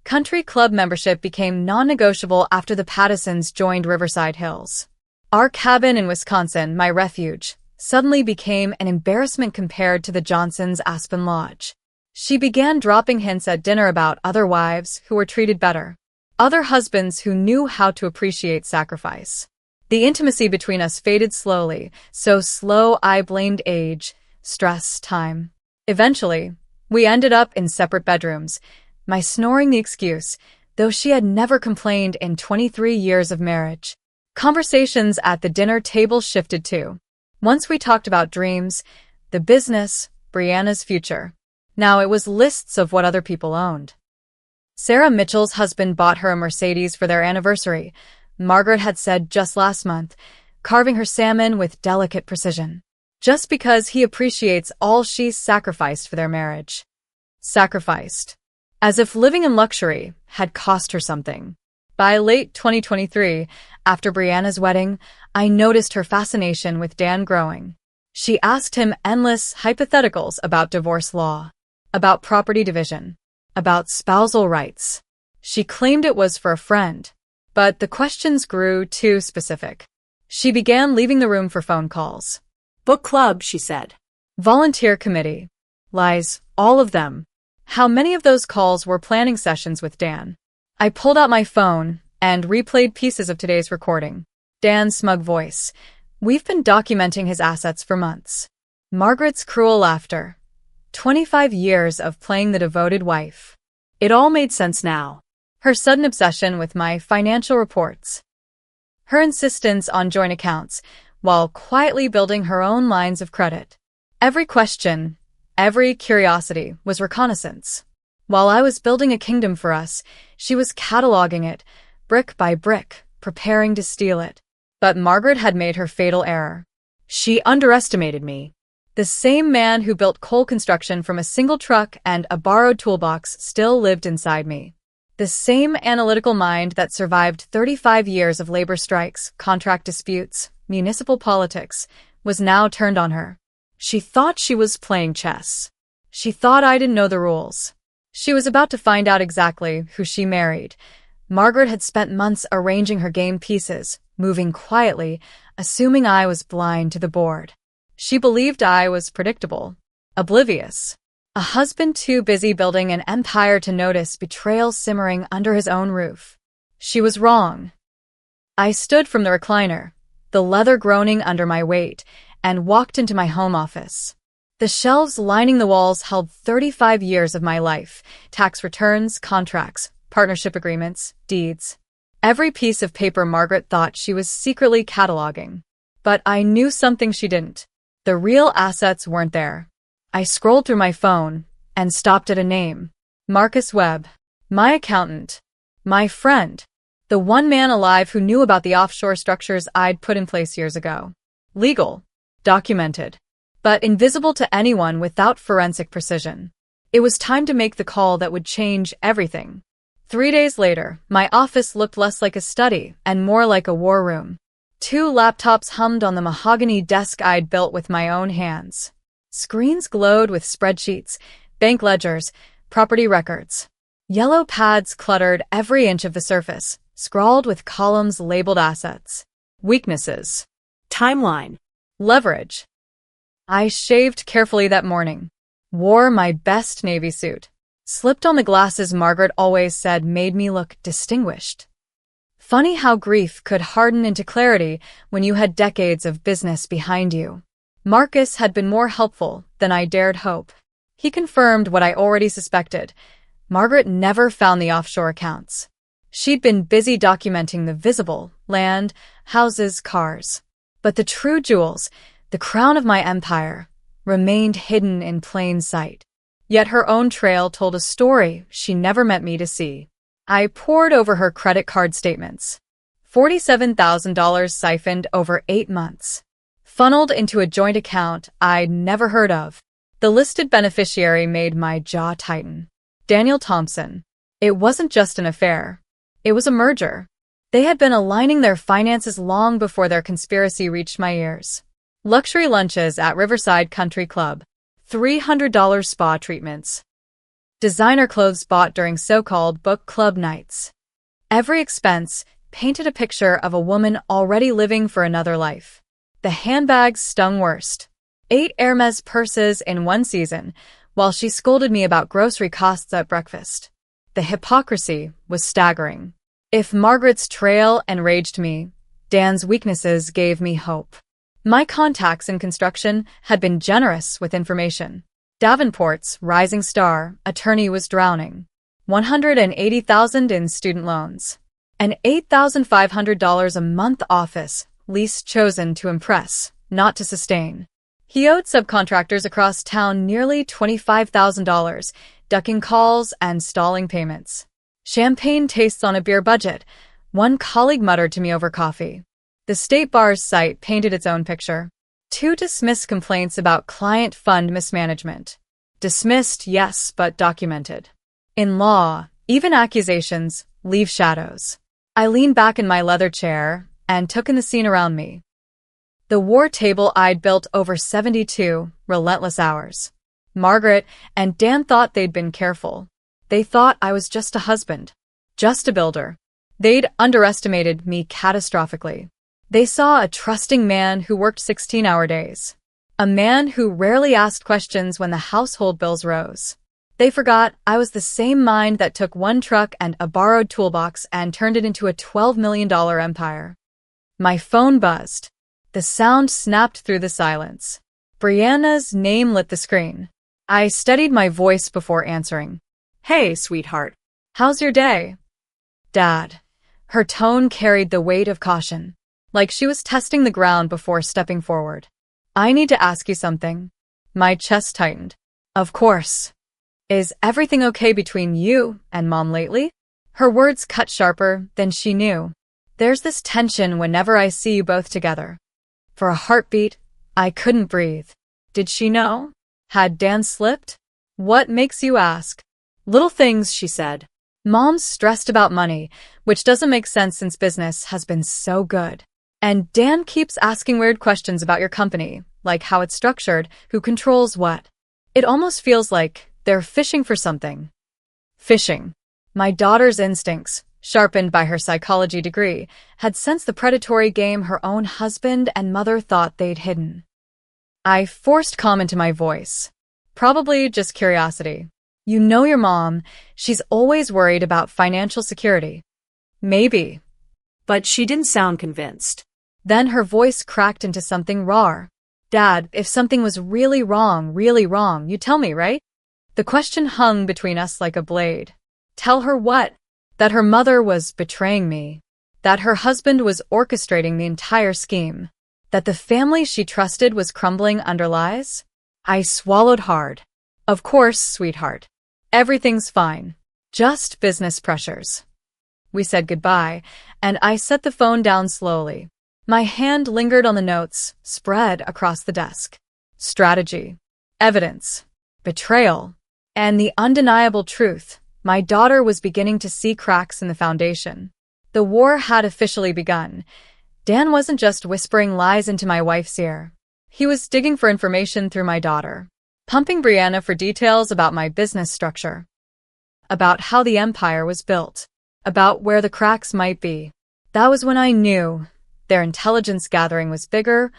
Country club membership became non-negotiable after the Pattisons joined Riverside Hills. Our cabin in Wisconsin, my refuge, suddenly became an embarrassment compared to the Johnsons' Aspen Lodge. She began dropping hints at dinner about other wives who were treated better, other husbands who knew how to appreciate sacrifice. The intimacy between us faded slowly, so slow I blamed age, stress, time. Eventually, we ended up in separate bedrooms, my snoring the excuse, though she had never complained in 23 years of marriage. Conversations at the dinner table shifted too. Once we talked about dreams, the business, Brianna's future. Now it was lists of what other people owned. Sarah Mitchell's husband bought her a Mercedes for their anniversary, Margaret had said just last month, carving her salmon with delicate precision. Just because he appreciates all she's sacrificed for their marriage. Sacrificed. As if living in luxury had cost her something. By late 2023, after Brianna's wedding, I noticed her fascination with Dan growing. She asked him endless hypotheticals about divorce law, about property division, about spousal rights. She claimed it was for a friend, but the questions grew too specific. She began leaving the room for phone calls. Book club, she said. Volunteer committee. Lies, all of them. How many of those calls were planning sessions with Dan? I pulled out my phone and replayed pieces of today's recording. Dan's smug voice. We've been documenting his assets for months. Margaret's cruel laughter. 25 years of playing the devoted wife. It all made sense now. Her sudden obsession with my financial reports. Her insistence on joint accounts, while quietly building her own lines of credit. Every question, every curiosity was reconnaissance. While I was building a kingdom for us, she was cataloging it, brick by brick, preparing to steal it. But Margaret had made her fatal error. She underestimated me. The same man who built coal construction from a single truck and a borrowed toolbox still lived inside me. The same analytical mind that survived 35 years of labor strikes, contract disputes, municipal politics, was now turned on her. She thought she was playing chess. She thought I didn't know the rules. She was about to find out exactly who she married. Margaret had spent months arranging her game pieces, moving quietly, assuming I was blind to the board. She believed I was predictable, oblivious. A husband too busy building an empire to notice betrayal simmering under his own roof. She was wrong. I stood from the recliner, the leather groaning under my weight, and walked into my home office. The shelves lining the walls held 35 years of my life: tax returns, contracts, partnership agreements, deeds. Every piece of paper Margaret thought she was secretly cataloging. But I knew something she didn't. The real assets weren't there. I scrolled through my phone and stopped at a name. Marcus Webb. My accountant. My friend. The one man alive who knew about the offshore structures I'd put in place years ago. Legal. Documented. But invisible to anyone without forensic precision. It was time to make the call that would change everything. 3 days later, my office looked less like a study and more like a war room. 2 laptops hummed on the mahogany desk I'd built with my own hands. Screens glowed with spreadsheets, bank ledgers, property records. Yellow pads cluttered every inch of the surface, scrawled with columns labeled assets. Weaknesses. Timeline. Leverage. I shaved carefully that morning, wore my best navy suit, slipped on the glasses Margaret always said made me look distinguished. Funny how grief could harden into clarity when you had decades of business behind you. Marcus had been more helpful than I dared hope. He confirmed what I already suspected. Margaret never found the offshore accounts. She'd been busy documenting the visible: land, houses, cars. But the true jewels, the crown of my empire, remained hidden in plain sight. Yet her own trail told a story she never meant me to see. I pored over her credit card statements. $47,000 siphoned over 8 months. Funneled into a joint account I'd never heard of. The listed beneficiary made my jaw tighten. Daniel Thompson. It wasn't just an affair. It was a merger. They had been aligning their finances long before their conspiracy reached my ears. Luxury lunches at Riverside Country Club. $300 spa treatments. Designer clothes bought during so-called book club nights. Every expense painted a picture of a woman already living for another life. The handbags stung worst. 8 Hermes purses in one season, while she scolded me about grocery costs at breakfast. The hypocrisy was staggering. If Margaret's trail enraged me, Dan's weaknesses gave me hope. My contacts in construction had been generous with information. Davenport's rising star attorney was drowning. $180,000 in student loans. An $8,500 a month office lease chosen to impress, not to sustain. He owed subcontractors across town nearly $25,000, ducking calls and stalling payments. Champagne tastes on a beer budget, one colleague muttered to me over coffee. The State Bar's site painted its own picture. 2 dismissed complaints about client fund mismanagement. Dismissed, yes, but documented. In law, even accusations leave shadows. I leaned back in my leather chair and took in the scene around me. The war table I'd built over 72 relentless hours. Margaret and Dan thought they'd been careful. They thought I was just a husband, just a builder. They'd underestimated me catastrophically. They saw a trusting man who worked 16-hour days. A man who rarely asked questions when the household bills rose. They forgot I was the same mind that took one truck and a borrowed toolbox and turned it into a $12 million empire. My phone buzzed. The sound snapped through the silence. Brianna's name lit the screen. I steadied my voice before answering. Hey, sweetheart. How's your day? Dad. Her tone carried the weight of caution, like she was testing the ground before stepping forward. I need to ask you something. My chest tightened. Of course. Is everything okay between you and Mom lately? Her words cut sharper than she knew. There's this tension whenever I see you both together. For a heartbeat, I couldn't breathe. Did she know? Had Dan slipped? What makes you ask? Little things, she said. Mom's stressed about money, which doesn't make sense since business has been so good. And Dan keeps asking weird questions about your company, like how it's structured, who controls what. It almost feels like they're fishing for something. Fishing. My daughter's instincts, sharpened by her psychology degree, had sensed the predatory game her own husband and mother thought they'd hidden. I forced calm into my voice. Probably just curiosity. You know your mom, she's always worried about financial security. Maybe. But she didn't sound convinced. Then her voice cracked into something raw. Dad, if something was really wrong, you'd tell me, right? The question hung between us like a blade. Tell her what? That her mother was betraying me. That her husband was orchestrating the entire scheme. That the family she trusted was crumbling under lies? I swallowed hard. Of course, sweetheart. Everything's fine. Just business pressures. We said goodbye, and I set the phone down slowly. My hand lingered on the notes, spread across the desk. Strategy. Evidence. Betrayal. And the undeniable truth. My daughter was beginning to see cracks in the foundation. The war had officially begun. Dan wasn't just whispering lies into my wife's ear. He was digging for information through my daughter, pumping Brianna for details about my business structure, about how the empire was built, about where the cracks might be. That was when I knew their intelligence gathering was bigger,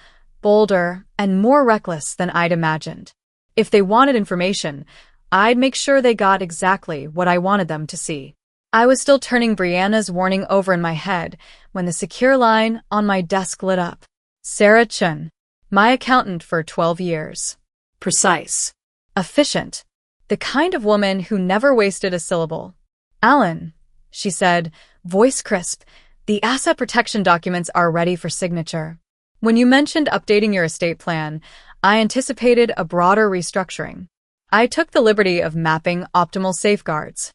bolder, and more reckless than I'd imagined. If they wanted information, I'd make sure they got exactly what I wanted them to see. I was still turning Brianna's warning over in my head when the secure line on my desk lit up. Sarah Chun, my accountant for 12 years. Precise. Efficient. The kind of woman who never wasted a syllable. Alan, she said, voice crisp, the asset protection documents are ready for signature. When you mentioned updating your estate plan, I anticipated a broader restructuring. I took the liberty of mapping optimal safeguards.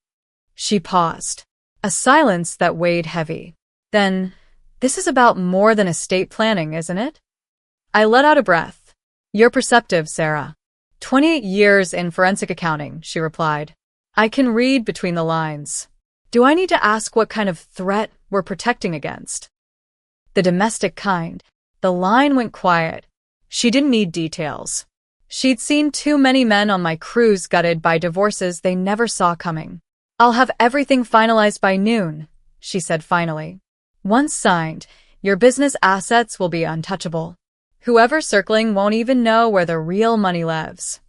She paused. A silence that weighed heavy. Then, this is about more than estate planning, isn't it? I let out a breath. You're perceptive, Sarah. 28 years in forensic accounting, she replied. I can read between the lines. Do I need to ask what kind of threat we're protecting against? The domestic kind. The line went quiet. She didn't need details. She'd seen too many men on my cruise gutted by divorces they never saw coming. I'll have everything finalized by noon, she said finally. Once signed, your business assets will be untouchable. Whoever's circling won't even know where the real money lives.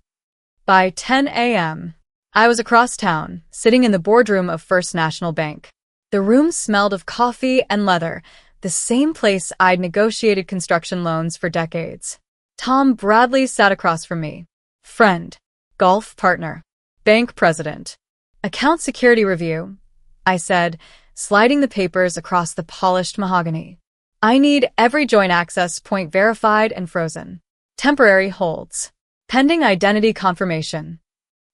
By 10 a.m., I was across town, sitting in the boardroom of First National Bank. The room smelled of coffee and leather, the same place I'd negotiated construction loans for decades. Tom Bradley sat across from me. Friend, golf partner, bank president. Account security review, I said, sliding the papers across the polished mahogany. I need every joint access point verified and frozen. Temporary holds. Pending identity confirmation.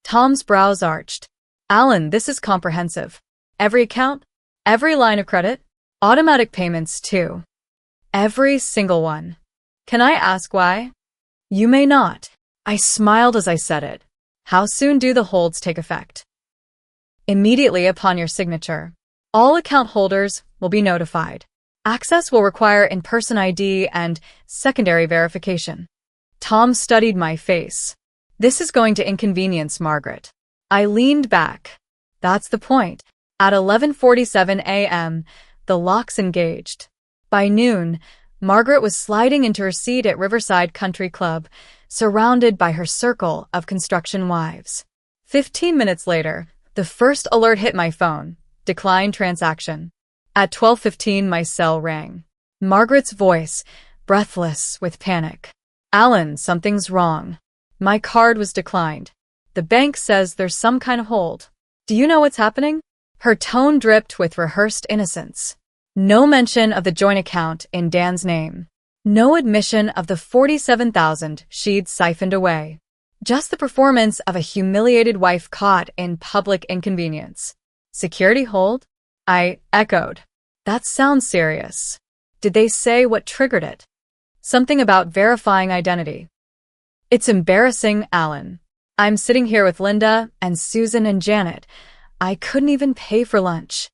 Tom's brows arched. Alan, this is comprehensive. Every account? Every line of credit? Automatic payments, too. Every single one. Can I ask why? You may not. I smiled as I said it. How soon do the holds take effect? Immediately upon your signature. All account holders will be notified. Access will require in-person ID and secondary verification. Tom studied my face. This is going to inconvenience Margaret. I leaned back. That's the point. At 11:47 a.m., the locks engaged. By noon, Margaret was sliding into her seat at Riverside Country Club, surrounded by her circle of construction wives. 15 minutes later, the first alert hit my phone. Declined transaction. At 12:15, my cell rang. Margaret's voice, breathless with panic. Alan, something's wrong. My card was declined. The bank says there's some kind of hold. Do you know what's happening? Her tone dripped with rehearsed innocence. No mention of the joint account in Dan's name. No admission of the $47,000 she'd siphoned away. Just the performance of a humiliated wife caught in public inconvenience. Security hold? I echoed. That sounds serious. Did they say what triggered it? Something about verifying identity. It's embarrassing, Alan. I'm sitting here with Linda and Susan and Janet. I couldn't even pay for lunch.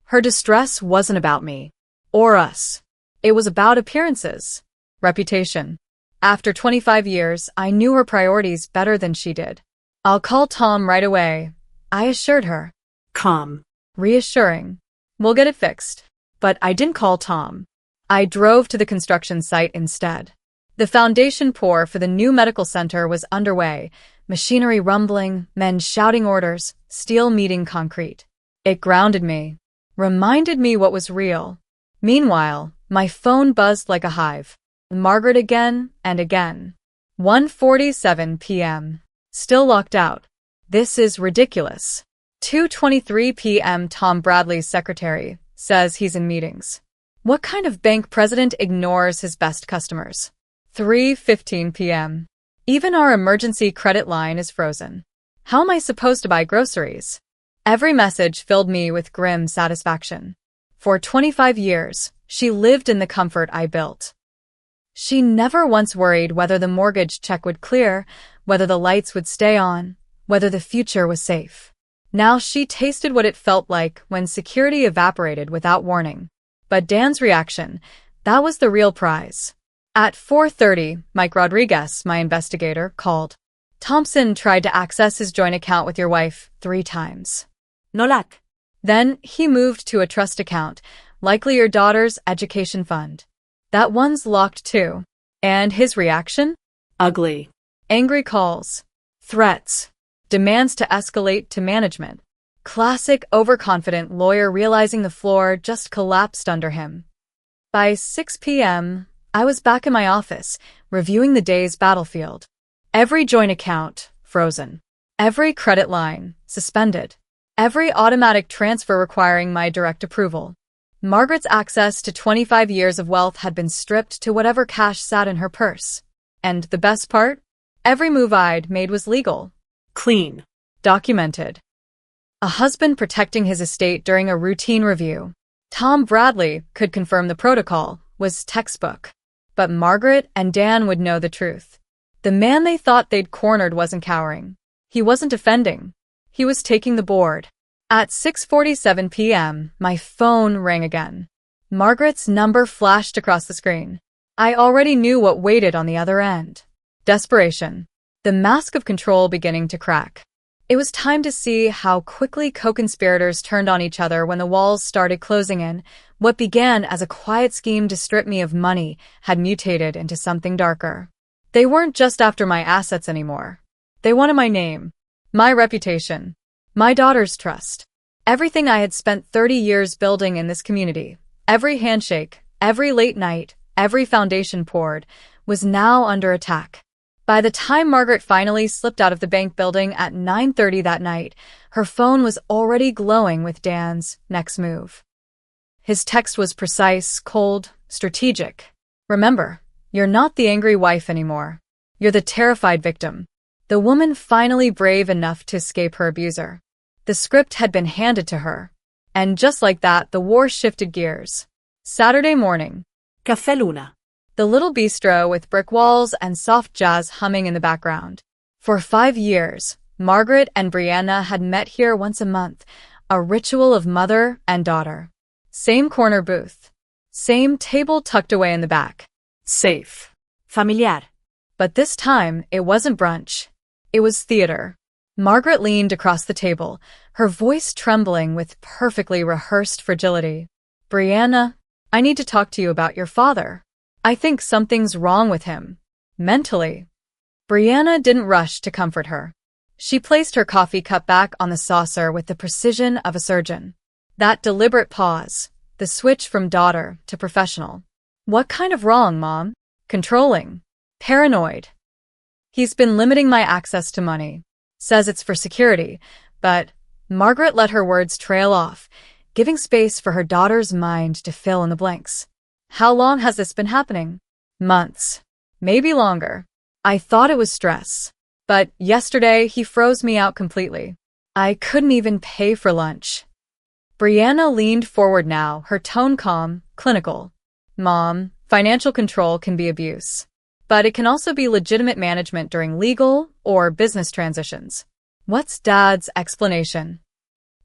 Her distress wasn't about me. Or us. It was about appearances. Reputation. After 25 years, I knew her priorities better than she did. I'll call Tom right away, I assured her. Calm. Reassuring. We'll get it fixed. But I didn't call Tom. I drove to the construction site instead. The foundation pour for the new medical center was underway, Machinery rumbling, men shouting orders, steel meeting concrete. It grounded me, reminded me what was real. Meanwhile, my phone buzzed like a hive. Margaret again and again. 1:47 p.m. Still locked out. This is ridiculous. 2:23 p.m. Tom Bradley's secretary says he's in meetings. What kind of bank president ignores his best customers? 3:15 p.m. Even our emergency credit line is frozen. How am I supposed to buy groceries? Every message filled me with grim satisfaction. For 25 years, she lived in the comfort I built. She never once worried whether the mortgage check would clear, whether the lights would stay on, whether the future was safe. Now she tasted what it felt like when security evaporated without warning. But Dan's reaction, that was the real prize. At 4:30, Mike Rodriguez, my investigator, called. Thompson tried to access his joint account with your wife 3 times. No luck. Then he moved to a trust account, likely your daughter's education fund. That one's locked too. And his reaction? Ugly. Angry calls, threats, demands to escalate to management. Classic overconfident lawyer realizing the floor just collapsed under him. By 6 p.m., I was back in my office, reviewing the day's battlefield. Every joint account, frozen. Every credit line, suspended. Every automatic transfer requiring my direct approval. Margaret's access to 25 years of wealth had been stripped to whatever cash sat in her purse. And the best part? Every move I'd made was legal. Clean. Documented. A husband protecting his estate during a routine review. Tom Bradley could confirm the protocol was textbook. But Margaret and Dan would know the truth. The man they thought they'd cornered wasn't cowering. He wasn't defending. He was taking the board. At 6:47 p.m., my phone rang again. Margaret's number flashed across the screen. I already knew what waited on the other end. Desperation. The mask of control beginning to crack. It was time to see how quickly co-conspirators turned on each other when the walls started closing in. What began as a quiet scheme to strip me of money had mutated into something darker. They weren't just after my assets anymore. They wanted my name, my reputation, my daughter's trust. Everything I had spent 30 years building in this community, every handshake, every late night, every foundation poured, was now under attack. By the time Margaret finally slipped out of the bank building at 9:30 that night, her phone was already glowing with Dan's next move. His text was precise, cold, strategic. Remember, you're not the angry wife anymore. You're the terrified victim. The woman finally brave enough to escape her abuser. The script had been handed to her. And just like that, the war shifted gears. Saturday morning. Café Luna. The little bistro with brick walls and soft jazz humming in the background. For 5 years, Margaret and Brianna had met here once a month, a ritual of mother and daughter. Same corner booth. Same table tucked away in the back. Safe. Familiar. But this time, it wasn't brunch. It was theater. Margaret leaned across the table, her voice trembling with perfectly rehearsed fragility. Brianna, I need to talk to you about your father. I think something's wrong with him. Mentally. Brianna didn't rush to comfort her. She placed her coffee cup back on the saucer with the precision of a surgeon. That deliberate pause, the switch from daughter to professional. What kind of wrong, Mom? Controlling. Paranoid. He's been limiting my access to money. Says it's for security, but Margaret let her words trail off, giving space for her daughter's mind to fill in the blanks. How long has this been happening? Months. Maybe longer. I thought it was stress. But yesterday, he froze me out completely. I couldn't even pay for lunch. Brianna leaned forward now, her tone calm, clinical. Mom, financial control can be abuse. But it can also be legitimate management during legal or business transitions. What's Dad's explanation?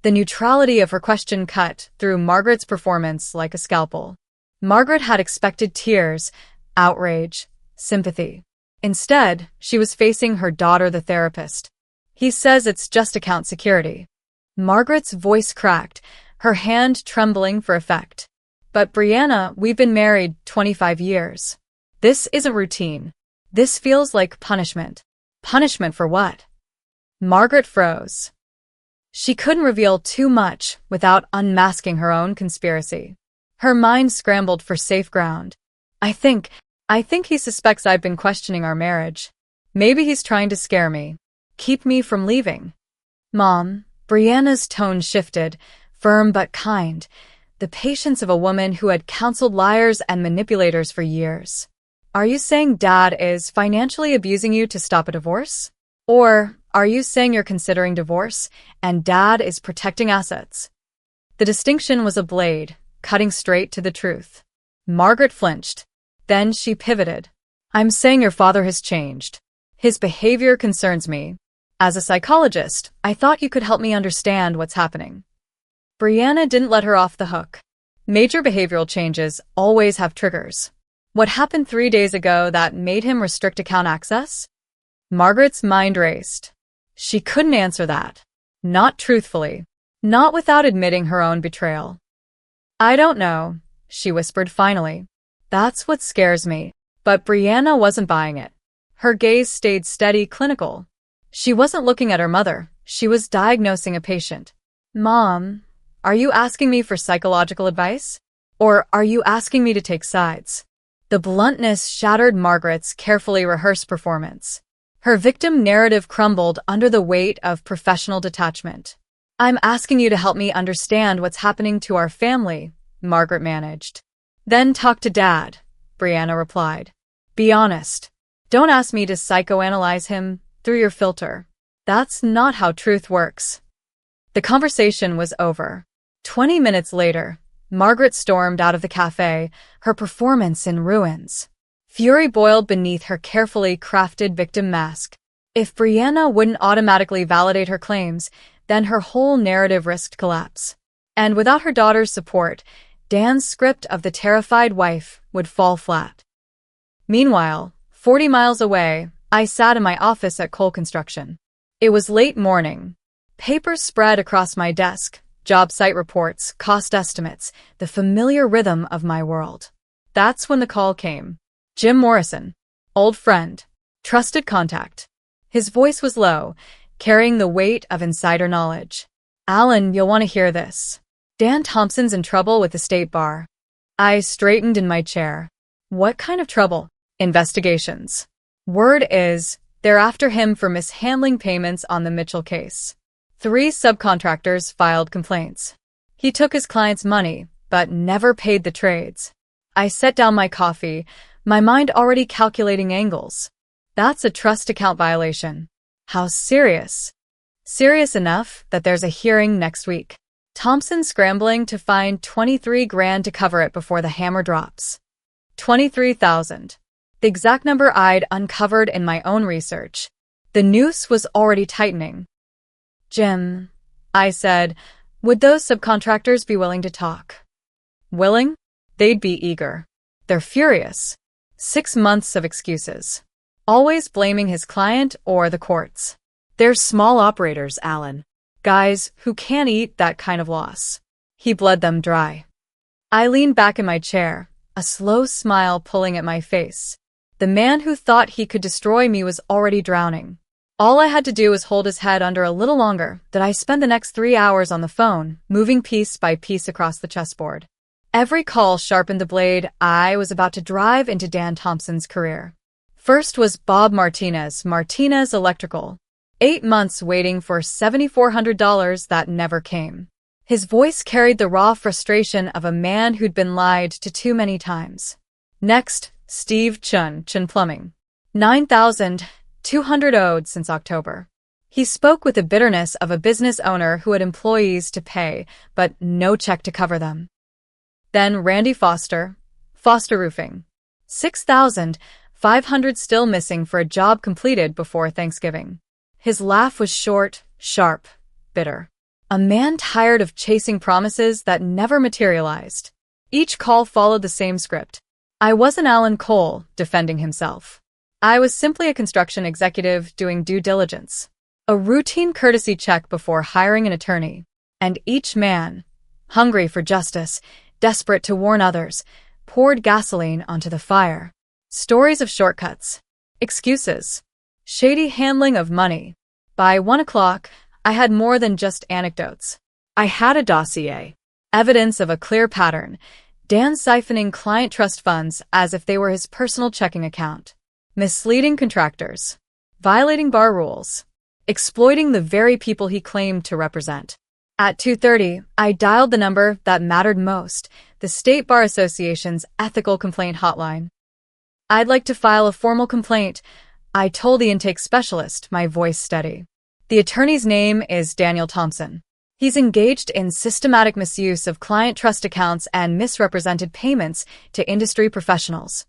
The neutrality of her question cut through Margaret's performance like a scalpel. Margaret had expected tears, outrage, sympathy. Instead, she was facing her daughter, the therapist. He says it's just account security. Margaret's voice cracked, her hand trembling for effect. But Brianna, we've been married 25 years. This isn't routine. This feels like punishment. Punishment for what? Margaret froze. She couldn't reveal too much without unmasking her own conspiracy. Her mind scrambled for safe ground. I think he suspects I've been questioning our marriage. Maybe he's trying to scare me. Keep me from leaving. Mom, Brianna's tone shifted, firm but kind, the patience of a woman who had counseled liars and manipulators for years. Are you saying Dad is financially abusing you to stop a divorce? Or are you saying you're considering divorce and Dad is protecting assets? The distinction was a blade, cutting straight to the truth. Margaret flinched. Then she pivoted. I'm saying your father has changed. His behavior concerns me. As a psychologist, I thought you could help me understand what's happening. Brianna didn't let her off the hook. Major behavioral changes always have triggers. What happened 3 days ago that made him restrict account access? Margaret's mind raced. She couldn't answer that. Not truthfully. Not without admitting her own betrayal. I don't know, she whispered finally. That's what scares me. But Brianna wasn't buying it. Her gaze stayed steady, clinical. She wasn't looking at her mother. She was diagnosing a patient. Mom, are you asking me for psychological advice? Or are you asking me to take sides? The bluntness shattered Margaret's carefully rehearsed performance. Her victim narrative crumbled under the weight of professional detachment. I'm asking you to help me understand what's happening to our family, Margaret managed. Then talk to Dad, Brianna replied. Be honest. Don't ask me to psychoanalyze him through your filter. That's not how truth works. The conversation was over. 20 minutes later, Margaret stormed out of the cafe, her performance in ruins. Fury boiled beneath her carefully crafted victim mask. If Brianna wouldn't automatically validate her claims, then her whole narrative risked collapse. And without her daughter's support, Dan's script of the terrified wife would fall flat. Meanwhile, 40 miles away, I sat in my office at Cole Construction. It was late morning. Papers spread across my desk, job site reports, cost estimates, the familiar rhythm of my world. That's when the call came. Jim Morrison, old friend, trusted contact. His voice was low, carrying the weight of insider knowledge. Alan, you'll want to hear this. Dan Thompson's in trouble with the state bar. I straightened in my chair. What kind of trouble? Investigations. Word is, they're after him for mishandling payments on the Mitchell case. 3 subcontractors filed complaints. He took his client's money, but never paid the trades. I set down my coffee, my mind already calculating angles. That's a trust account violation. How serious? Serious enough that there's a hearing next week. Thompson's scrambling to find $23,000 to cover it before the hammer drops. 23,000. The exact number I'd uncovered in my own research. The noose was already tightening. Jim, I said, would those subcontractors be willing to talk? Willing? They'd be eager. They're furious. 6 months of excuses. Always blaming his client or the courts. They're small operators, Alan. Guys who can't eat that kind of loss. He bled them dry. I leaned back in my chair, a slow smile pulling at my face. The man who thought he could destroy me was already drowning. All I had to do was hold his head under a little longer. That I spend the next 3 hours on the phone, moving piece by piece across the chessboard. Every call sharpened the blade I was about to drive into Dan Thompson's career. First was Bob Martinez Electrical. 8 months waiting for $7,400 that never came. His voice carried the raw frustration of a man who'd been lied to too many times. Next, Steve Chun Plumbing. $9,200 owed since October. He spoke with the bitterness of a business owner who had employees to pay, but no check to cover them. Then Randy Foster Roofing. $6,500 still missing for a job completed before Thanksgiving. His laugh was short, sharp, bitter. A man tired of chasing promises that never materialized. Each call followed the same script. I wasn't Alan Cole defending himself. I was simply a construction executive doing due diligence. A routine courtesy check before hiring an attorney. And each man, hungry for justice, desperate to warn others, poured gasoline onto the fire. Stories of shortcuts, excuses, shady handling of money. By 1 o'clock, I had more than just anecdotes. I had a dossier. Evidence of a clear pattern. Dan siphoning client trust funds as if they were his personal checking account. Misleading contractors. Violating bar rules. Exploiting the very people he claimed to represent. At 2:30, I dialed the number that mattered most, the State Bar Association's ethical complaint hotline. I'd like to file a formal complaint, I told the intake specialist, my voice steady. The attorney's name is Daniel Thompson. He's engaged in systematic misuse of client trust accounts and misrepresented payments to industry professionals.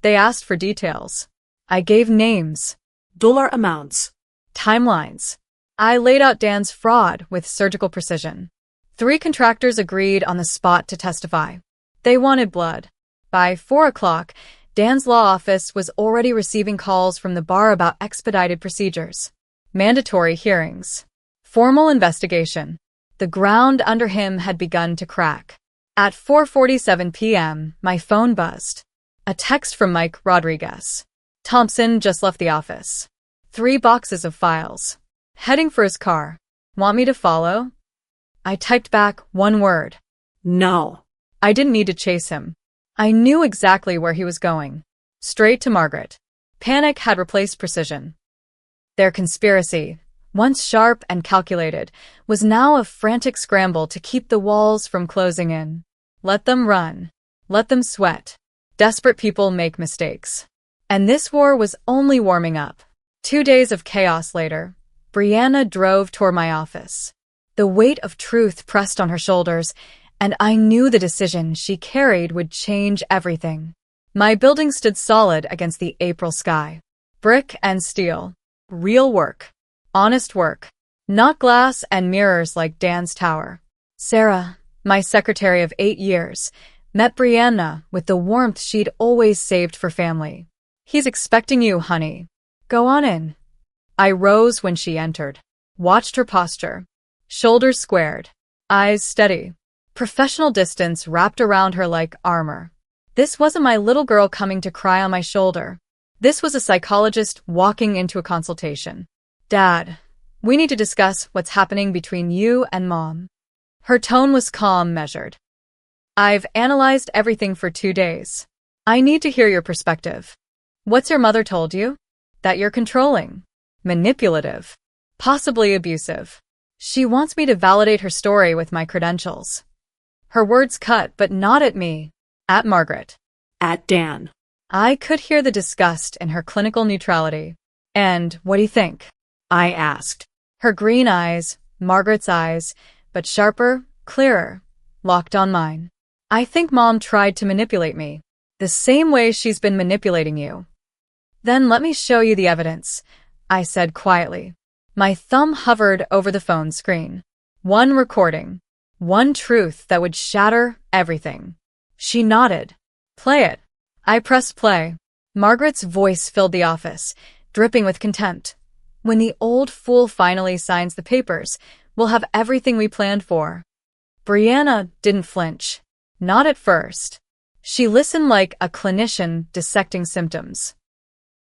They asked for details. I gave names. Dollar amounts. Timelines. I laid out Dan's fraud with surgical precision. 3 contractors agreed on the spot to testify. They wanted blood. By 4 o'clock, Dan's law office was already receiving calls from the bar about expedited procedures. Mandatory hearings. Formal investigation. The ground under him had begun to crack. At 4:47 p.m., my phone buzzed. A text from Mike Rodriguez. Thompson just left the office. 3 boxes of files. Heading for his car. Want me to follow? I typed back 1 word. No. I didn't need to chase him. I knew exactly where he was going. Straight to Margaret. Panic had replaced precision. Their conspiracy, once sharp and calculated, was now a frantic scramble to keep the walls from closing in. Let them run. Let them sweat. Desperate people make mistakes. And this war was only warming up. 2 days of chaos later, Brianna drove toward my office. The weight of truth pressed on her shoulders, and I knew the decision she carried would change everything. My building stood solid against the April sky. Brick and steel. Real work. Honest work. Not glass and mirrors like Dan's tower. Sarah, my secretary of 8 years, met Brianna with the warmth she'd always saved for family. He's expecting you, honey. Go on in. I rose when she entered. Watched her posture. Shoulders squared. Eyes steady. Professional distance wrapped around her like armor. This wasn't my little girl coming to cry on my shoulder. This was a psychologist walking into a consultation. Dad, we need to discuss what's happening between you and Mom. Her tone was calm, measured. I've analyzed everything for 2 days. I need to hear your perspective. What's your mother told you? That you're controlling, manipulative, possibly abusive. She wants me to validate her story with my credentials. Her words cut, but not at me, at Margaret. At Dan. I could hear the disgust in her clinical neutrality. And what do you think? I asked. Her green eyes, Margaret's eyes, but sharper, clearer, locked on mine. I think Mom tried to manipulate me, the same way she's been manipulating you. Then let me show you the evidence, I said quietly. My thumb hovered over the phone screen. 1 recording. 1 truth that would shatter everything. She nodded. Play it. I pressed play. Margaret's voice filled the office, dripping with contempt. When the old fool finally signs the papers, we'll have everything we planned for. Brianna didn't flinch. Not at first. She listened like a clinician dissecting symptoms.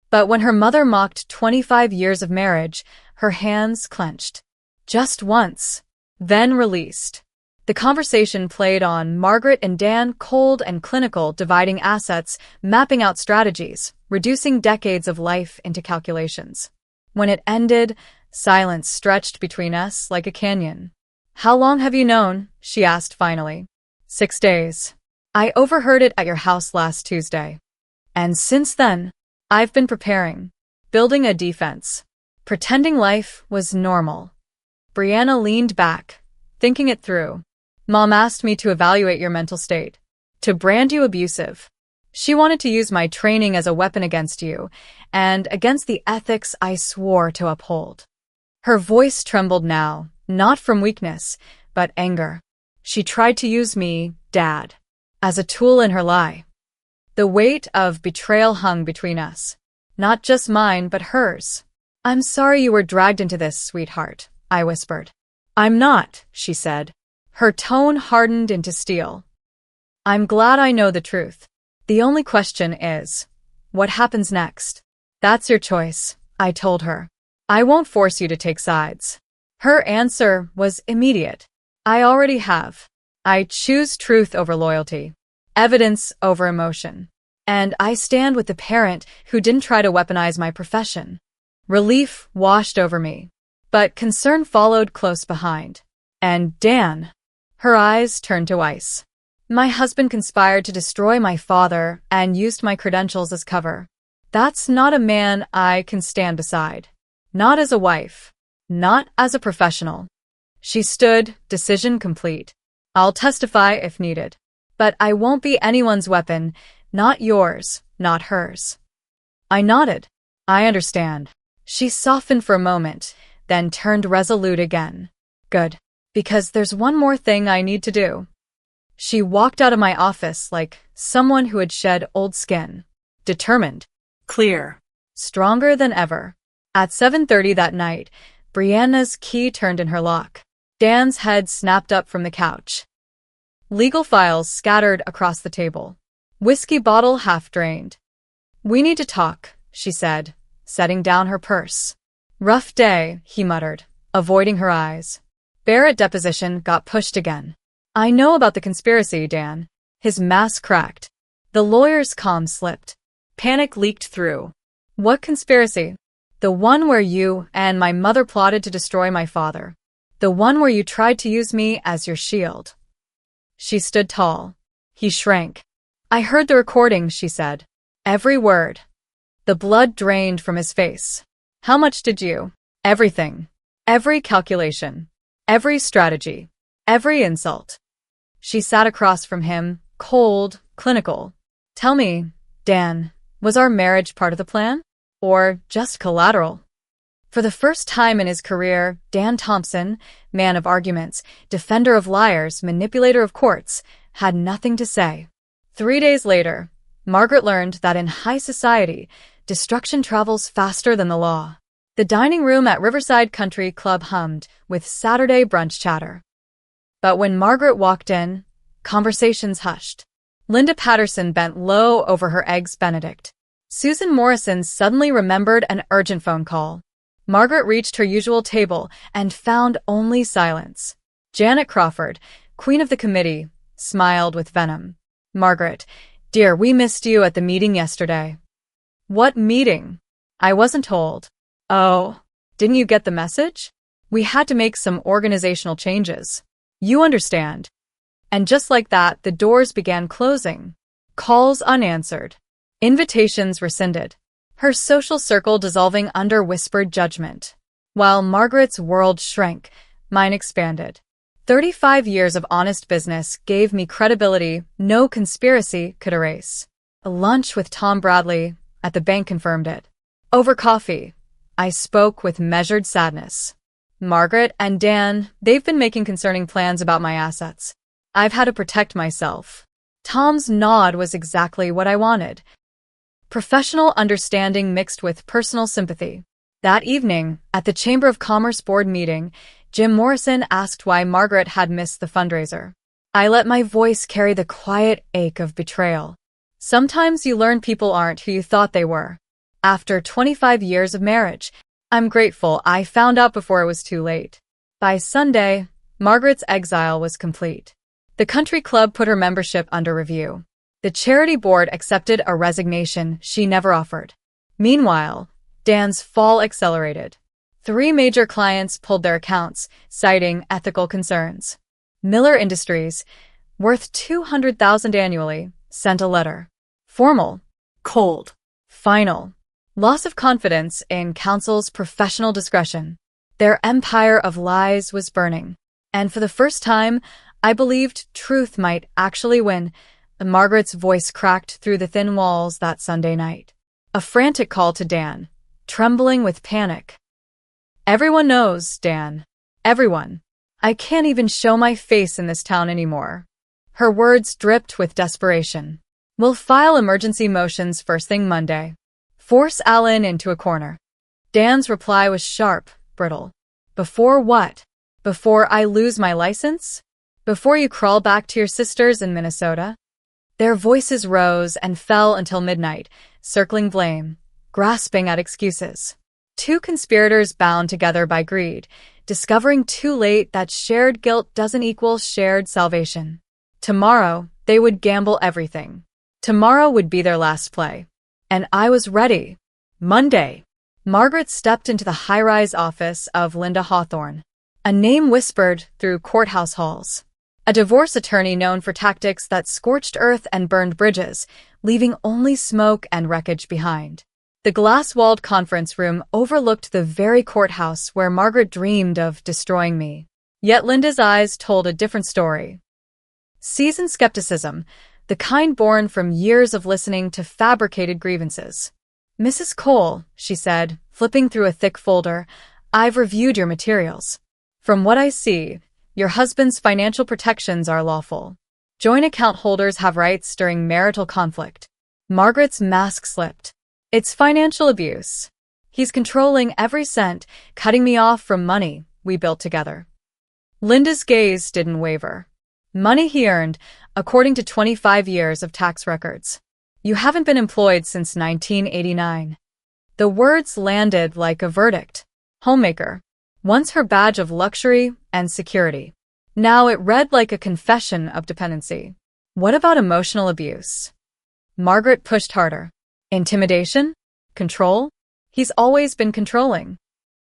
But when her mother mocked 25 years of marriage, her hands clenched. Just once. Then released. The conversation played on Margaret and Dan, cold and clinical, dividing assets, mapping out strategies, reducing decades of life into calculations. When it ended, silence stretched between us like a canyon. How long have you known? She asked finally. 6 days. I overheard it at your house last Tuesday. And since then, I've been preparing, building a defense, pretending life was normal. Brianna leaned back, thinking it through. Mom asked me to evaluate your mental state, to brand you abusive. She wanted to use my training as a weapon against you, and against the ethics I swore to uphold. Her voice trembled now, not from weakness, but anger. She tried to use me, Dad, as a tool in her lie. The weight of betrayal hung between us. Not just mine, but hers. I'm sorry you were dragged into this, sweetheart, I whispered. I'm not, she said. Her tone hardened into steel. I'm glad I know the truth. The only question is, what happens next? That's your choice, I told her. I won't force you to take sides. Her answer was immediate. I already have. I choose truth over loyalty, evidence over emotion. And I stand with the parent who didn't try to weaponize my profession. Relief washed over me, but concern followed close behind. And Dan. Her eyes turned to ice. My husband conspired to destroy my father and used my credentials as cover. That's not a man I can stand beside. Not as a wife. Not as a professional. She stood, decision complete. I'll testify if needed. But I won't be anyone's weapon, not yours, not hers. I nodded. I understand. She softened for a moment, then turned resolute again. Good. Because there's one more thing I need to do. She walked out of my office like someone who had shed old skin. Determined. Clear. Stronger than ever. At 7:30 that night, Brianna's key turned in her lock. Dan's head snapped up from the couch. Legal files scattered across the table. Whiskey bottle half drained. We need to talk, she said, setting down her purse. Rough day, he muttered, avoiding her eyes. Barrett deposition got pushed again. I know about the conspiracy, Dan. His mask cracked. The lawyer's calm slipped. Panic leaked through. What conspiracy? The one where you and my mother plotted to destroy my father. The one where you tried to use me as your shield. She stood tall. He shrank. I heard the recording, she said. Every word. The blood drained from his face. How much did you? Everything. Every calculation. Every strategy. Every insult. She sat across from him, cold, clinical. Tell me, Dan, was our marriage part of the plan? Or just collateral? For the first time in his career, Dan Thompson, man of arguments, defender of liars, manipulator of courts, had nothing to say. 3 days later, Margaret learned that in high society, destruction travels faster than the law. The dining room at Riverside Country Club hummed with Saturday brunch chatter. But when Margaret walked in, conversations hushed. Linda Patterson bent low over her Eggs Benedict. Susan Morrison suddenly remembered an urgent phone call. Margaret reached her usual table and found only silence. Janet Crawford, queen of the committee, smiled with venom. Margaret, dear, we missed you at the meeting yesterday. What meeting? I wasn't told. Oh, didn't you get the message? We had to make some organizational changes. You understand. And just like that, the doors began closing. Calls unanswered. Invitations rescinded. Her social circle dissolving under whispered judgment. While Margaret's world shrank, mine expanded. 35 years of honest business gave me credibility no conspiracy could erase. A lunch with Tom Bradley at the bank confirmed it. Over coffee, I spoke with measured sadness. Margaret and Dan, they've been making concerning plans about my assets. I've had to protect myself. Tom's nod was exactly what I wanted. Professional understanding mixed with personal sympathy. That evening, at the Chamber of Commerce board meeting, Jim Morrison asked why Margaret had missed the fundraiser. I let my voice carry the quiet ache of betrayal. Sometimes you learn people aren't who you thought they were. After 25 years of marriage, I'm grateful I found out before it was too late. By Sunday, Margaret's exile was complete. The country club put her membership under review. The charity board accepted a resignation she never offered. Meanwhile, Dan's fall accelerated. 3 major clients pulled their accounts, citing ethical concerns. Miller Industries, worth $200,000 annually, sent a letter. Formal. Cold. Final. Loss of confidence in counsel's professional discretion. Their empire of lies was burning. And for the first time, I believed truth might actually win. Margaret's voice cracked through the thin walls that Sunday night. A frantic call to Dan, trembling with panic. Everyone knows, Dan. Everyone. I can't even show my face in this town anymore. Her words dripped with desperation. We'll file emergency motions first thing Monday. Force Alan into a corner. Dan's reply was sharp, brittle. Before what? Before I lose my license? Before you crawl back to your sisters in Minnesota? Their voices rose and fell until midnight, circling blame, grasping at excuses. Two conspirators bound together by greed, discovering too late that shared guilt doesn't equal shared salvation. Tomorrow, they would gamble everything. Tomorrow would be their last play. And I was ready. Monday. Margaret stepped into the high-rise office of Linda Hawthorne. A name whispered through courthouse halls. A divorce attorney known for tactics that scorched earth and burned bridges, leaving only smoke and wreckage behind. The glass-walled conference room overlooked the very courthouse where Margaret dreamed of destroying me. Yet Linda's eyes told a different story. Seasoned skepticism, the kind born from years of listening to fabricated grievances. "Mrs. Cole," she said, flipping through a thick folder, "I've reviewed your materials. From what I see, your husband's financial protections are lawful. Joint account holders have rights during marital conflict." Margaret's mask slipped. "It's financial abuse. He's controlling every cent, cutting me off from money we built together." Linda's gaze didn't waver. "Money he earned, according to 25 years of tax records. You haven't been employed since 1989. The words landed like a verdict. Homemaker. Once her badge of luxury and security. Now it read like a confession of dependency. What about emotional abuse? Margaret pushed harder. Intimidation? Control? He's always been controlling.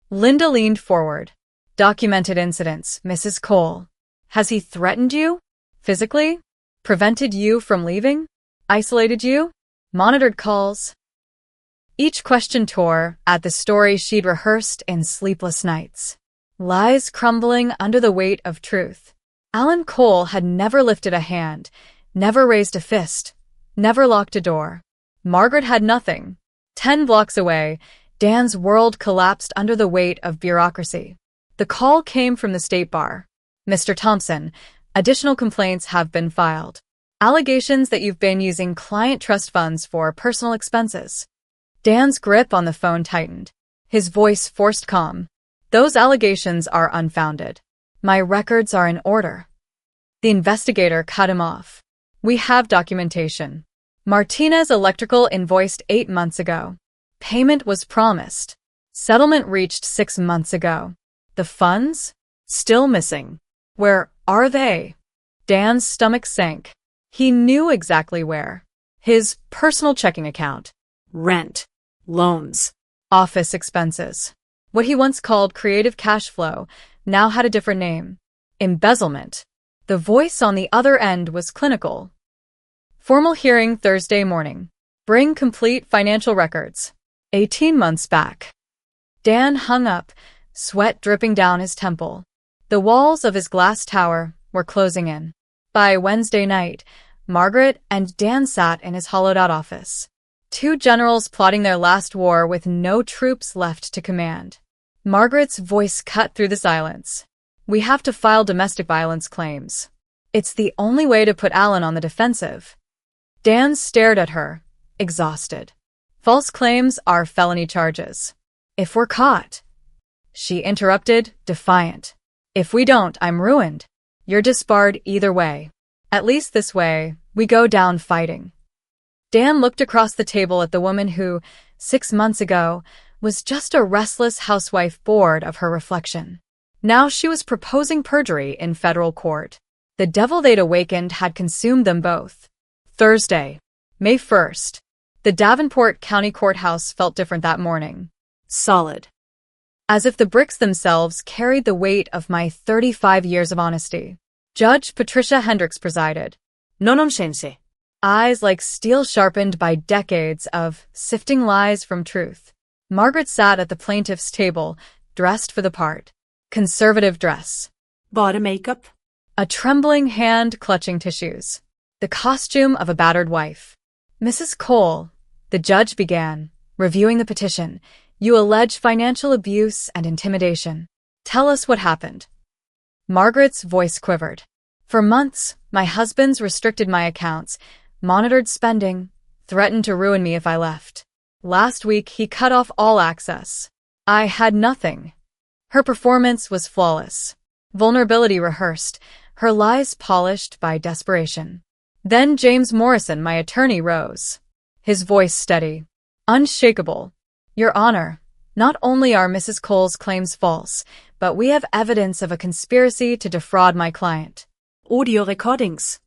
Linda leaned forward. Documented incidents, Mrs. Cole. Has he threatened you? Physically? Prevented you from leaving? Isolated you? Monitored calls? Each question tore at the story she'd rehearsed in sleepless nights. Lies crumbling under the weight of truth. Alan Cole had never lifted a hand, never raised a fist, never locked a door. Margaret had nothing. 10 blocks away, Dan's world collapsed under the weight of bureaucracy. The call came from the State Bar. "Mr. Thompson, additional complaints have been filed. Allegations that you've been using client trust funds for personal expenses." Dan's grip on the phone tightened. His voice forced calm. "Those allegations are unfounded. My records are in order." The investigator cut him off. "We have documentation. Martinez Electrical invoiced 8 months ago. Payment was promised. Settlement reached 6 months ago. The funds? Still missing. Where are they?" Dan's stomach sank. He knew exactly where. His personal checking account. Rent. Loans. Office expenses. What he once called creative cash flow now had a different name. Embezzlement. The voice on the other end was clinical. "Formal hearing Thursday morning. Bring complete financial records. 18 months back." Dan hung up, sweat dripping down his temple. The walls of his glass tower were closing in. By Wednesday night, Margaret and Dan sat in his hollowed-out office. Two generals plotting their last war with no troops left to command. Margaret's voice cut through the silence. "We have to file domestic violence claims. It's the only way to put Alan on the defensive." Dan stared at her, exhausted. "False claims are felony charges. If we're caught..." She interrupted, defiant. "If we don't, I'm ruined. You're disbarred either way. At least this way, we go down fighting." Dan looked across the table at the woman who, 6 months ago, was just a restless housewife bored of her reflection. Now she was proposing perjury in federal court. The devil they'd awakened had consumed them both. Thursday, May 1st. The Davenport County Courthouse felt different that morning. Solid. As if the bricks themselves carried the weight of my 35 years of honesty. Judge Patricia Hendricks presided. No nonsense. Eyes like steel sharpened by decades of sifting lies from truth. Margaret sat at the plaintiff's table, dressed for the part. Conservative dress. Bought a makeup? A trembling hand clutching tissues. The costume of a battered wife. "Mrs. Cole," the judge began, reviewing the petition, "you allege financial abuse and intimidation. Tell us what happened." Margaret's voice quivered. "For months, my husband's restricted my accounts, monitored spending, threatened to ruin me if I left. Last week, he cut off all access. I had nothing." Her performance was flawless. Vulnerability rehearsed, her lies polished by desperation. Then James Morrison, my attorney, rose. His voice steady, unshakable. "Your Honor, Not only are Mrs. Cole's claims false, but we have evidence of a conspiracy to defraud my client. Audio recordings.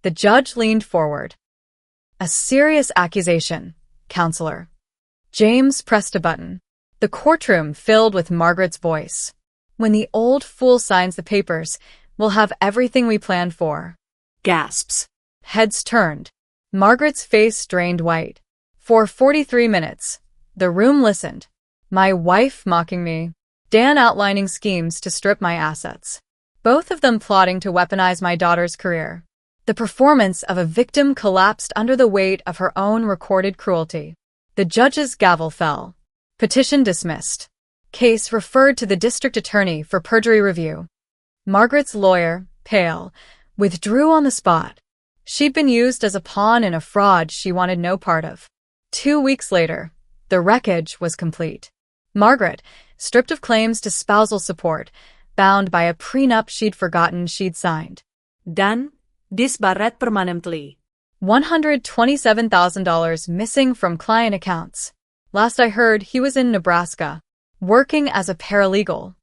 The judge leaned forward. A serious accusation, counselor. James pressed a button. The courtroom filled with Margaret's voice. When the old fool signs the papers, we'll have everything we planned for. Gasps. Heads turned. Margaret's face drained white. For 43 minutes, the room listened. My wife mocking me. Dan outlining schemes to strip my assets. Both of them plotting to weaponize my daughter's career. The performance of a victim collapsed under the weight of her own recorded cruelty. The judge's gavel fell. Petition dismissed. Case referred to the district attorney for perjury review. Margaret's lawyer, pale, withdrew on the spot. She'd been used as a pawn in a fraud she wanted no part of. 2 weeks later, the wreckage was complete. Margaret, stripped of claims to spousal support, bound by a prenup she'd forgotten she'd signed. Dan, disbarred permanently. $127,000 missing from client accounts. Last I heard, he was in Nebraska, working as a paralegal.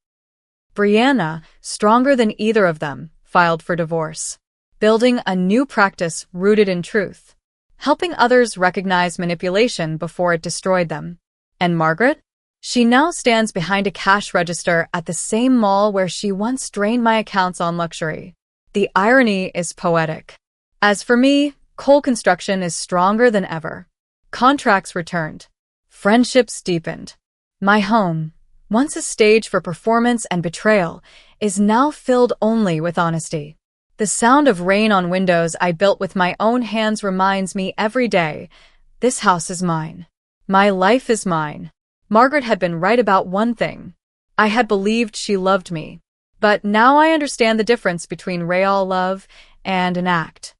Brianna, stronger than either of them, filed for divorce, building a new practice rooted in truth, helping others recognize manipulation before it destroyed them. And Margaret? She now stands behind a cash register at the same mall where she once drained my accounts on luxury. The irony is poetic. As for me, Cole Construction is stronger than ever. Contracts returned. Friendships deepened. My home, once a stage for performance and betrayal, is now filled only with honesty. The sound of rain on windows I built with my own hands reminds me every day, this house is mine. My life is mine. Margaret had been right about one thing. I had believed she loved me. But now I understand the difference between real love and an act.